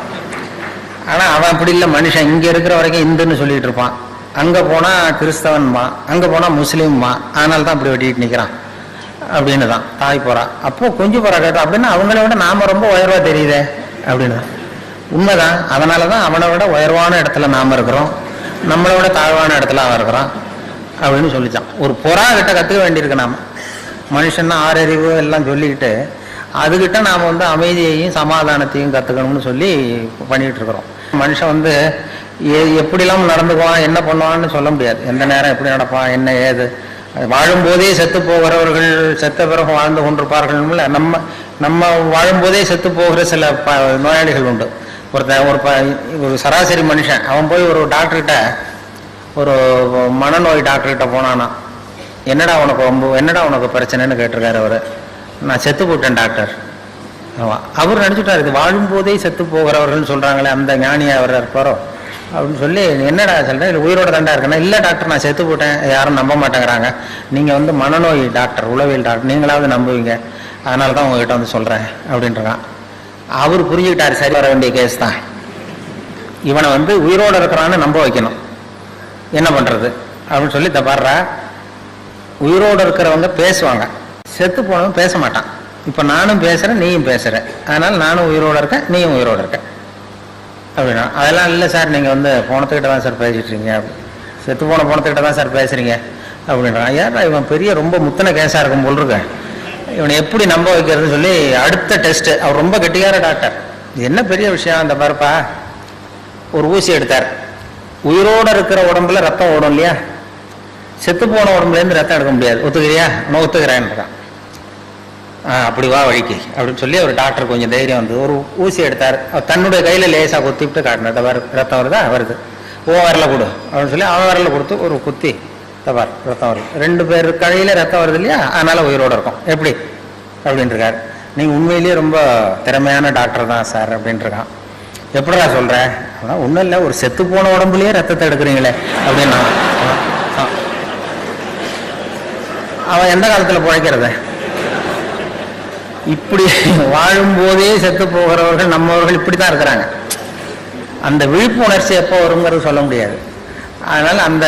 ஆனால் அவன் அப்படி இல்லை. மனுஷன் இங்கே இருக்கிற வரைக்கும் இந்துன்னு சொல்லிட்டு இருப்பான், அங்கே போனால் கிறிஸ்தவன்மா, அங்கே போனால் முஸ்லீம்மா, அதனால தான் அப்படி வெட்டிட்டு நிற்கிறான் அப்படின்னு தான் தாய் புறா. அப்போ குஞ்சு புறா கேட்டோம், அப்படின்னா அவங்கள விட நாம ரொம்ப உயர்வா தெரியுதே அப்படின்னு. உண்மைதான். அதனால தான் அவனை விட உயர்வான இடத்துல நாம இருக்கிறோம், நம்மளை விட தாழ்வான இடத்துல அவன் இருக்கிறான் அப்படின்னு சொல்லிச்சான். ஒரு புறா கிட்ட கற்றுக்க வேண்டியிருக்கு. நாம மனுஷன்னா 6 அறிவு எல்லாம் சொல்லிக்கிட்டு அதுகிட்ட நாம் வந்து அமைதியையும் சமாதானத்தையும் கற்றுக்கணும்னு சொல்லி பண்ணிகிட்டு இருக்கிறோம். மனுஷன் வந்து எப்படிலாம் நடந்துக்குவான், என்ன பண்ணுவான்னு சொல்ல முடியாது. எந்த நேரம் எப்படி நடப்பான், என்ன ஏது. வாழும்போதே செத்து போகிறவர்கள் செத்த பிறகு வாழ்ந்து கொண்டிருப்பார்கள். நம்ம வாழும்போதே செத்து போகிற சில நோயாளிகள் உண்டு. ஒரு சராசரி மனுஷன் அவன் போய் ஒரு டாக்டர்கிட்ட, ஒரு மனநோய் டாக்டர்கிட்ட போனானா, என்னடா உனக்கு பிரச்சனைன்னு கேட்டிருக்காரு அவரு. நான் செத்து போட்டேன் டாக்டர். அவர் நினைச்சுட்டாரு, இது வாழும்போதே செத்து போகிறவர்கள் சொல்றாங்களே அந்த ஞானியா அவர் இருப்பாரோ அப்படின்னு சொல்லி, என்னடா சொல்றேன், இது உயிரோட தாண்டா இருக்கேன்னா, இல்லை டாக்டர் நான் செத்து போட்டேன், யாரும் நம்ப மாட்டேங்கிறாங்க, நீங்க வந்து மனநோய் டாக்டர், உளவியல் டாக்டர், நீங்களாவது நம்புவீங்க, அதனால தான் உங்ககிட்ட வந்து சொல்றேன் அப்படின்றான். அவர் புரிஞ்சுக்கிட்டாரு, சரி வர வேண்டிய கேஸ் தான். இவனை வந்து உயிரோட இருக்கிறான்னு நம்ப வைக்கணும், என்ன பண்றது அப்படின்னு சொல்லி தப்பாடுற. உயிரோடு இருக்கிறவங்க பேசுவாங்க, செத்து போனவன் பேச மாட்டான். இப்ப நானும் பேசுறேன், நீயும் பேசுற, அதனால நானும் உயிரோட இருக்கேன், நீயும் உயிரோட இருக்க அப்படின்னா, அதெல்லாம் இல்லை சார், நீங்க வந்து போனத்துக்கிட்ட தான் சார் பேசிட்டு இருக்கீங்க, செத்து போன போனத்துக்கிட்ட தான் சார் பேசுறீங்க அப்படின்றான். ஏன்னா இவன் பெரிய ரொம்ப முத்தன கேஸா இருக்கும் போல் இருக்க, இவனை எப்படி நம்ப வைக்கிறதுன்னு சொல்லி அடுத்த டெஸ்ட். அவர் ரொம்ப கெட்டிக்கார டாக்டர், இது என்ன பெரிய விஷயம், அந்த பருப்பா ஒரு ஊசி எடுத்தார். உயிரோட இருக்கிற உடம்புல ரத்தம் ஓடும் இல்லையா, செத்து போன உடம்புல இருந்து ரத்தம் எடுக்க முடியாது, ஒத்துக்கிறியா? நான் ஒத்துக்கிறேன். அப்படி வா வழிக்கு அப்படின்னு சொல்லி ஒரு டாக்டர் கொஞ்சம் தைரியம் வந்து ஒரு ஊசி எடுத்தார். தன்னுடைய கையில லேசா குத்திவிட்டு காட்டினார், ரத்தம் வருதா, வருது, ஓ வரல கொடு அப்படின்னு சொல்லி அவன் வரல கொடுத்து ஒரு குத்தி, தபார் ரத்தம் வருது, 2 பேர் கையில ரத்தம் வருது இல்லையா, அதனால உயிரோட இருக்கும் எப்படி அப்படின்னு இருக்காரு. நீங்க உண்மையிலேயே ரொம்ப திறமையான டாக்டர் தான் சார் அப்படின்னு இருக்கான். எப்படிடா சொல்ற அப்படின்னா, ஒன்றும் இல்லை, ஒரு செத்து போன உடம்புலயே ரத்தத்தை எடுக்கிறீங்களே அப்படின்னா, அவன் எந்த காலத்துல பிழைக்கிறது? இப்படி வாழும்போதே செத்து போகிறவர்கள் நம்மவர்கள் இப்படித்தான் இருக்கிறாங்க. அந்த விழிப்பு உணர்ச்சி எப்போ வருங்கிறது சொல்ல முடியாது. அதனால அந்த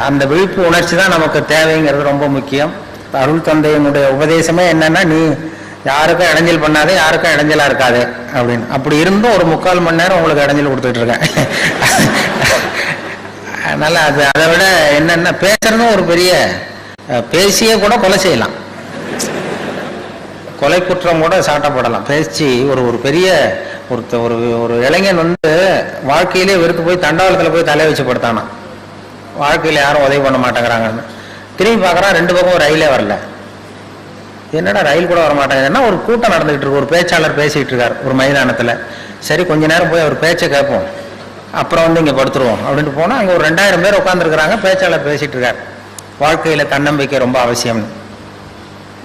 அந்த விழிப்பு உணர்ச்சி தான் நமக்கு தேவைங்கிறது ரொம்ப முக்கியம். அருள் தந்தையினுடைய உபதேசமே என்னன்னா, நீ யாருக்கும் இடைஞ்சல் பண்ணாதே, யாருக்கும் இடைஞ்சலா இருக்காது அப்படின்னு. அப்படி இருந்தும் ஒரு 3/4 மணி நேரம் உங்களுக்கு இடைஞ்சல் கொடுத்துட்டு இருக்கேன். அதனால அதை விட என்னன்னா, பேசுறதும் ஒரு பெரிய, பேசியே கூட கொலை செய்யலாம், கொலை குற்றம் கூட சாட்டப்படலாம். பேசி ஒரு பெரிய ஒரு ஒரு இளைஞன் வாழ்க்கையிலே வெறுத்து போய் தண்டவாளத்தில் போய் தலையை வச்சு படுத்தானா, வாழ்க்கையில் யாரும் உதவி பண்ண மாட்டேங்கிறாங்கன்னு. திரும்பி பார்க்குறான், 2 பக்கம் ரயிலே வரல. என்னடா ரயில் கூட வர மாட்டேங்குதுன்னா, ஒரு கூட்டம் நடந்துகிட்டு இருக்கு, ஒரு பேச்சாளர் பேசிகிட்டு இருக்கார் ஒரு மைதானத்தில். சரி கொஞ்ச நேரம் போய் அவர் பேச்சை கேட்போம், அப்புறம் இங்கே படுத்துருவோம் அப்படின்ட்டு போனால் அங்கே ஒரு 2000 பேர் உட்காந்துருக்குறாங்க. பேச்சாளர் பேசிகிட்டு இருக்கார், வாழ்க்கையில் தன்னம்பிக்கை ரொம்ப அவசியம்னு.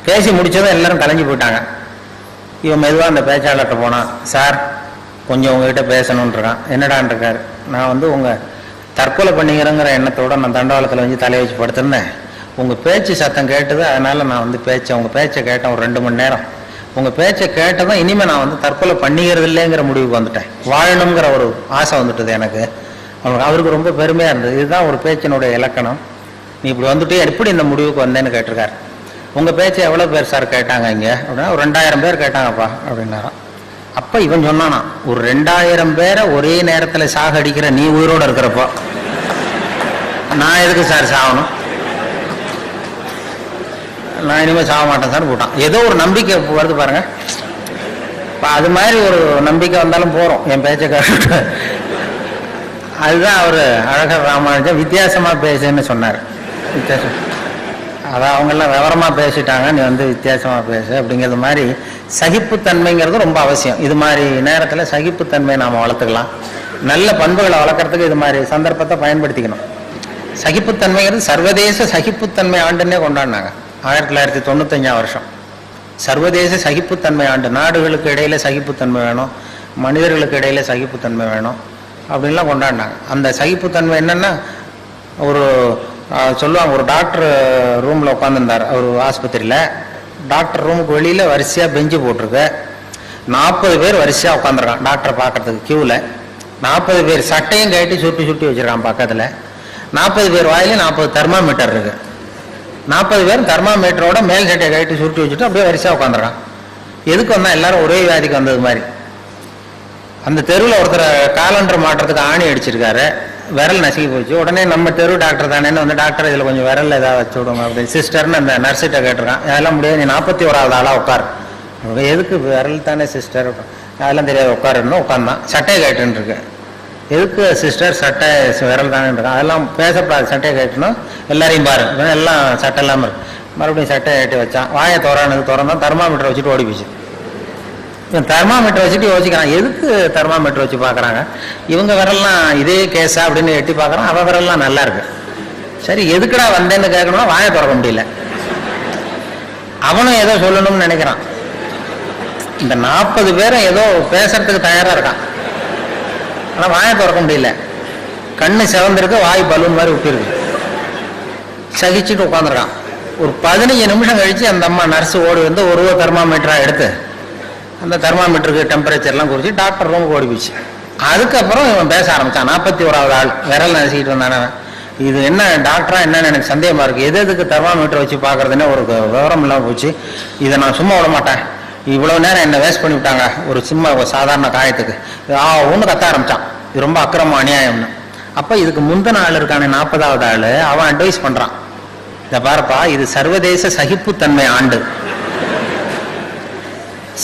பேசி முடிச்சதும் எல்லாரும் கலைஞ்சு போயிட்டாங்க. இவன் மெதுவாக அந்த பேச்சாளர்கிட்ட போனான். சார் கொஞ்சம் உங்ககிட்ட பேசணுன்னு இருக்கான். என்னடான் இருக்கார். நான் உங்கள் தற்கொலை பண்ணிக்கிறேங்கிற எண்ணத்தோடு நான் தண்டவாளத்தில் வந்து தலையை வச்சு படுத்திருந்தேன். உங்கள் பேச்சு சத்தம் கேட்டது, அதனால் நான் உங்கள் பேச்சை கேட்டேன் ஒரு 2 மணி நேரம். உங்கள் பேச்சை கேட்டதும் இனிமேல் நான் தற்கொலை பண்ணிக்கிறது இல்லைங்கிற முடிவுக்கு வந்துட்டேன். வாழணுங்கிற ஒரு ஆசை வந்துட்டுது எனக்கு. அவருக்கு ரொம்ப பெருமையாக இருந்தது. இதுதான் ஒரு பேச்சினுடைய இலக்கணம். நீ இப்படி வந்துட்டு எப்படி இந்த முடிவுக்கு வந்தேன்னு கேட்டிருக்காரு. உங்கள் பேச்சை எவ்வளோ பேர் சார் கேட்டாங்க இங்கே அப்படின்னா, ஒரு 2000 பேர் கேட்டாங்கப்பா அப்படின்னாராம். அப்போ இவன் சொன்னானா, ஒரு 2000 பேரை ஒரே நேரத்தில் சாகடிக்கிற நீ உயிரோடு இருக்கிறப்போ நான் எதுக்கு சார் சாகணும், நான் இனிமேல் சாக மாட்டேன் சார் போட்டான். ஏதோ ஒரு நம்பிக்கை வருது பாருங்க. இப்போ அது மாதிரி ஒரு நம்பிக்கை வந்தாலும் போகிறோம் என் பேச்சை கேட்டு. அதுதான் அவர் அழகர் ராமானுஜன் வித்தியாசமாக பேசுன்னு சொன்னார். வித்தியாசம் அதான் அவங்கெல்லாம் விவரமாக பேசிட்டாங்க, நீ வித்தியாசமாக பேசு அப்படிங்கிறது மாதிரி. சகிப்புத்தன்மைங்கிறது ரொம்ப அவசியம். இது மாதிரி நேரத்தில் சகிப்புத்தன்மையை நாம் வளர்த்துக்கலாம். நல்ல பண்புகளை வளர்க்குறதுக்கு இது மாதிரி சந்தர்ப்பத்தை பயன்படுத்திக்கணும். சகிப்புத்தன்மைங்கிறது சர்வதேச சகிப்புத்தன்மை ஆண்டுன்னே கொண்டாடினாங்க 1995 வருஷம். சர்வதேச சகிப்புத்தன்மை ஆண்டு. நாடுகளுக்கு இடையில சகிப்புத்தன்மை வேணும், மனிதர்களுக்கு இடையில சகிப்புத்தன்மை வேணும் அப்படின்லாம் கொண்டாடினாங்க. அந்த சகிப்புத்தன்மை என்னன்னா, ஒரு சொல்லுவாங்க, ஒரு டாக்டர் ரூமில் உட்காந்துருந்தார் அவர் ஆஸ்பத்திரியில். டாக்டர் ரூமுக்கு வெளியில் வரிசையாக பெஞ்சு போட்டிருக்கு. 40 பேர் வரிசையாக உட்காந்துருக்கான் டாக்டரை பார்க்கறதுக்கு க்யூவில். 40 பேர் சட்டையும் கட்டி சுட்டி சுட்டி வச்சுருக்கான் பக்கத்தில். 40 பேர் வாயிலையும் 40 தெர்மாமீட்டர் இருக்கு. 40 பேர் தெர்மாமீட்டரோட மேல் சட்டையை கட்டி சுட்டி வச்சுட்டு அப்படியே வரிசையாக உட்காந்துருக்கான். எதுக்கு வந்தால் எல்லாரும் ஒரே வியாதிக்கு வந்தது மாதிரி. அந்த தெருவில் ஒருத்தர் காலண்டர் மாட்டுறதுக்கு ஆணி அடிச்சிருக்காரு, விரல் நசுக்கி போச்சு. உடனே நம்ம தெரு டாக்டர் தானேன்னு டாக்டர் இதில் கொஞ்சம் விரல் ஏதாவது வச்சு விடுங்க அப்படின்னு சிஸ்டர்னு அந்த நர்ஸிட்ட கேட்டிருக்கான். அதெல்லாம் முடியாது, நீ 41வது ஆளாக உட்கார். எதுக்கு விரல் தானே சிஸ்டர், அதெல்லாம் தெரியாது உட்காருன்னு உட்காந்தான். சட்டையை கேட்டுன்னு இருக்கு. எதுக்கு சிஸ்டர் சட்டை விரல் தானே இருக்கான், அதெல்லாம் பேசப்படாது, சட்டையை கேட்டணும் எல்லாரையும் பாரு, எல்லாம் சட்டை இல்லாமல் இருக்கு. மறுபடியும் சட்டையை கட்டி வச்சான். வாயை திறந்தான், தெர்மாமீட்டர் வச்சுட்டு ஓடி போச்சு. இவன் தெர்மாமீட்டர் வச்சுட்டு யோசிக்கிறான், எதுக்கு தெர்மாமீட்டர் வச்சு பார்க்குறாங்க, இவங்க விரல்லாம் இதே கேஸா அப்படின்னு எட்டி பார்க்குறான். அவன் விரல்லாம் நல்லா இருக்கு. சரி எதுக்குடா வந்தேன்னு கேட்கணும்னா வாயை திறக்க முடியல. அவனும் ஏதோ சொல்லணும்னு நினைக்கிறான். இந்த 40 பேரும் ஏதோ பேசுறதுக்கு தயாரா இருக்கான், ஆனால் வாயை திறக்க முடியல. கண்ணு செவந்திருக்கு, வாய் பலூன் மாதிரி விட்டுருக்கு. சகிச்சுட்டு உட்காந்துருக்கான். ஒரு 15 நிமிஷம் கழிச்சு அந்த அம்மா நர்ஸ் ஓடி வந்து ஒரு தெர்மாமீட்டராக எடுத்து அந்த தெர்மாமீட்டருக்கு டெம்பரேச்சர்லாம் குறித்து டாக்டர் ரூமுக்கு ஓடி போச்சு. அதுக்கப்புறம் இவன் பேச ஆரம்பிச்சான். 41வது ஆள் விரல் நசிக்கிட்டு வந்தானே. இது என்ன டாக்டரா என்னன்னு எனக்கு சந்தேகமா இருக்கு, எதுக்கு தெர்மாமீட்டர் வச்சு பார்க்கறதுன்னு ஒரு விவரம் இல்லாமல் போச்சு. இதை நான் சும்மா விட மாட்டேன், இவ்வளவு நேரம் என்ன வேஸ்ட் பண்ணி விட்டாங்க ஒரு சாதாரண காயத்துக்கு. ஒன்று கத்த ஆரம்பிச்சான், இது ரொம்ப அக்கிரமம் அநியாயம்னு. அப்போ இதுக்கு முந்தின ஆள் இருக்கான 40வது ஆள் அவன் அட்வைஸ் பண்றான், இதை பாருப்பா, இது சர்வதேச சகிப்புத்தன்மை ஆண்டு.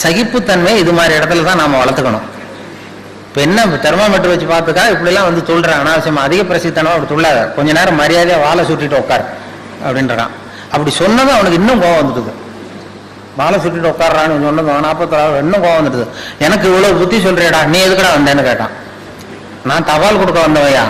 சகிப்புத்தன்மை இது மாதிரி இடத்துல தான் நாம வளர்த்துக்கணும். இப்போ என்ன தெர்மாமீட்டர் வச்சு பார்த்துக்கா இப்படிலாம் வந்து சொல்றான் அனாவசியமா, அதிக பிரசித்தனமா அப்படி சொல்லாத, கொஞ்ச நேரம் மரியாதையா வாழை சுட்டிட்டு உட்கார் அப்படின்றான். அப்படி சொன்னதும் அவனுக்கு இன்னும் கோவம் வந்துட்டுது. வாழை சுட்டிட்டு உட்காடுறான்னு சொன்னதும் 41 இன்னும் கோவம் வந்துட்டுது. எனக்கு இவ்வளவு புத்தி சொல்றியடா, நீ எதுக்கடா வந்தேன்னு கேட்டான். நான் தபால் கொடுக்க வந்தவையா,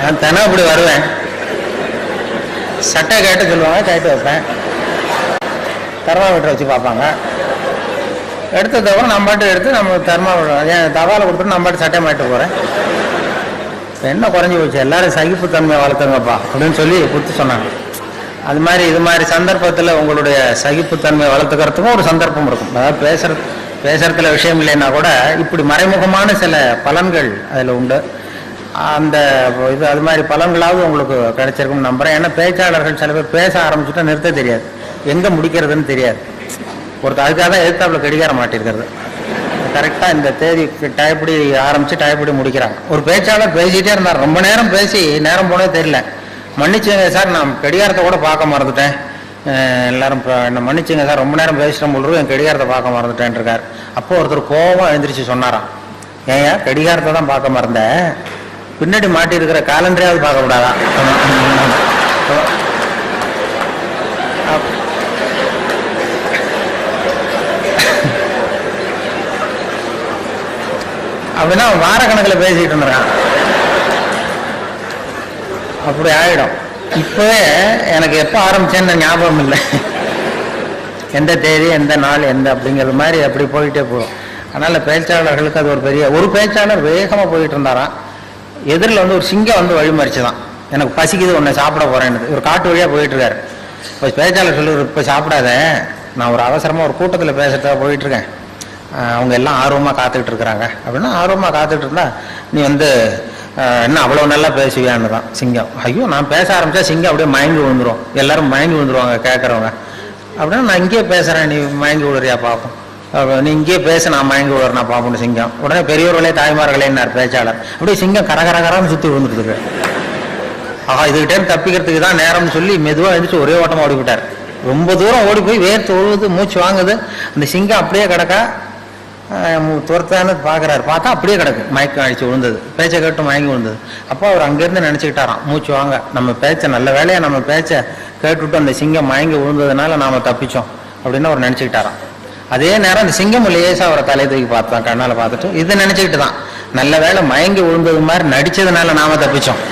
நான் தினம் இப்படி வருவேன், சட்டை கேட்டு சொல்லுவாங்க, கேட்டு வைப்பேன், தெர்மாமீட்டர் வச்சு பார்ப்பாங்க. எடுத்ததுக்கப்புறம் நம்ம பாட்டு எடுத்து நம்ம தவாலை கொடுத்துட்டு நம்ம பாட்டு சட்டை மாட்டு போகிறேன். என்ன குறைஞ்சி போச்சு, எல்லாரும் சகிப்புத்தன்மையை வளர்த்துங்கப்பா அப்படின்னு சொல்லி கொடுத்து சொன்னாங்க. அது மாதிரி இது மாதிரி சந்தர்ப்பத்தில் உங்களுடைய சகிப்புத்தன்மையை வளர்த்துக்கிறதுக்கும் ஒரு சந்தர்ப்பம் இருக்கும். அதாவது பேசுறதுல விஷயம் இல்லைன்னா கூட இப்படி மறைமுகமான சில பலன்கள் அதில் உண்டு. அந்த இது அது மாதிரி பலன்களாவது உங்களுக்கு கிடைச்சிருக்கும்னு நம்புகிறேன். ஏன்னா பேச்சாளர்கள் சில பேர் பேச ஆரம்பிச்சுட்டா நிறுத்த தெரியாது, எங்கே முடிக்கிறதுன்னு தெரியாது. ஒருத்தர் அதுக்காக தான் எதிர்த்தாப்புல கடிகார மாட்டிருக்கிறது. கரெக்டாக இந்த தேதி டயப்படி ஆரம்பித்து டயப்படி முடிக்கிறாங்க. ஒரு பேச்சாளர் பேசிகிட்டே இருந்தார், ரொம்ப நேரம் பேசி நேரம் போனே தெரியல. மன்னிச்சுங்க சார், நான் கடிகாரத்தை கூட பார்க்க மறந்துட்டேன், எல்லாரும் என்ன மன்னிச்சுங்க சார், ரொம்ப நேரம் பேசிட்டேன் போல் என் கடிகாரத்தை பார்க்க மறந்துட்டேன் இருக்கார். அப்போ ஒருத்தர் கோபம் எழுந்திரிச்சு சொன்னாராம், ஏயா கடிகாரத்தை தான் பார்க்க மறந்த, பின்னாடி மாட்டி இருக்கிற காலண்டரையாவது பார்க்க கூடாதா? அப்படின்னா வாரக்கணக்கில் பேசிக்கிட்டு இருந்திருக்கான். அப்படி ஆயிடும். இப்பவே எனக்கு எப்போ ஆரம்பிச்சேன்னு ஞாபகம் இல்லை, எந்த தேதி எந்த நாள் எந்த அப்படிங்கிறது மாதிரி அப்படி போயிட்டே போகும். அதனால பேச்சாளர்களுக்கு அது ஒரு பேச்சாளர் வேகமாக போயிட்டு இருந்தாராம். எதிரில் ஒரு சிங்கம் வழிமறிச்சு தான், எனக்கு பசிக்குது ஒன்று சாப்பிட போறேன்னு. ஒரு காட்டு வழியாக போயிட்டு இருக்காரு. இப்போ பேச்சாளர் சொல்லி, இப்போ சாப்பிடாத, நான் ஒரு அவசரமாக ஒரு கூட்டத்தில் பேசுறதா போயிட்டு இருக்கேன், அவங்க எல்லாம் ஆர்வமாக காத்துக்கிட்டு இருக்கிறாங்க அப்படின்னா, ஆர்வமாக காத்துக்கிட்டு இருந்தா நீ என்ன அவ்வளோ நல்லா பேசுவியான்னு தான் சிங்கம். ஐயோ, நான் பேச ஆரம்பித்தா சிங்கம் அப்படியே மயங்கி விழுந்துரும், எல்லாரும் மயங்கி விழுந்துருவாங்க கேட்குறவங்க. அப்படின்னா நான் இங்கேயே பேசுகிறேன், நீ மயங்கி விழுறியா பார்ப்போம், நீ இங்கேயே பேச, நான் மயங்கி விழுறேன் நான் பார்ப்போம்னு சிங்கம். உடனே பெரியவர்களே தாய்மார்களேன்னார் பேச்சாளர். அப்படியே சிங்கம் கரகரகரான்னு சுற்றி விழுந்துருக்கு. ஆஹா, இதுகிட்டே தப்பிக்கிறதுக்கு தான் நேரம்னு சொல்லி மெதுவாக எழுந்திரிச்சு ஒரே ஓட்டமாக ஓடிவிட்டார். ரொம்ப தூரம் ஓடி போய் வேர்த்து ஒழுகுது, மூச்சு வாங்குது. அந்த சிங்கம் அப்படியே கிடக்கா, துரத்தான்னு பார்க்குறாரு, பார்த்தா அப்படியே கிடக்கு, மயக்கம் அடிச்சு விழுந்தது, பேச்சை கேட்டு மயங்கி விழுந்தது. அப்போ அவர் அங்கேருந்து நினச்சிக்கிட்டாராம், மூச்சு வாங்க, நம்ம பேச்சை நல்ல வேலையாக நம்ம பேச்சை கேட்டுவிட்டு அந்த சிங்கம் மயங்கி விழுந்ததுனால நாம் தப்பிச்சோம் அப்படின்னு அவர் நினச்சிக்கிட்டாராம். அதே நேரம் அந்த சிங்கம் லேசாக அவரை தலை தூக்கி பார்த்தான், கண்ணால் பார்த்துட்டு இதை நினச்சிக்கிட்டு தான், நல்ல வேலை மயங்கி விழுந்தது மாதிரி நடித்ததுனால நாம் தப்பிச்சோம்,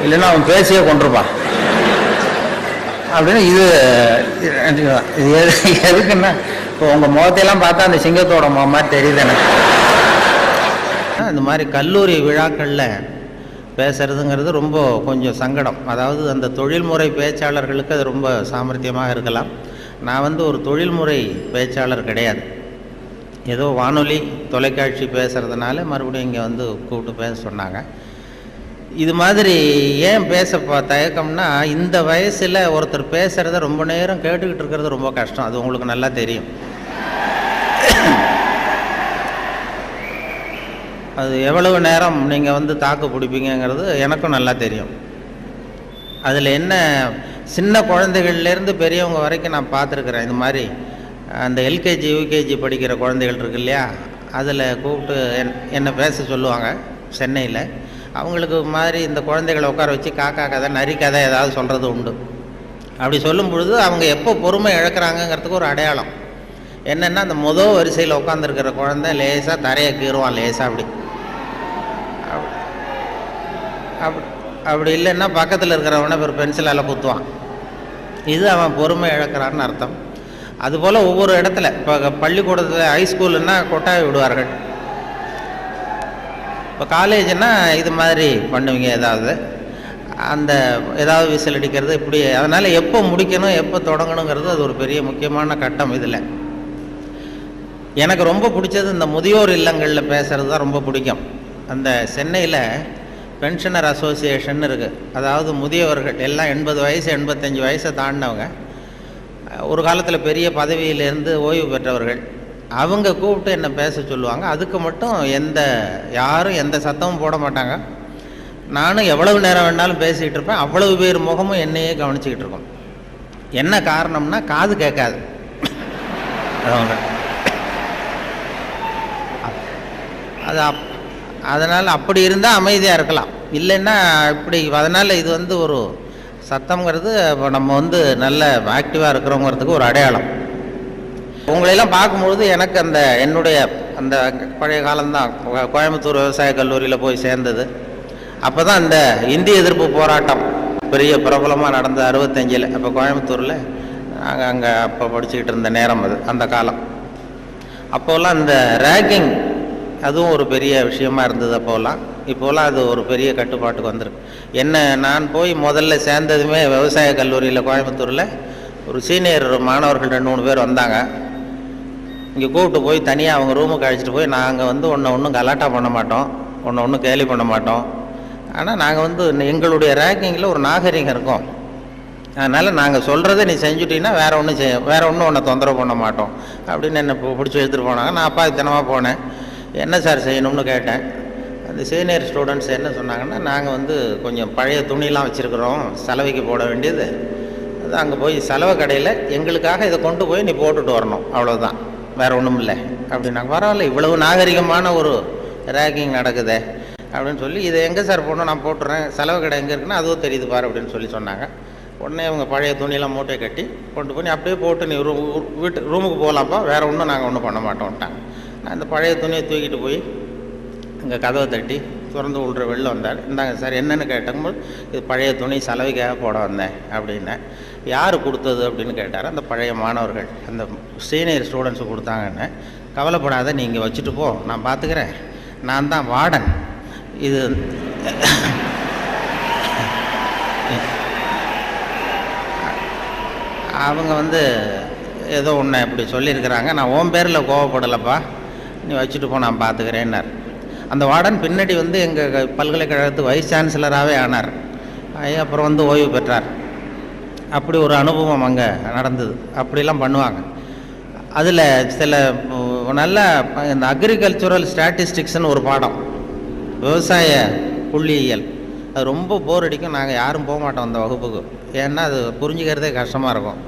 இல்லைன்னா அவன் பேசியே கொண்டிருப்பான் அப்படின்னு. இது எதுக்குன்னா, இப்போ உங்கள் முகத்தையெல்லாம் பார்த்தா அந்த சிங்கத்தோட முகம் மாதிரி தெரியுது எனக்கு. இந்த மாதிரி கல்லூரி விழாக்களில் பேசுறதுங்கிறது ரொம்ப கொஞ்சம் சங்கடம். அதாவது அந்த தொழில்முறை பேச்சாளர்களுக்கு அது ரொம்ப சாமர்த்தியமாக இருக்கலாம். நான் ஒரு தொழில்முறை பேச்சாளர் கிடையாது. ஏதோ வானொலி தொலைக்காட்சி பேசுகிறதுனால மறுபடியும் இங்கே கூப்பிட்டு பேச சொன்னாங்க. இது மாதிரி ஏன் பேச தயக்கம்னா, இந்த வயசில் ஒருத்தர் பேசுகிறத ரொம்ப நேரம் கேட்டுக்கிட்டு இருக்கிறது ரொம்ப கஷ்டம். அது உங்களுக்கு நல்லா தெரியும். அது எவ்வளவு நேரம் நீங்கள் தாக்கு பிடிப்பீங்கிறது எனக்கும் நல்லா தெரியும். அதில் என்ன, சின்ன குழந்தைகள்லேருந்து பெரியவங்க வரைக்கும் நான் பார்த்துருக்குறேன். இது மாதிரி அந்த எல்கேஜி யூகேஜி படிக்கிற குழந்தைகள் இருக்கு இல்லையா, அதில் கூப்பிட்டு என்னை பேச சொல்லுவாங்க சென்னையில். அவங்களுக்கு மாதிரி இந்த குழந்தைகளை உட்கார வச்சு காக்கா கதை நரி கதை ஏதாவது சொல்கிறது உண்டு. அப்படி சொல்லும் பொழுது அவங்க எப்போ பொறுமை இழக்கிறாங்கங்கிறதுக்கு ஒரு அடையாளம் என்னென்னா, அந்த முதல் வரிசையில் உட்காந்துருக்கிற குழந்தை லேசாக தரையை கீறுவான், லேசாக அப்படி இல்லைன்னா பக்கத்தில் இருக்கிறவனை ஒரு பென்சிலால் குத்துவான். இது அவன் பொறுமை இழக்கிறான்னு அர்த்தம். அதுபோல் ஒவ்வொரு இடத்துல, இப்போ பள்ளிக்கூடத்தில் ஹைஸ்கூலுன்னா கொட்டாய் விடுவார்கள், இப்போ காலேஜுன்னா இது மாதிரி பண்ணுவீங்க, ஏதாவது விசில் அடிக்கிறது இப்படி. அதனால் எப்போ முடிக்கணும் எப்போ தொடங்கணுங்கிறது அது ஒரு பெரிய முக்கியமான கட்டம். இதில் எனக்கு ரொம்ப பிடிச்சது இந்த முதியோர் இல்லங்களில் பேசுகிறது தான் ரொம்ப பிடிக்கும். அந்த சென்னையில் பென்ஷனர் அசோசியேஷன் இருக்குது. அதாவது முதியவர்கள் எல்லாம் 80 வயசு 85 வயசை தாண்டினவங்க, ஒரு காலத்தில் பெரிய பதவியிலேருந்து ஓய்வு பெற்றவர்கள். அவங்க கூப்பிட்டு என்னை பேச சொல்லுவாங்க. அதுக்கு மட்டும் யாரும் எந்த சத்தமும் போட மாட்டாங்க. நானும் எவ்வளவு நேரம் வேணாலும் பேசிக்கிட்டு இருப்பேன். அவ்வளவு பேர் முகமும் என்னையே கவனிச்சுக்கிட்டு இருக்கோம். என்ன காரணம்னா, காது கேட்காது அது. அதனால் அப்படி இருந்தால் அமைதியாக இருக்கலாம், இல்லைன்னா இப்படி. அதனால் இது ஒரு சத்தம்ங்கிறது நம்ம நல்ல ஆக்டிவாக இருக்கிறோங்கிறதுக்கு ஒரு அடையாளம். உங்களையெல்லாம் பார்க்கும்பொழுது எனக்கு என்னுடைய அந்த பழைய காலம்தான். கோயம்புத்தூர் விவசாய கல்லூரியில் போய் சேர்ந்தது. அப்போ தான் இந்த இந்திய எதிர்ப்பு போராட்டம் பெரிய பிரபலமாக நடந்த 65. அப்போ கோயம்புத்தூரில் நாங்கள் அங்கே அப்போ படிச்சுக்கிட்டு இருந்த நேரம் அது, அந்த காலம். அப்போல்லாம் இந்த ரேக்கிங் அதுவும் ஒரு பெரிய விஷயமா இருந்தது அப்போல்லாம். இப்போலாம் அது ஒரு பெரிய கட்டுப்பாட்டுக்கு வந்திருக்கு. என்ன, நான் போய் முதல்ல சேர்ந்ததுமே விவசாய கல்லூரியில் கோயம்புத்தூரில் ஒரு சீனியர் மாணவர்கள் 2-3 பேர் வந்தாங்க. இங்கே கூப்பிட்டு போய் தனியாக அவங்க ரூமுக்கு அழைச்சிட்டு போய், நாங்கள் வந்து ஒன்றும் கலாட்டா பண்ண மாட்டோம், ஒன்றும் கேலி பண்ண மாட்டோம், ஆனால் நாங்கள் வந்து எங்களுடைய ரேங்கிங்கில் ஒரு நாகரிகம் இருக்கும், அதனால் நாங்கள் சொல்கிறத நீ செஞ்சுட்டீங்கன்னா வேற ஒன்றும் உன்னை தொந்தரவு பண்ண மாட்டோம் அப்படின்னு என்னை பிடிச்சி எடுத்துகிட்டு போனாங்க. நான் அப்பா தினமாக போனேன். என்ன சார் செய்யணும்னு கேட்டேன். அந்த சீனியர் ஸ்டூடெண்ட்ஸ் என்ன சொன்னாங்கன்னா, நாங்கள் வந்து கொஞ்சம் பழைய துணிலாம் வச்சுருக்குறோம், சலவைக்கு போட வேண்டியது, அது அங்கே போய் சலவை கடையில் எங்களுக்காக இதை கொண்டு போய் நீ போட்டுட்டு வரணும், அவ்வளோதான், வேறு ஒன்றும் இல்லை அப்படின்னாங்க. பரவாயில்ல, இவ்வளவு நாகரிகமான ஒரு ரேக்கிங் நடக்குதே அப்படின்னு சொல்லி, இதை எங்கே சார் போடணும், நான் போட்டுறேன், செலவு கடை எங்கே இருக்குன்னா அதுவும் தெரியுது பாரு அப்படின்னு சொல்லி சொன்னாங்க. உடனே அவங்க பழைய துணியெல்லாம் மூட்டை கட்டி கொண்டு போய் அப்படியே போட்டு நீ ரூமுக்கு போகலாம்ப்பா, வேறு ஒன்றும் நாங்கள் ஒன்றும் பண்ண மாட்டோம்ட்டாங்க. நான் இந்த பழைய துணியை தூக்கிட்டு போய் இங்கே கதவை தட்டி திறந்து விட்ற வெளில வந்தார். இந்தாங்க சார் என்னென்னு கேட்டபோது, இது பழைய துணி சலவைக்காக போட வந்தேன் அப்படின்னேன். யார் கொடுத்தது அப்படின்னு கேட்டார். அந்த பழைய மாணவர்கள், அந்த சீனியர் ஸ்டூடெண்ட்ஸு கொடுத்தாங்கன்னு. கவலைப்படாத, நீங்கள் வச்சுட்டு போ, நான் பார்த்துக்கிறேன், நான் தான் வார்டன். இது அவங்க வந்து ஏதோ ஒன்று இப்படி சொல்லியிருக்கிறாங்க, நான் உன் பேரில் கோவப்படலைப்பா, நீ வச்சுட்டு போ, நான் பார்த்துக்கிறேன்னார். அந்த வார்டன் பின்னாடி வந்து எங்கள் பல்கலைக்கழகத்து வைஸ் சான்சலராகவே ஆனார். அப்புறம் வந்து ஓய்வு பெற்றார். அப்படி ஒரு அனுபவம் அங்கே நடந்தது. அப்படிலாம் பண்ணுவாங்க. அதில் சில நல்ல இந்த அக்ரிகல்ச்சுரல் ஸ்டாட்டிஸ்டிக்ஸ்னு ஒரு பாடம், விவசாய புள்ளியியல், அது ரொம்ப போர் அடிக்கும். நாங்கள் யாரும் போக மாட்டோம் அந்த வகுப்புக்கு, ஏன்னா அது புரிஞ்சுக்கிறதே கஷ்டமாக இருக்கும்.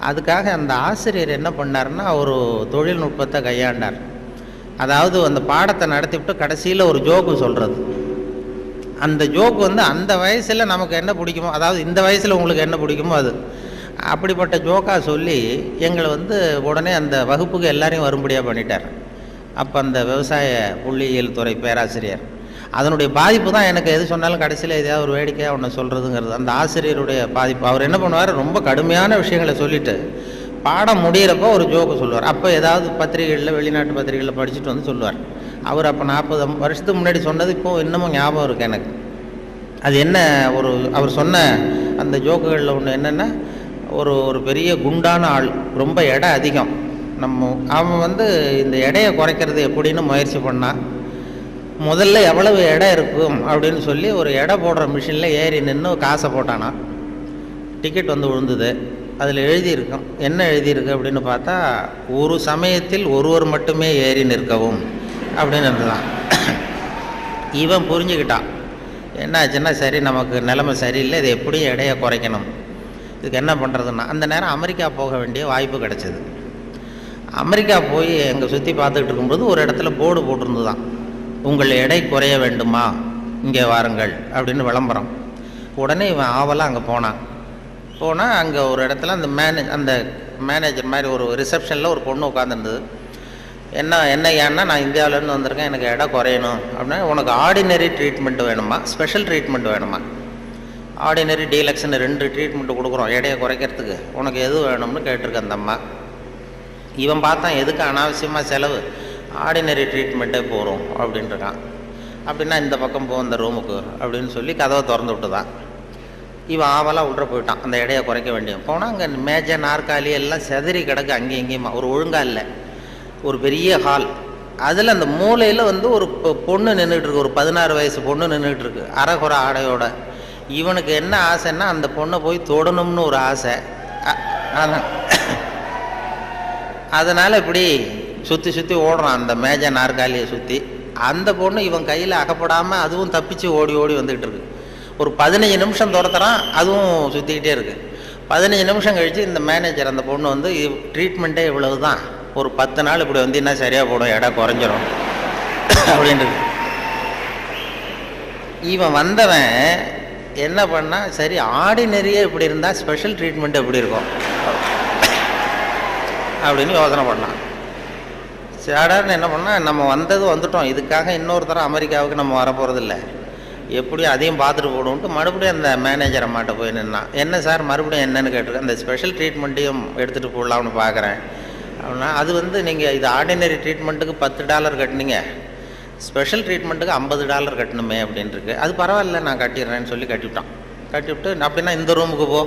அதுக்காக அந்த ஆசிரியர் என்ன பண்ணார்னா, ஒரு தொழில்நுட்பத்தை கையாண்டார். அதாவது அந்த பாடத்தை நடத்திவிட்டு கடைசியில் ஒரு ஜோக்கு சொல்கிறது. அந்த ஜோக்கு வந்து அந்த வயசில் நமக்கு என்ன பிடிக்குமோ, அதாவது இந்த வயசில் உங்களுக்கு என்ன பிடிக்குமோ அது, அப்படிப்பட்ட ஜோக்காக சொல்லி எங்களை வந்து உடனே அந்த வகுப்புக்கு எல்லாரையும் வரும்படியாக பண்ணிட்டார். அப்போ அந்த விவசாய புள்ளியியல் துறை பேராசிரியர், அதனுடைய பாதிப்பு தான் எனக்கு எது சொன்னாலும் கடைசியில் எதையாவது ஒரு வேடிக்கையாக ஒன்று சொல்கிறதுங்கிறது. அந்த ஆசிரியருடைய பாதிப்பு. அவர் என்ன பண்ணுவார், ரொம்ப கடுமையான விஷயங்களை சொல்லிவிட்டு பாடம் முடிகிறப்போ ஒரு ஜோக்கு சொல்லுவார். அப்போ ஏதாவது பத்திரிகைகளில், வெளிநாட்டு பத்திரிகைகளில் படிச்சுட்டு வந்து சொல்லுவார். அவர் அப்போ 40 வருஷத்துக்கு முன்னாடி சொன்னது இப்போது இன்னமும் ஞாபகம் இருக்குது எனக்கு. அது என்ன, அவர் சொன்ன அந்த ஜோக்குகளில் ஒன்று என்னென்னா, ஒரு பெரிய குண்டான ஆள், ரொம்ப எடை அதிகம், அவன் வந்து இந்த எடையை குறைக்கிறது எப்படின்னு முயற்சி பண்ணான். முதல்ல எவ்வளவு எடை இருக்கும் அப்படின்னு சொல்லி ஒரு எடை போடுற மிஷினில் ஏறி நின்று காசை போட்டானா. டிக்கெட் வந்து விழுந்தது. அதில் எழுதியிருக்கும், என்ன எழுதியிருக்கு அப்படின்னு பார்த்தா, ஒரு சமயத்தில் ஒருவர் மட்டுமே ஏறி நிற்கவும் அப்படின்னு இருந்துதான். இவன் புரிஞ்சுக்கிட்டான், என்ன ஆச்சுன்னா, சரி நமக்கு நிலைமை சரியில்லை, இது எப்படியும் எடையை குறைக்கணும், இதுக்கு என்ன பண்ணுறதுன்னா, அந்த நேரம் அமெரிக்கா போக வேண்டிய வாய்ப்பு கிடச்சிது. அமெரிக்கா போய் எங்கே சுற்றி பார்த்துக்கிட்டு இருக்கும்போது ஒரு இடத்துல போர்டு போட்டிருந்துதான், உங்கள் எடை குறைய வேண்டுமா, இங்கே வாருங்கள் அப்படின்னு விளம்பரம். உடனே இவன் ஆவலாக அங்கே போனான். அங்கே ஒரு இடத்துல அந்த மேனேஜர் மாதிரி ஒரு ரிசப்ஷனில் ஒரு பொண்ணு உட்காந்துருந்தது. ஏன்னா நான் இந்தியாவிலேருந்து வந்திருக்கேன், எனக்கு எடை குறையணும் அப்படின்னா, உனக்கு ஆர்டினரி ட்ரீட்மெண்ட் வேணுமா, ஸ்பெஷல் ட்ரீட்மெண்ட் வேணுமா, ஆர்டினரி டீலக்ஸ்ன்னு 2 ட்ரீட்மெண்ட்டு கொடுக்குறோம் எடையை குறைக்கிறதுக்கு, உனக்கு எது வேணும்னு கேட்டிருக்க அந்த அம்மா. இவன் பார்த்தான், எதுக்கு அனாவசியமாக செலவு, ஆர்டினரி ட்ரீட்மெண்ட்டே போகிறோம் அப்படின்ட்டுருக்கான். அப்படின்னா இந்த பக்கம் போ அந்த ரூமுக்கு அப்படின்னு சொல்லி கதவை திறந்து விட்டு தான் இவன் ஆவலாக உள்ள போயிட்டான். அந்த எடையை குறைக்க வேண்டியது போனால் அங்கே மேஜை நாற்காலி எல்லாம் செதறி கிடக்கு, அங்கேயும் இங்கேயுமா, ஒரு ஒழுங்காக இல்லை. ஒரு பெரிய ஹால், அதில் அந்த மூலையில் வந்து ஒரு பொண்ணு நின்றுட்டுருக்கு, ஒரு 16 வயசு பொண்ணு நின்றுட்டுருக்கு, அரைகுறை ஆடையோட. இவனுக்கு என்ன ஆசைன்னா, அந்த பொண்ணை போய் தொடணும்னு ஒரு ஆசை. அதனால் இப்படி சுற்றி சுற்றி ஓடுறான் அந்த மேஜை நாற்காலியை சுற்றி. அந்த பொண்ணு இவன் கையில் அகப்படாமல் அதுவும் தப்பிச்சு ஓடி ஓடி வந்துக்கிட்டு இருக்கு. ஒரு 15 நிமிஷம் துரத்துறான், அதுவும் சுற்றிக்கிட்டே இருக்குது. 15 நிமிஷம் கழித்து இந்த மேனேஜர், அந்த பொண்ணு வந்து, ட்ரீட்மெண்ட்டே இவ்வளவு தான், ஒரு 10 நாள் இப்படி வந்தீங்கன்னா சரியாக போடும், எடை குறைஞ்சிரும் அப்படின்ட்டு. இவன் வந்தவன் என்ன பண்ணா, சரி ஆர்டினரியே இப்படி இருந்தால் ஸ்பெஷல் ட்ரீட்மெண்ட் எப்படி இருக்கும் அப்படின்னு யோசனை பண்ணான். சாடார்னு என்ன பண்ணால், நம்ம வந்துட்டோம், இதுக்காக இன்னொரு தரம் அமெரிக்காவுக்கு நம்ம வரப்போகிறதில்ல, எப்படியும் அதையும் பார்த்துட்டு போடுவோன்ட்டு மறுபடியும் அந்த மேனேஜர் அம்மாட்ட போய் நின்னான். என்ன சார் மறுபடியும் என்னன்னு கேட்டிருக்கேன், அந்த ஸ்பெஷல் ட்ரீட்மெண்ட்டையும் எடுத்துகிட்டு போடலாம்னு பார்க்குறேன் அப்படின்னா அது வந்து நீங்கள் இது ஆர்டினரி ட்ரீட்மெண்ட்டுக்கு $10 கட்டினீங்க, ஸ்பெஷல் ட்ரீட்மெண்ட்டுக்கு $50 கட்டணுமே அப்படின்ட்டுருக்கு. அது பரவாயில்ல நான் கட்டிடுறேன்னு சொல்லி கட்டிவிட்டான். கட்டிவிட்டு அப்படின்னா இந்த ரூமுக்கு போ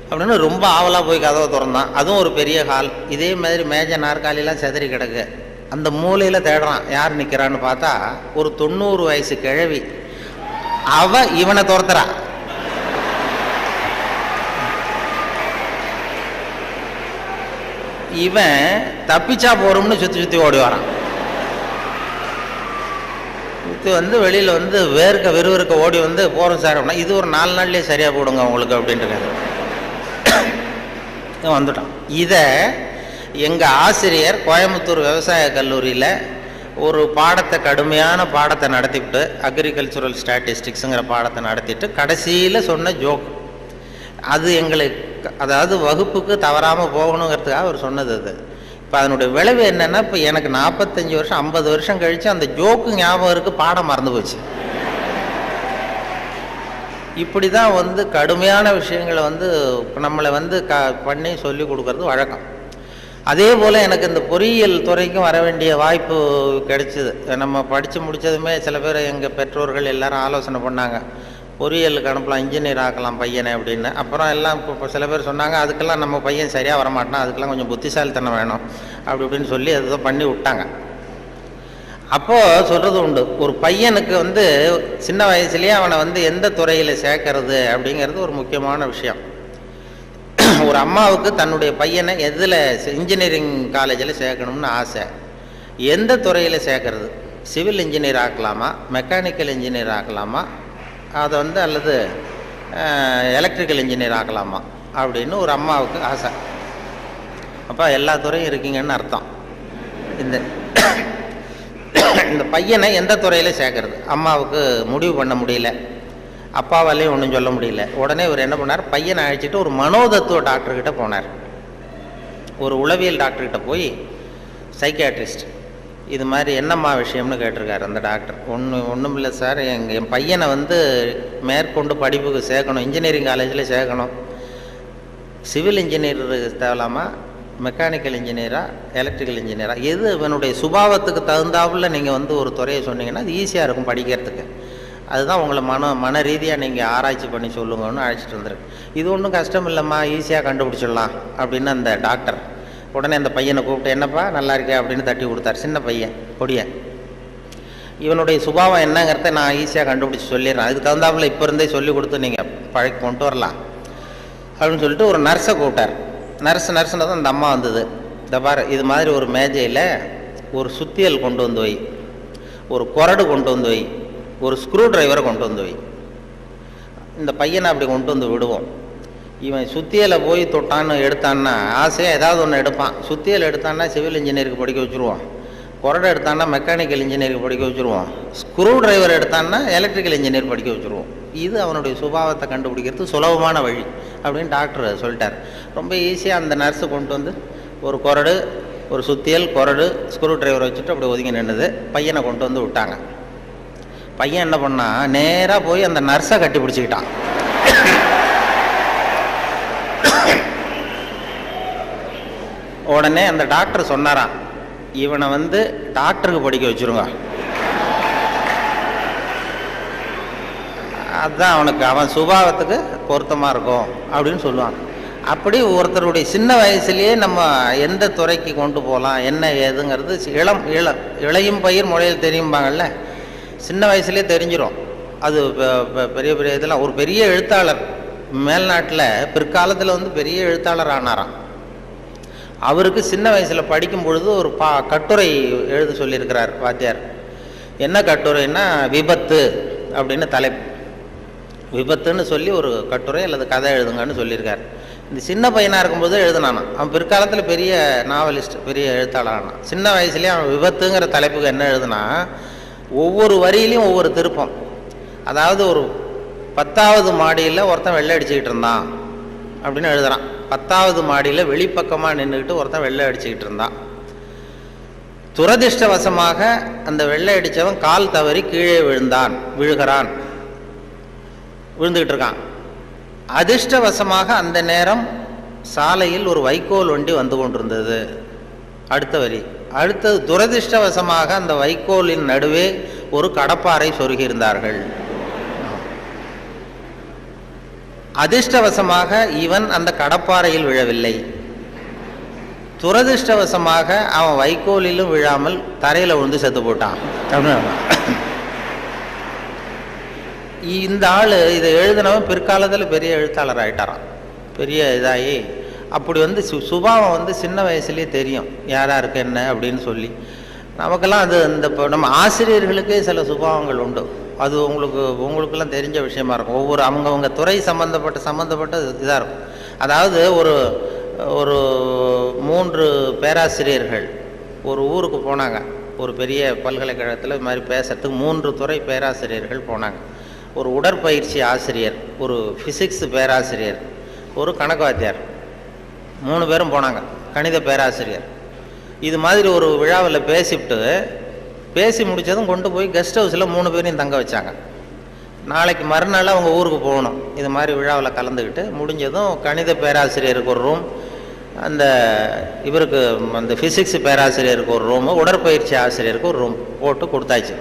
அப்படின்னு ரொம்ப ஆவலாக போய் கதவை திறந்தான். அதுவும் ஒரு பெரிய ஹால். இதே மாதிரி மேஜை நாற்காலிலாம் செதறி கிடக்கு. அந்த மூலையில் தேடுறான் யார் நிற்கிறான்னு பார்த்தா ஒரு 90 வயசு கிழவி. அவ இவனை துரத்துறா. இவன் தப்பிச்சா போறோம்னு சுற்றி சுற்றி ஓடி வரான். சுற்றி வந்து வெளியில் வந்து விறுவிறுக்க ஓடி வந்து போகிறோம் சார் அப்படின்னா, இது ஒரு 4 நாள்லேயே சரியாக போடுங்க உங்களுக்கு அப்படின்ட்டு வந்துட்டான். இதை எங்கள் ஆசிரியர் கோயம்புத்தூர் விவசாய கல்லூரியில் ஒரு பாடத்தை, கடுமையான பாடத்தை நடத்திவிட்டு, அக்ரிகல்ச்சுரல் ஸ்டாட்டிஸ்டிக்ஸுங்கிற பாடத்தை நடத்திட்டு கடைசியில் சொன்ன ஜோக் அது எங்களுக்கு, அதாவது வகுப்புக்கு தவறாமல் போகணுங்கிறதுக்காக அவர் சொன்னது அது. இப்போ அதனுடைய விளைவு என்னென்னா, இப்போ எனக்கு 45 வருஷம் 50 வருஷம் கழித்து அந்த ஜோக்கு ஞாபகம் இருக்குது, பாடம் மறந்து போச்சு. இப்படி தான் வந்து கடுமையான விஷயங்களை வந்து நம்மளை வந்து பண்ணி சொல்லி கொடுக்கறது வழக்கம். அதே போல் எனக்கு இந்த பொறியியல் துறைக்கும் வர வேண்டிய வாய்ப்பு கிடைச்சிது. நம்ம படித்து முடித்ததுமே சில பேர் எங்கள் பெற்றோர்கள் எல்லாரும் ஆலோசனை பண்ணாங்க, பொறியியலுக்கு அனுப்பலாம், இன்ஜினியர் ஆக்கலாம் பையனை அப்படின்னு. அப்புறம் எல்லாம் இப்போ சில பேர் சொன்னாங்க, அதுக்கெல்லாம் நம்ம பையன் சரியாக வரமாட்டான், அதுக்கெல்லாம் கொஞ்சம் புத்திசாலித்தனம் வேணும் அப்படி இப்படின்னு சொல்லி அதுதான் பண்ணி விட்டாங்க. அப்போது சொல்கிறது உண்டு, ஒரு பையனுக்கு வந்து சின்ன வயசுலேயே அவனை வந்து எந்த துறையில் சேர்க்கறது அப்படிங்கிறது ஒரு முக்கியமான விஷயம். ஒரு அம்மாவுக்கு தன்னுடைய பையனை எதில், இன்ஜினியரிங் காலேஜில் சேர்க்கணும்னு ஆசை. எந்த துறையில் சேர்க்கறது, சிவில் இன்ஜினியர் ஆக்கலாமா, மெக்கானிக்கல் இன்ஜினியர் ஆக்கலாமா, அதை வந்து அல்லது எலக்ட்ரிக்கல் இன்ஜினியர் ஆக்கலாமா அப்படின்னு ஒரு அம்மாவுக்கு ஆசை. அப்போ எல்லா துறையும் இருக்கீங்கன்னு அர்த்தம். இந்த பையனை எந்த துறையில் சேர்க்கறது அம்மாவுக்கு முடிவு பண்ண முடியல, அப்பாவாலையும் ஒன்றும் சொல்ல முடியல. உடனே இவர் என்ன பண்ணார், பையனை அழைச்சிட்டு ஒரு மனோதத்துவ டாக்டர்கிட்ட போனார். ஒரு உளவியல் டாக்டர்கிட்ட போய், சைக்கியாட்ரிஸ்ட், இது மாதிரி என்னம்மா விஷயம்னு கேட்டிருக்காரு அந்த டாக்டர். ஒன்றும் இல்லை சார், என் பையனை வந்து மேற்கொண்டு படிப்புக்கு சேர்க்கணும், இன்ஜினியரிங் காலேஜில் சேர்க்கணும். சிவில் இன்ஜினியர் தேவலாமா, மெக்கானிக்கல் இன்ஜினியரா, எலக்ட்ரிக்கல் இன்ஜினியரா, எது இவனுடைய சுபாவத்துக்கு தகுந்தாப்புல நீங்கள் வந்து ஒரு துறையை சொன்னீங்கன்னா அது ஈஸியாக இருக்கும் படிக்கிறதுக்கு. அதுதான் உங்களை மன ரீதியாக நீங்கள் ஆராய்ச்சி பண்ணி சொல்லுங்கன்னு அழைச்சிட்டு வந்துருக்கு. இது ஒன்றும் கஷ்டம் இல்லைம்மா, ஈஸியாக கண்டுபிடிச்சிடலாம் அப்படின்னு அந்த டாக்டர் உடனே அந்த பையனை கூப்பிட்டு, என்னப்பா நல்லா இருக்கே அப்படின்னு தட்டி கொடுத்தார். சின்ன பையன் பொடிய, இவனுடைய சுபாவம் என்னங்கிறத நான் ஈஸியாக கண்டுபிடிச்சி சொல்லிடுறேன், அதுக்கு தகுந்தாப்புல இப்போ இருந்தே சொல்லி கொடுத்து நீங்கள் பழக்கி கொண்டு வரலாம் அப்படின்னு சொல்லிட்டு ஒரு நர்ஸை கூப்பிட்டார். நர்ஸ்னு தான் அந்த அம்மா வந்தது. இந்த பாரு, இது மாதிரி ஒரு மேஜையில் ஒரு சுத்தியல் கொண்டு வந்து வை, ஒரு கொரடு கொண்டு வந்து வை, ஒரு ஸ்க்ரூ டிரைவரை கொண்டு வந்து வை. இந்த பையனை அப்படி கொண்டு வந்து விடுவோம். இவன் சுத்தியலை போய் தொட்டான்னு எடுத்தான்னா ஆசையாக ஏதாவது ஒன்று எடுப்பான். சுத்தியல் எடுத்தான்னா சிவில் இன்ஜினியருக்கு படிக்க வச்சுருவான், கொரடை எடுத்தான்னா மெக்கானிக்கல் இன்ஜினியருக்கு படிக்க வச்சுருவான், ஸ்க்ரூ டிரைவர் எடுத்தான்னா எலக்ட்ரிக்கல் இன்ஜினியர் படிக்க வச்சுருவோம். இது அவனுடைய சுபாவத்தை கண்டுபிடிக்கிறது சுலபமான வழி அப்படின்னு டாக்டர் சொல்லிட்டார். ரொம்ப ஈஸியாக அந்த நர்ஸு கொண்டு வந்து ஒரு கொரடு, ஒரு சுத்தியல், கொரடு, ஸ்க்ரூ டிரைவர் வச்சுட்டு அப்படி ஒதுங்கி நின்றுது. பையனை கொண்டு வந்து விட்டாங்க. பையன் என்ன பண்ணா, நேராக போய் அந்த நர்ஸை கட்டி பிடிச்சிக்கிட்டான். உடனே அந்த டாக்டர் சொன்னாராம், இவனை வந்து டாக்டருக்கு படிக்க வச்சுருங்க, அதுதான் அவனுக்கு அவன் சுபாவத்துக்கு பொருத்தமாக இருக்கும் அப்படின்னு சொல்லுவாங்க. அப்படி ஒருத்தருடைய சின்ன வயசுலேயே நம்ம எந்த துறைக்கு கொண்டு போகலாம் என்ன ஏதுங்கிறது இளையும் பயிர் முறையில் தெரியும்பாங்கள்ல, சின்ன வயசுலேயே தெரிஞ்சிடும். அது பெரிய பெரிய இதெல்லாம், ஒரு பெரிய எழுத்தாளர் மேல்நாட்டில் பிற்காலத்தில் வந்து பெரிய எழுத்தாளர் ஆனாராம். அவருக்கு சின்ன வயசில் படிக்கும் பொழுது ஒரு கட்டுரை எழுத சொல்லியிருக்கிறார் வாத்தியார். என்ன கட்டுரைன்னா, விபத்து அப்படின்னு தலைப்பு. விபத்துன்னு சொல்லி ஒரு கட்டுரை அல்லது கதை எழுதுங்கன்னு சொல்லியிருக்கார். இந்த சின்ன பையனாக இருக்கும்போது எழுதுனானா. அவன் பிற்காலத்தில் பெரிய நாவலிஸ்ட், பெரிய எழுத்தாளர் ஆனான். சின்ன வயசுலேயே அவன் விபத்துங்கிற தலைப்புக்கு என்ன எழுதுனா, ஒவ்வொரு வரியிலையும் ஒவ்வொரு திருப்பம். அதாவது ஒரு 10வது மாடியில் ஒருத்தன் வெள்ளை அடிச்சுக்கிட்டு இருந்தான் அப்படின்னு எழுதுறான். 10வது மாடியில் வெளிப்பக்கமாக நின்றுக்கிட்டு ஒருத்தன் வெள்ளை அடிச்சுக்கிட்டு இருந்தான். துரதிர்ஷ்டவசமாக அந்த வெள்ளை அடித்தவன் கால் தவறி கீழே விழுகிறான், விழுந்துக்கிட்டு இருக்கான். அதிர்ஷ்டவசமாக அந்த நேரம் சாலையில் ஒரு வைக்கோல் வண்டி வந்து கொண்டிருந்தது அடுத்த வரி. அடுத்தது, துரதிர்ஷ்டவசமாக அந்த வைக்கோலின் நடுவே ஒரு கடப்பாறை சொருகியிருந்தார்கள். அதிர்ஷ்டவசமாக இவன் அந்த கடப்பாறையில் விழவில்லை. துரதிர்ஷ்டவசமாக அவன் வைக்கோலிலும் விழாமல் தரையில் விழுந்து செத்து போட்டான். இந்த ஆள் இதை எழுதினவன் பிற்காலத்தில் பெரிய எழுத்தாளர் ஆகிட்டாரான். பெரிய இதாகி அப்படி வந்து சுபாவம் வந்து சின்ன வயசுலேயே தெரியும் யாரா இருக்கு என்ன அப்படின்னு சொல்லி. நமக்கெல்லாம் அது இந்த இப்போ நம்ம ஆசிரியர்களுக்கே சில சுபாவங்கள் உண்டு. அது உங்களுக்கெல்லாம் தெரிஞ்ச விஷயமா இருக்கும். ஒவ்வொரு அவங்கவுங்க துறை சம்மந்தப்பட்ட இதாக இருக்கும். அதாவது ஒரு 3 பேராசிரியர்கள் ஒரு ஊருக்கு போனாங்க. ஒரு பெரிய பல்கலைக்கழகத்தில் இது மாதிரி பேசுறதுக்கு 3 துறை பேராசிரியர்கள் போனாங்க. ஒரு உடற்பயிற்சி ஆசிரியர், ஒரு ஃபிசிக்ஸ் பேராசிரியர், ஒரு கணக்கு வாத்தியார், 3 பேரும் போனாங்க. கணித பேராசிரியர் இது மாதிரி ஒரு விழாவில் பேசி முடித்ததும் கொண்டு போய் கெஸ்ட் ஹவுஸில் 3 பேரையும் தங்க வச்சாங்க. நாளைக்கு மறுநாள் அவங்க ஊருக்கு போகணும். இது மாதிரி விழாவில் கலந்துக்கிட்டு முடிஞ்சதும் கணித பேராசிரியருக்கு ஒரு ரூம், இவருக்கு அந்த ஃபிசிக்ஸ் பேராசிரியருக்கு ஒரு ரூமு, உடற்பயிற்சி ஆசிரியருக்கு ஒரு ரூம் போட்டு கொடுத்தாச்சு.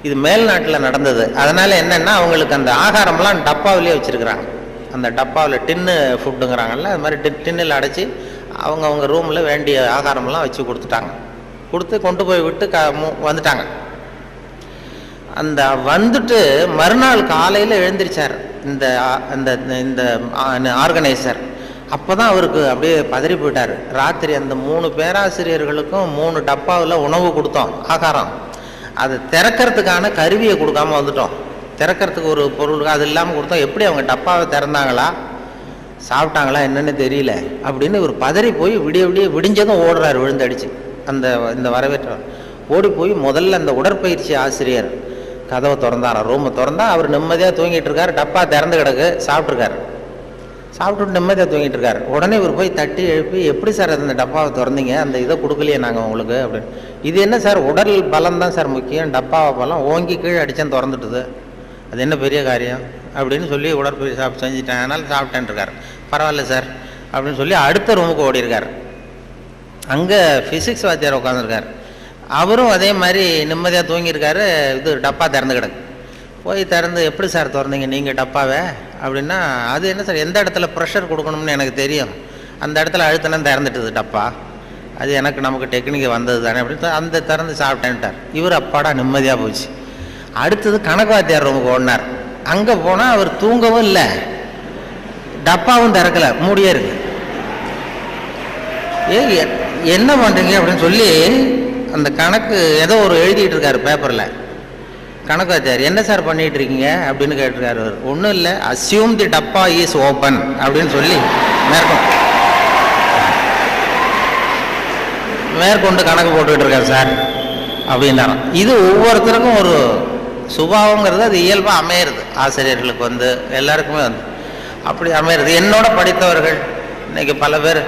இது மேல்நாட்டில் நடந்தது. அதனால் என்னென்னா அவங்களுக்கு அந்த ஆகாரம்லாம் டப்பாவிலேயே வச்சுருக்குறாங்க. அந்த டப்பாவில் டின்னு ஃபுட்டுங்கிறாங்கல்ல, அது மாதிரி டின்னில் அடைச்சி அவங்க ரூமில் வேண்டிய ஆகாரமெல்லாம் வச்சு கொடுத்துட்டாங்க. கொடுத்து கொண்டு போய் விட்டு வந்துட்டாங்க. அந்த வந்துட்டு மறுநாள் காலையில் எழுந்திரிச்சார் இந்த ஆர்கனைசர். அப்போ தான் அவருக்கு அப்படியே பதறி போயிட்டார். ராத்திரி அந்த 3 பேராசிரியர்களுக்கும் 3 டப்பாவில் உணவு கொடுத்தோம், ஆகாரம். அது திறக்கிறதுக்கான கருவியை கொடுக்காம வந்துட்டோம். திறக்கிறதுக்கு ஒரு பொருள் அது இல்லாமல் கொடுத்தோம். எப்படி அவங்க டப்பாவை திறந்தாங்களா சாப்பிட்டாங்களா என்னன்னு தெரியல அப்படின்னு ஒரு பதறி போய் விடிஞ்சதும் ஓடுறாரு விழுந்தடிச்சு. இந்த வரவேற்ற ஓடி போய் முதல்ல அந்த உடற்பயிற்சி ஆசிரியர் கதவை திறந்தாரா, ரூமை திறந்தா அவர் நிம்மதியாக தூங்கிட்டு இருக்காரு. டப்பா திறந்து கிடக்கு, சாப்பிட்டுட்டு நிம்மதியாக தூங்கிட்டு இருக்காரு. உடனே இவர் போய் தட்டி எழுப்பி, எப்படி சார் அந்த டப்பாவை திறந்தீங்க, அந்த இதை கொடுக்கலையே நாங்கள் உங்களுக்கு அப்படின்னு. இது என்ன சார், உடல் பலம் தான் சார் முக்கியம், டப்பாவை பலம் ஓங்கி கீழே அடித்தேன் திறந்துட்டுது, அது என்ன பெரிய காரியம் அப்படின்னு சொல்லி உடற்பயிற்சி செஞ்சுட்டேன், அதனால சாப்பிட்டேன் இருக்கார். பரவாயில்ல சார் அப்படின்னு சொல்லி அடுத்த ரூமுக்கு ஓடி இருக்கார். அங்கே ஃபிசிக்ஸ் வாத்தியார் உட்காந்துருக்கார். அவரும் அதே மாதிரி நிம்மதியாக தூங்கியிருக்காரு. இது டப்பா திறந்து கிடக்கு. போய் திறந்து, எப்படி சார் திறந்தீங்க நீங்கள் டப்பாவை அப்படின்னா, அது என்ன சார், எந்த இடத்துல ப்ரெஷர் கொடுக்கணும்னு எனக்கு தெரியும், அந்த இடத்துல அழுத்தினா திறந்துட்டுது டப்பா, அது நமக்கு டெக்னிக்கு வந்தது தானே அப்படின்னு அந்த திறந்து சாப்பிட்டேன்ட்டார். இவர் அப்பாடா நிம்மதியாக போச்சு. அடுத்தது கணக்கு வாத்தியார் ரூமுக்கு ஓடினார். அங்கே போனால் அவர் தூங்கவும் இல்லை, டப்பாவும் திறக்கலை, மூடியே இருக்கு. என்ன பண்ணுறீங்க அப்படின்னு சொல்லி அந்த கணக்கு ஏதோ ஒரு எழுதிட்டு இருக்காரு பேப்பரில். கணக்கு வாத்தியார், என்ன சார் பண்ணிட்டு இருக்கீங்க அப்படின்னு கேட்டிருக்காரு. அவர் ஒன்றும் இல்லை, அஸ்யூம் தி டப்பா இஸ் ஓப்பன் அப்படின்னு சொல்லி மேற்கொண்டு கணக்கு போட்டுக்கிட்டு இருக்காரு சார் அப்படின்னாராம். இது ஒவ்வொருத்தருக்கும் ஒரு சுபாவங்கிறது அது இயல்பாக அமையிறது. ஆசிரியர்களுக்கு எல்லாருக்குமே அப்படி அமையிறது. என்னோட படித்தவர்கள் இன்னைக்கு பல பேர்,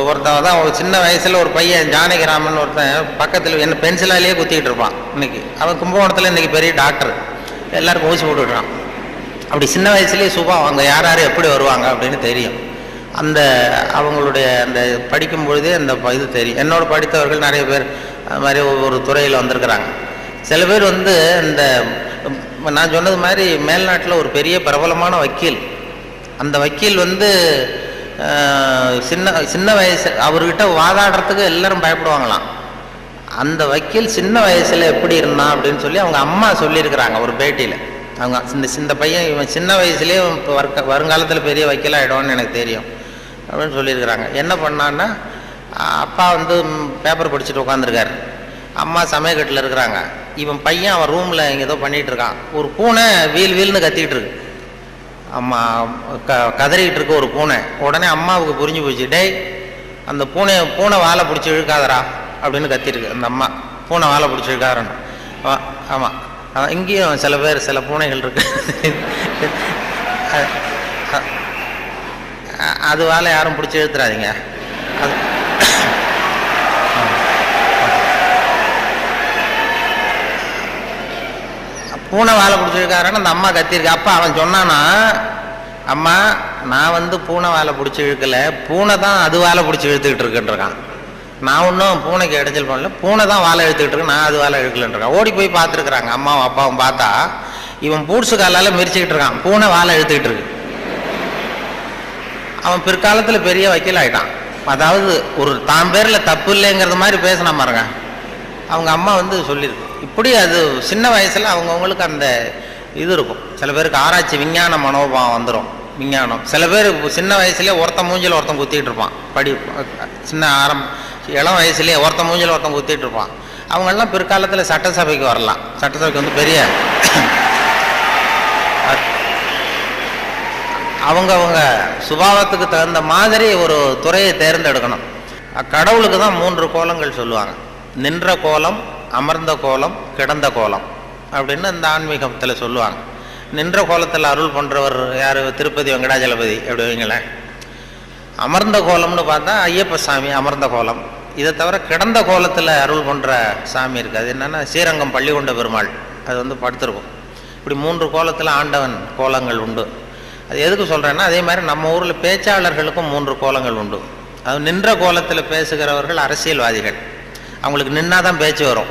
ஒருத்தவங்க தான் ஒரு சின்ன வயசில் ஒரு பையன் ஜானகிராமன் ஒருத்தன் பக்கத்தில் என்ன பென்சிலாலேயே குத்திக்கிட்டு இருப்பான். இன்னைக்கு அவன் கும்பகோணத்தில் இன்றைக்கி பெரிய டாக்டர், எல்லாருக்கும் ஊசி போட்டுவிடுறான். அப்படி சின்ன வயசுலேயே சுபாவம், அவங்க யார் எப்படி வருவாங்க அப்படின்னு தெரியும். அவங்களுடைய அந்த படிக்கும் பொழுதே அந்த இது தெரியும். என்னோட படித்தவர்கள் நிறைய பேர் அது மாதிரி ஒவ்வொரு துறையில் வந்திருக்கிறாங்க. சில பேர் இந்த நான் சொன்னது மாதிரி மேல்நாட்டில் ஒரு பெரிய பிரபலமான வக்கீல். அந்த வக்கீல் சின்ன வயசு அவர்கிட்ட வாதாடுறதுக்கு எல்லாரும் பயப்படுவாங்களாம். அந்த வக்கீல் சின்ன வயசுல எப்படி இருந்தான் அப்படின்னு சொல்லி அவங்க அம்மா சொல்லியிருக்கிறாங்க ஒரு பேட்டியில். அவங்க இந்த பையன் இவன் சின்ன வயசுலேயே வருங்காலத்தில் பெரிய வக்கீல் ஆகிடுவான்னு எனக்கு தெரியும் அப்படின்னு சொல்லியிருக்கிறாங்க. என்ன பண்ணான்னா, அப்பா பேப்பர் படிச்சுட்டு உட்காந்துருக்காரு, அம்மா சமயக்கட்டில் இருக்கிறாங்க. இவன் பையன் அவன் ரூமில் இங்கே ஏதோ பண்ணிகிட்டு இருக்கான். ஒரு பூனை வீல்னு கத்திக்கிட்டு இருக்கு. அம்மா கதறிக்கிட்டு இருக்க ஒரு பூனை. உடனே அம்மாவுக்கு புரிஞ்சு போச்சு, டேய் அந்த பூனை வாழை பிடிச்சி இழுக்காதரா அப்படின்னு கத்திருக்கு அந்த அம்மா. பூனை வாழை பிடிச்சி இழுக்காதரன்னு. ஆமாம், இங்கேயும் சில பூனைகள் இருக்கு, அது வாழை யாரும் பிடிச்சி இழுத்துறாதீங்க. அது பூனை வாழை பிடிச்சிருக்காருன்னு அந்த அம்மா கத்திருக்கு. அப்பா அவன் சொன்னானா, அம்மா நான் பூனை வாழை பிடிச்சி இழுக்கல, பூனை தான் அது வாழை பிடிச்சி இழுத்துக்கிட்டு இருக்குன்றான். நான் ஒன்றும் பூனைக்கு இடைஞ்சல் பண்ணல, பூனை தான் வாழை இழுத்துக்கிட்டு இருக்கு, நான் அது வாழை இழுக்கலன்றான். ஓடி போய் பார்த்துருக்குறாங்க அம்மாவும் அப்பாவும். பார்த்தா இவன் பூட்ஸு காலால் மிரிச்சுக்கிட்டு இருக்கான், பூனை வாழை இழுத்துக்கிட்டு இருக்கு. அவன் பிற்காலத்தில் பெரிய வக்கீல் ஆகிட்டான். அதாவது ஒரு தான் பேரில் தப்பு இல்லைங்கிறது மாதிரி பேசினா பாருங்க. அவங்க அம்மா வந்து சொல்லியிருக்கு. இப்படி அது சின்ன வயசில் அவங்கவுங்களுக்கு அந்த இது இருக்கும். சில பேருக்கு ஆராய்ச்சி விஞ்ஞான மனோபாவம் வந்துடும். விஞ்ஞானம் சில பேர் சின்ன வயசுலேயே ஒருத்தன் மூஞ்சில் ஒருத்தன் குத்திட்டு இருப்பான். சின்ன இளம் வயசுலேயே ஒருத்தன் மூஞ்சில் ஒருத்தன் குத்திட்டு இருப்பான். அவங்கெல்லாம் பிற்காலத்தில் சட்டசபைக்கு வரலாம். சட்டசபைக்கு வந்து பெரிய அவங்கவுங்க சுபாவத்துக்கு தகுந்த மாதிரி ஒரு துறையை தேர்ந்தெடுக்கணும். கடவுளுக்கு தான் 3 கோலங்கள் சொல்லுவாங்க. நின்ற கோலம், அமர்ந்த கோலம், கிடந்த கோலம் அப்படின்னு இந்த ஆன்மீகத்தில் சொல்லுவாங்க. நின்ற கோலத்தில் அருள் பண்ணுறவர் யார்? திருப்பதி வெங்கடாஜலபதி அப்படி வைங்களேன். அமர்ந்த கோலம்னு பார்த்தா ஐயப்ப சாமி அமர்ந்த கோலம். இதை தவிர கிடந்த கோலத்தில் அருள் பண்ணுற சாமி இருக்குது. அது என்னென்னா ஸ்ரீரங்கம் பள்ளிகொண்ட பெருமாள். அது வந்து படுத்திருக்கும். இப்படி 3 கோலத்தில் ஆண்டவன் கோலங்கள் உண்டு. அது எதுக்கு சொல்கிறேன்னா, அதே மாதிரி நம்ம ஊரில் பேச்சாளர்களுக்கும் 3 கோலங்கள் உண்டு. அது நின்ற கோலத்தில் பேசுகிறவர்கள் அரசியல்வாதிகள். அவங்களுக்கு நின்னா தான் பேச்சு வரும்,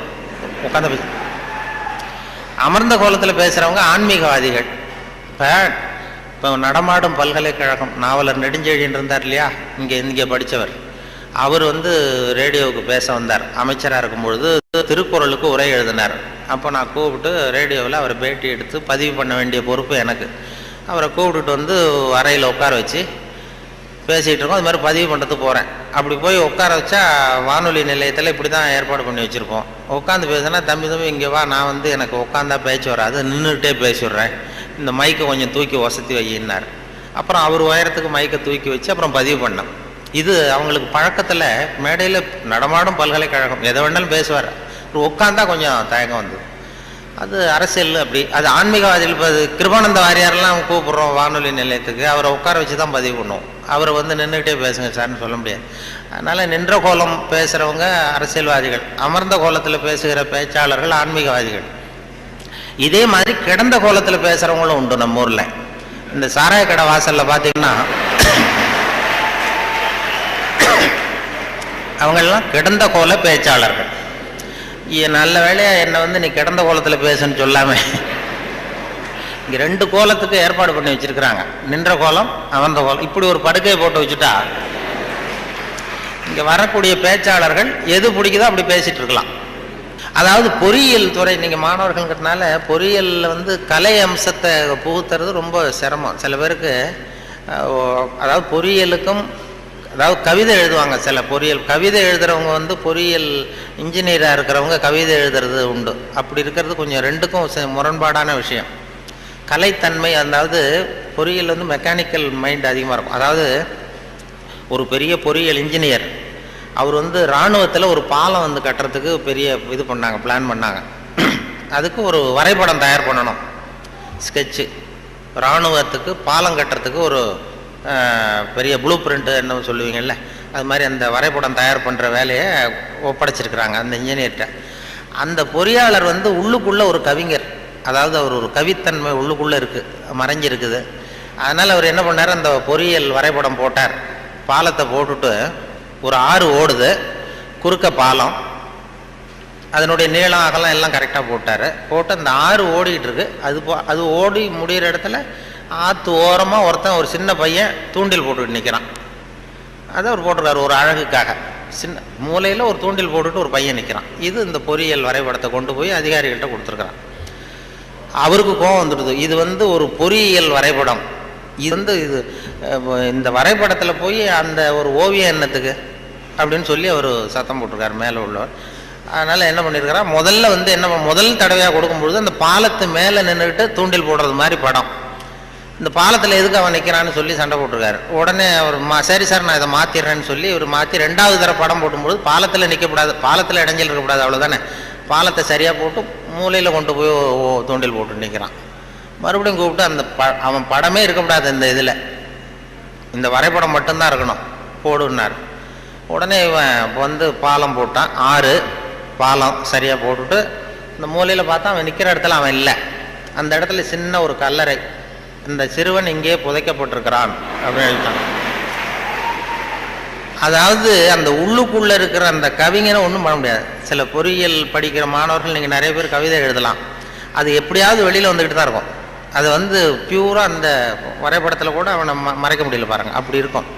உட்காந்து பேச. அமர்ந்த கோலத்தில் பேசுகிறவங்க ஆன்மீகவாதிகள். இப்போ நடமாடும் பல்கலைக்கழகம் நாவலர் நெடுஞ்செழியன் இருந்தார் இல்லையா, இங்கே படித்தவர். அவர் வந்து ரேடியோவுக்கு பேச வந்தார். அமைச்சராக இருக்கும்பொழுது திருக்குறளுக்கு உரை எழுதினார். அப்போ நான் கூப்பிட்டு ரேடியோவில் அவரை பேட்டி எடுத்து பதிவு பண்ண வேண்டிய பொறுப்பு எனக்கு. அவரை கூப்பிட்டுட்டு வந்து அறையில் உட்கார வச்சு பேசிகிட்டு இருக்கோம். அது மாதிரி பதிவு பண்ணுறதுக்கு போகிறேன். அப்படி போய் உட்கார வச்சா வானொலி நிலையத்தில் இப்படி தான் ஏற்பாடு பண்ணி வச்சுருப்போம். உட்காந்து பேசுனா, தம்பி இங்கே வா, நான் வந்து எனக்கு உட்காந்தா பேச்சு வராது, நின்றுக்கிட்டே பேசிடுறேன், இந்த மைக்கை கொஞ்சம் தூக்கி வசதி வையினார். அப்புறம் அவர் உயரத்துக்கு மைக்கை தூக்கி வச்சு அப்புறம் பதிவு பண்ணேன். இது அவங்களுக்கு பழக்கத்தில் மேடையில் நடமாடும் பல்கலைக்கழகம் எதை வேணாலும் பேசுவார். உட்காந்தா கொஞ்சம் தயக்கம் வந்தது. அது அரசியல் அப்படி. அது ஆன்மீகவாதிகள். இப்போ கிருபானந்த வாரியாரெல்லாம் கூப்பிட்றோம் வானொலி நிலையத்துக்கு, அவரை உட்கார வச்சு தான் பதிவு பண்ணுவோம். அவரை வந்து நின்றுக்கிட்டே பேசுங்க சார்னு சொல்ல முடியாது. அதனால் நின்ற கோலம் பேசுகிறவங்க அரசியல்வாதிகள், அமர்ந்த கோலத்தில் பேசுகிற பேச்சாளர்கள் ஆன்மீகவாதிகள். இதே மாதிரி கிடந்த கோலத்தில் பேசுகிறவங்களும் உண்டு நம்ம ஊரில். இந்த சாராய கடை வாசலில் பார்த்தீங்கன்னா அவங்கெல்லாம் கிடந்த கோல பேச்சாளர்கள். நல்ல வேலையா என்னை வந்து நீ கிடந்த கோலத்தில் பேசுன்னு சொல்லாமல் இங்கே 2 கோலத்துக்கு ஏற்பாடு பண்ணி வச்சிருக்கிறாங்க. நின்ற கோலம், அமர்ந்த கோலம். இப்படி ஒரு படுக்கையை போட்டு வச்சுட்டா இங்கே வரக்கூடிய பேச்சாளர்கள் எது பிடிக்குதோ அப்படி பேசிட்டு இருக்கலாம். அதாவது பொறியியல் துறை, நீங்கள் மாணவர்கள்ங்கிறதுனால பொறியியலில் வந்து கலை அம்சத்தை புகுத்துறது ரொம்ப சிரமம். சில பேருக்கு அதாவது பொறியியலுக்கும், அதாவது கவிதை எழுதுவாங்க சில பொறியியல் கவிதை எழுதுகிறவங்க வந்து பொறியியல் இன்ஜினியராக இருக்கிறவங்க கவிதை எழுதுறது உண்டு. அப்படி இருக்கிறது கொஞ்சம் 2க்கும் முரண்பாடான விஷயம். கலைத்தன்மை, அதாவது பொறியியல் வந்து மெக்கானிக்கல் மைண்ட் அதிகமாக இருக்கும். அதாவது ஒரு பெரிய பொறியியல் இன்ஜினியர் அவர் வந்து இராணுவத்தில் ஒரு பாலம் வந்து கட்டுறதுக்கு பெரிய இது பண்ணாங்க, பிளான் பண்ணாங்க. அதுக்கு ஒரு வரைபடம் தயார் பண்ணணும், ஸ்கெட்சு. இராணுவத்துக்கு பாலம் கட்டுறதுக்கு ஒரு பெரிய ப்ளூ பிரிண்ட்டு என்ன சொல்லுவீங்கல்ல, அது மாதிரி அந்த வரைபடம் தயார் பண்ணுற வேலையை ஒப்படைச்சிருக்கிறாங்க அந்த இன்ஜினியர்கிட்ட. அந்த பொறியாளர் வந்து உள்ளுக்குள்ளே ஒரு கவிஞர், அதாவது அவர் ஒரு கவித்தன்மை உள்ளுக்குள்ளே இருக்குது, மறைஞ்சிருக்குது. அதனால் அவர் என்ன பண்ணார், அந்த பொறியியல் வரைபடம் போட்டார். பாலத்தை போட்டுட்டு ஒரு ஆறு ஓடுது, குறுக்க பாலம், அதனுடைய நீளம் அகலம் எல்லாம் கரெக்டாக போட்டார். போட்டு அந்த ஆறு ஓடிக்கிட்டு இருக்கு. அது ஓடி முடிகிற இடத்துல ஆற்று ஓரமாக ஒருத்தன், ஒரு சின்ன பையன் தூண்டில் போட்டுக்கிட்டு நிற்கிறான். அதை அவர் போட்டுருக்காரு ஒரு அழகுக்காக. சின்ன மூலையில் ஒரு தூண்டில் போட்டுட்டு ஒரு பையன் நிற்கிறான். இது இந்த பொறியியல் வரைபடத்தை கொண்டு போய் அதிகாரிகள்கிட்ட கொடுத்துருக்குறான். அவருக்கு கோபம் வந்துடுது. இது வந்து ஒரு பொறியியல் வரைபடம், இது வந்து இந்த வரைபடத்தில் போய் அந்த ஒரு ஓவியம் என்னத்துக்கு அப்படின்னு சொல்லி அவர் சத்தம் போட்டிருக்காரு மேலே உள்ளவர். அதனால் என்ன பண்ணியிருக்காரா, முதல்ல வந்து முதல் தடவையாக கொடுக்கும்பொழுது அந்த பாலத்து மேலே நின்றுக்கிட்டு தூண்டில் போடுறது மாதிரி படம். இந்த பாலத்தில் எதுக்கு அவன் நிற்கிறான்னு சொல்லி சண்டை போட்டிருக்காரு. உடனே அவர் சரி சார் நான் இதை மாற்றிடுறேன்னு சொல்லி இவர் மாற்றி 2வது தடவை படம் போடும்போது பாலத்தில் நிற்கக்கூடாது, பாலத்தில் இடைஞ்சல் இருக்கக்கூடாது, அவ்வளோதானே. பாலத்தை சரியாக போட்டு மூலையில் கொண்டு போய் தூண்டில் போட்டு நிற்கிறான். மறுபடியும் கூப்பிட்டு அந்த அவன் படமே இருக்கக்கூடாது, இந்த இதில் இந்த வரைபடம் மட்டும்தான் இருக்கணும், போடுன்னார். உடனே இவன் வந்து பாலம் போட்டான். 6 பாலம் சரியாக போட்டுட்டு இந்த மூலையில் பார்த்தா அவன் நிற்கிற இடத்துல அவன் இல்லை. அந்த இடத்துல சின்ன ஒரு கல்லறை, இந்த சிறுவன் இங்கே புதைக்கப்பட்டிருக்கிறான் அப்படின்னு எழுதிட்டான். அதாவது அந்த உள்ளுக்குள்ள இருக்கிற அந்த கவிஞனை ஒன்றும் பண்ண முடியாது. சில பொறியியல் படிக்கிற மாணவர்கள் நீங்கள் நிறைய பேர் கவிதை எழுதலாம், அது எப்படியாவது வெளியில் வந்துக்கிட்டு தான் இருக்கும். அது பியூரா அந்த வரைபடத்தில் கூட அவனை மறைக்க முடியல பாருங்க, அப்படி இருக்கும்.